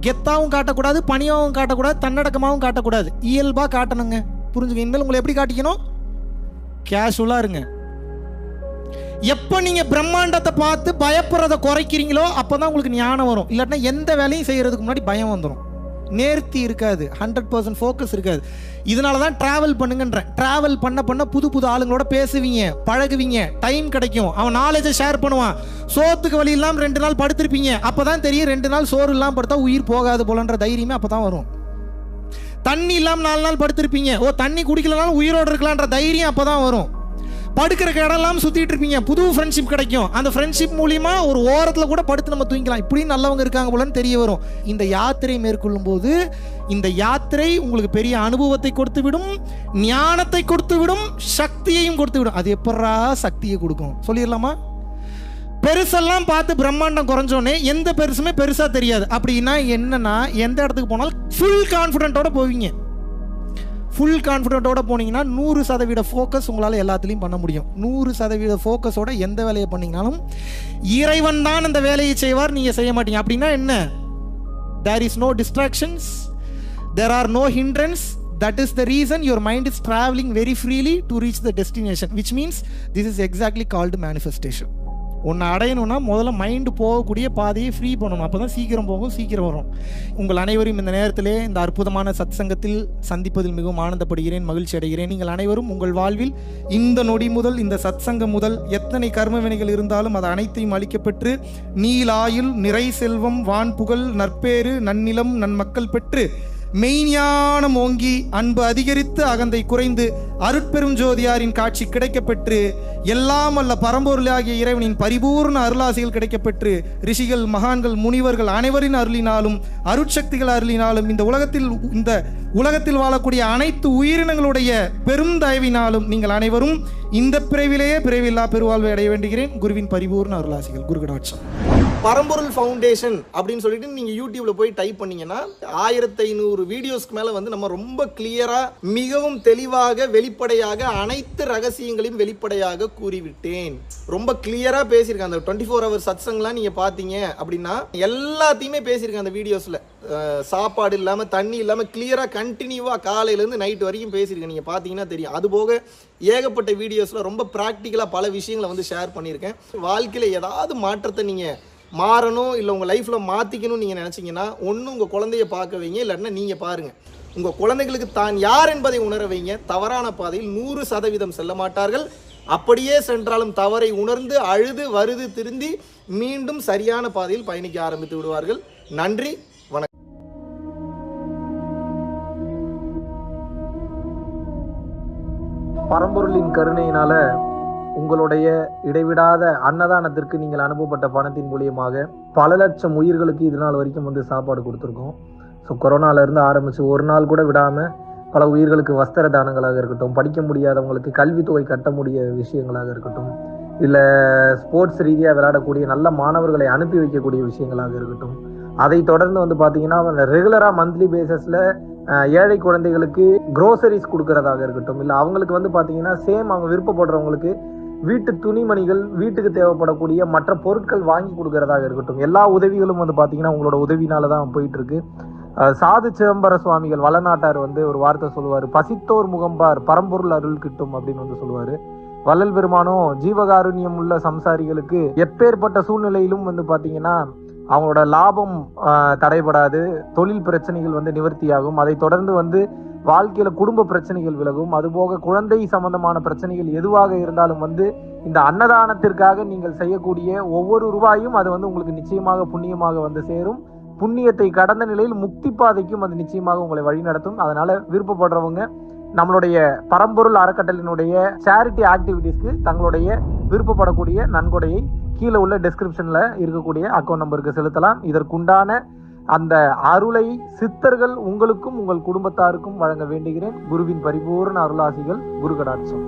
[SPEAKER 1] கெத்தாவும் காட்டக்கூடாது, பணியாவும் காட்டக்கூடாது, தன்னடக்கமாகவும் காட்டக்கூடாது, இயல்பாக காட்டணுங்க. புரிஞ்சுக்க. இனிமேல் உங்களை எப்படி காட்டிக்கணும்? கேஷுவலாக இருங்க. எப்போ நீங்கள் பிரம்மாண்டத்தை பார்த்து பயப்படுறதை குறைக்கிறீங்களோ அப்போ தான் உங்களுக்கு ஞானம் வரும். இல்லாட்டினா எந்த வேலையும் செய்கிறதுக்கு முன்னாடி பயம் வந்துடும். நேர்த்தி இருக்காது, 100% ஃபோக்கஸ் இருக்காது. இதனால தான் ட்ராவல் பண்ணுங்கன்றேன். ட்ராவல் பண்ண புது ஆளுங்களோட பேசுவீங்க, பழகுவீங்க, டைம் கிடைக்கும், அவன் நாலேஜை ஷேர் பண்ணுவான். சோத்துக்கு வழி இல்லாமல் 2 நாள் படுத்திருப்பீங்க, அப்போ தான் தெரியும் 2 நாள் சோறு இல்லாமல் படுத்தா உயிர் போகாது போலன்ற தைரியமே அப்போ தான் வரும். தண்ணி இல்லாமல் 4 நாள் படுத்திருப்பீங்க, தண்ணி குடிக்கலனாலும் உயிரோடு இருக்கலான்ற தைரியம் அப்போ தான் வரும். படுக்கிற இடம் எல்லாம் சுற்றிட்டு இருப்பீங்க, புது ஃப்ரெண்ட்ஷிப் கிடைக்கும். அந்த ஃப்ரெண்ட்ஷிப் மூலிமா ஒரு ஓரத்தில் கூட படுத்து நம்ம தூங்கிக்கலாம், இப்படியும் நல்லவங்க இருக்காங்க போலன்னு தெரிய வரும். இந்த யாத்திரை மேற்கொள்ளும் போது இந்த யாத்திரை உங்களுக்கு பெரிய அனுபவத்தை கொடுத்து விடும், ஞானத்தை கொடுத்து விடும், சக்தியையும் கொடுத்து விடும். அது எப்படா சக்தியை கொடுக்கும் சொல்லிடலாமா? பெருசெல்லாம் பார்த்து பிரம்மாண்டம் குறைஞ்சோன்னே எந்த பெருசுமே பெருசாக தெரியாது. அப்படின்னா என்னன்னா, எந்த இடத்துக்கு போனாலும் ஃபுல் கான்ஃபிடென்ட்டோட போவீங்க. ஃபுல் கான்ஃபிடென்ட்டோட போனீங்கன்னா 100% ஃபோக்கஸ் உங்களால் எல்லாத்துலேயும் பண்ண முடியும். 100% ஃபோக்கஸோட எந்த வேலையை பண்ணிங்கனாலும் இறைவன் தான் அந்த வேலையை செய்வார், நீங்கள் செய்ய மாட்டீங்க. அப்படின்னா என்ன? there is no distractions, there are no hindrance. That is the reason your mind is traveling very freely to reach the destination, which means this is exactly called manifestation. ஒன்று அடையணும்னா முதல்ல மைண்டு போகக்கூடிய பாதையை ஃப்ரீ பண்ணணும். அப்போ தான் சீக்கிரம் போகும், சீக்கிரம் வரும். உங்கள் அனைவரும் இந்த நேரத்திலே இந்த அற்புதமான சத்சங்கத்தில் சந்திப்பதில் மிகவும் ஆனந்தப்படுகிறேன், மகிழ்ச்சி அடைகிறேன். நீங்கள் அனைவரும் உங்கள் வாழ்வில் இந்த நொடி முதல், இந்த சத்சங்கம் முதல் எத்தனை கர்ம வினைகள் இருந்தாலும் அது அனைத்தையும் அளிக்கப்பெற்று நீலாயுள், நிறை செல்வம், வான் புகழ், நற்பேறு, நன்னிலம், நன்மக்கள் பெற்று மெய்ஞானம் ஓங்கி அன்பு அதிகரித்து அகந்தை குறைந்து அருட்பெரும் ஜோதியாரின் காட்சி கிடைக்கப்பெற்று எல்லாம் அல்ல பரம்பொருளாகிய இறைவனின் பரிபூர்ண அருளாசிகள் கிடைக்கப்பெற்று ரிஷிகள், மகான்கள், முனிவர்கள் அனைவரின் அருளினாலும் அருட்சக்திகள் அருளினாலும் இந்த உலகத்தில் வாழக்கூடிய அனைத்து உயிரினங்களுடைய பெரும் தயவினாலும் நீங்கள் அனைவரும் இந்த பிறவிலேயே பிறவில்லா பெருவாழ்வை அடைய வேண்டுகிறேன். குருவின் பரிபூர்ண அருளாசிகள். குரு கடாட்சம். பரம்பொருள் ஃபவுண்டேஷன் அப்படின்னு சொல்லிட்டு நீங்க யூடியூப்ல போய் டைப் பண்ணீங்கன்னா 1500 வீடியோஸ்க்கு மேல வந்து நம்ம ரொம்ப கிளியரா, மிகவும் தெளிவாக, வெளிப்படையாக அனைத்து ரகசியங்களையும் வெளிப்படையாக கூறிவிட்டேன். ரொம்ப கிளியரா பேசியிருக்கேன். அந்த 24 hour சத்சங்லாம் நீங்க பாத்தீங்க அப்படின்னா எல்லாத்தையுமே பேசியிருக்கேன் அந்த வீடியோஸ்ல. சாப்பாடு இல்லாம, தண்ணி இல்லாம கிளியரா கண்டினியூவா காலையில இருந்து நைட் வரைக்கும் பேசியிருக்கேன். நீங்க பாத்தீங்கன்னா தெரியும். அது போக ஏகப்பட்ட வீடியோஸ்ல ரொம்ப பிராக்டிக்கலா பல விஷயங்களை வந்து ஷேர் பண்ணியிருக்கேன். வாழ்க்கையில ஏதாவது மாற்றத்தை நீங்க மாறணும், இல்லை உங்கள் லைஃப்பில் மாற்றிக்கணும்னு நீங்கள் நினச்சிங்கன்னா ஒன்று உங்கள் குழந்தைய பார்க்க வைங்க, இல்லைன்னா நீங்கள் பாருங்கள். உங்கள் குழந்தைகளுக்கு தான் யார் என்பதை உணர வைங்க. தவறான பாதையில் 100% செல்ல மாட்டார்கள். அப்படியே சென்றாலும் தவறை உணர்ந்து அழுது வருது திருந்தி மீண்டும் சரியான பாதையில் பயணிக்க ஆரம்பித்து விடுவார்கள். நன்றி, வணக்கம்.
[SPEAKER 3] பரம்பொருளின் கருணையினால உங்களுடைய இடைவிடாத அன்னதானத்திற்கு நீங்கள் அனுப்பப்பட்ட பணத்தின் மூலியமாக பல லட்சம் உயிர்களுக்கு இது நாள் வரைக்கும் வந்து சாப்பாடு கொடுத்துருக்கோம். ஸோ கொரோனாலேருந்து ஆரம்பித்து ஒரு நாள் கூட விடாமல் பல உயிர்களுக்கு வஸ்திர தானங்களாக இருக்கட்டும், படிக்க முடியாதவங்களுக்கு கல்வித்தொகை கட்ட முடிய விஷயங்களாக இருக்கட்டும், இல்லை ஸ்போர்ட்ஸ் ரீதியாக விளையாடக்கூடிய நல்ல மாணவர்களை அனுப்பி வைக்கக்கூடிய விஷயங்களாக இருக்கட்டும், அதை தொடர்ந்து வந்து பார்த்தீங்கன்னா ரெகுலராக மந்த்லி பேசிஸில் ஏழை குழந்தைகளுக்கு க்ரோசரிஸ் கொடுக்கறதாக இருக்கட்டும், இல்லை அவங்களுக்கு வந்து பார்த்தீங்கன்னா சேம் அவங்க விருப்பப்படுறவங்களுக்கு வீட்டு துணிமணிகள், வீட்டுக்கு தேவைப்படக்கூடிய மற்ற பொருட்கள் வாங்கி கொடுக்கறதாக இருக்கட்டும், எல்லா உதவிகளும் வந்து பார்த்தீங்கன்னா உங்களோட உதவினால தான் போயிட்டு இருக்கு. சாது சிதம்பர சுவாமிகள் வளநாட்டார் வந்து ஒரு வார்த்தை சொல்லுவார், பசித்தோர் முகம்பார் பரம்பொருள் அருள் கிட்டும் அப்படின்னு வந்து சொல்லுவார். வள்ளல் பெருமானும் ஜீவகாருண்யம் உள்ள சம்சாரிகளுக்கு எப்பேற்பட்ட சூழ்நிலையிலும் வந்து பார்த்தீங்கன்னா அவங்களோட லாபம் தடைபடாது, தொழில் பிரச்சனைகள் வந்து நிவர்த்தியாகும், அதை தொடர்ந்து வந்து வாழ்க்கையில குடும்ப பிரச்சனைகள் விலகும், அதுபோக குழந்தை சம்பந்தமான பிரச்சனைகள் எதுவாக இருந்தாலும் வந்து இந்த அன்னதானத்திற்காக நீங்கள் செய்யக்கூடிய ஒவ்வொரு ரூபாயும் அது வந்து உங்களுக்கு நிச்சயமாக புண்ணியமாக வந்து சேரும். புண்ணியத்தை கடந்த நிலையில் முக்தி பாதைக்கும் அது நிச்சயமாக உங்களை வழி நடத்தும். அதனால விருப்பப்படுறவங்க நம்மளுடைய பரம்பொருள் அறக்கட்டளையினுடைய சேரிட்டி ஆக்டிவிட்டீஸ்க்கு தங்களுடைய விருப்பப்படக்கூடிய நன்கொடையை கீழே உள்ள டெஸ்கிரிப்ஷன்ல இருக்கக்கூடிய அக்கௌண்ட் நம்பருக்கு செலுத்தலாம். இதற்குண்டான அந்த அருளை சித்தர்கள் உங்களுக்கும் உங்கள் குடும்பத்தாருக்கும் வழங்க வேண்டுகிறேன். குருவின் பரிபூர்ண அருளாசிகள். குரு கடாட்சம்.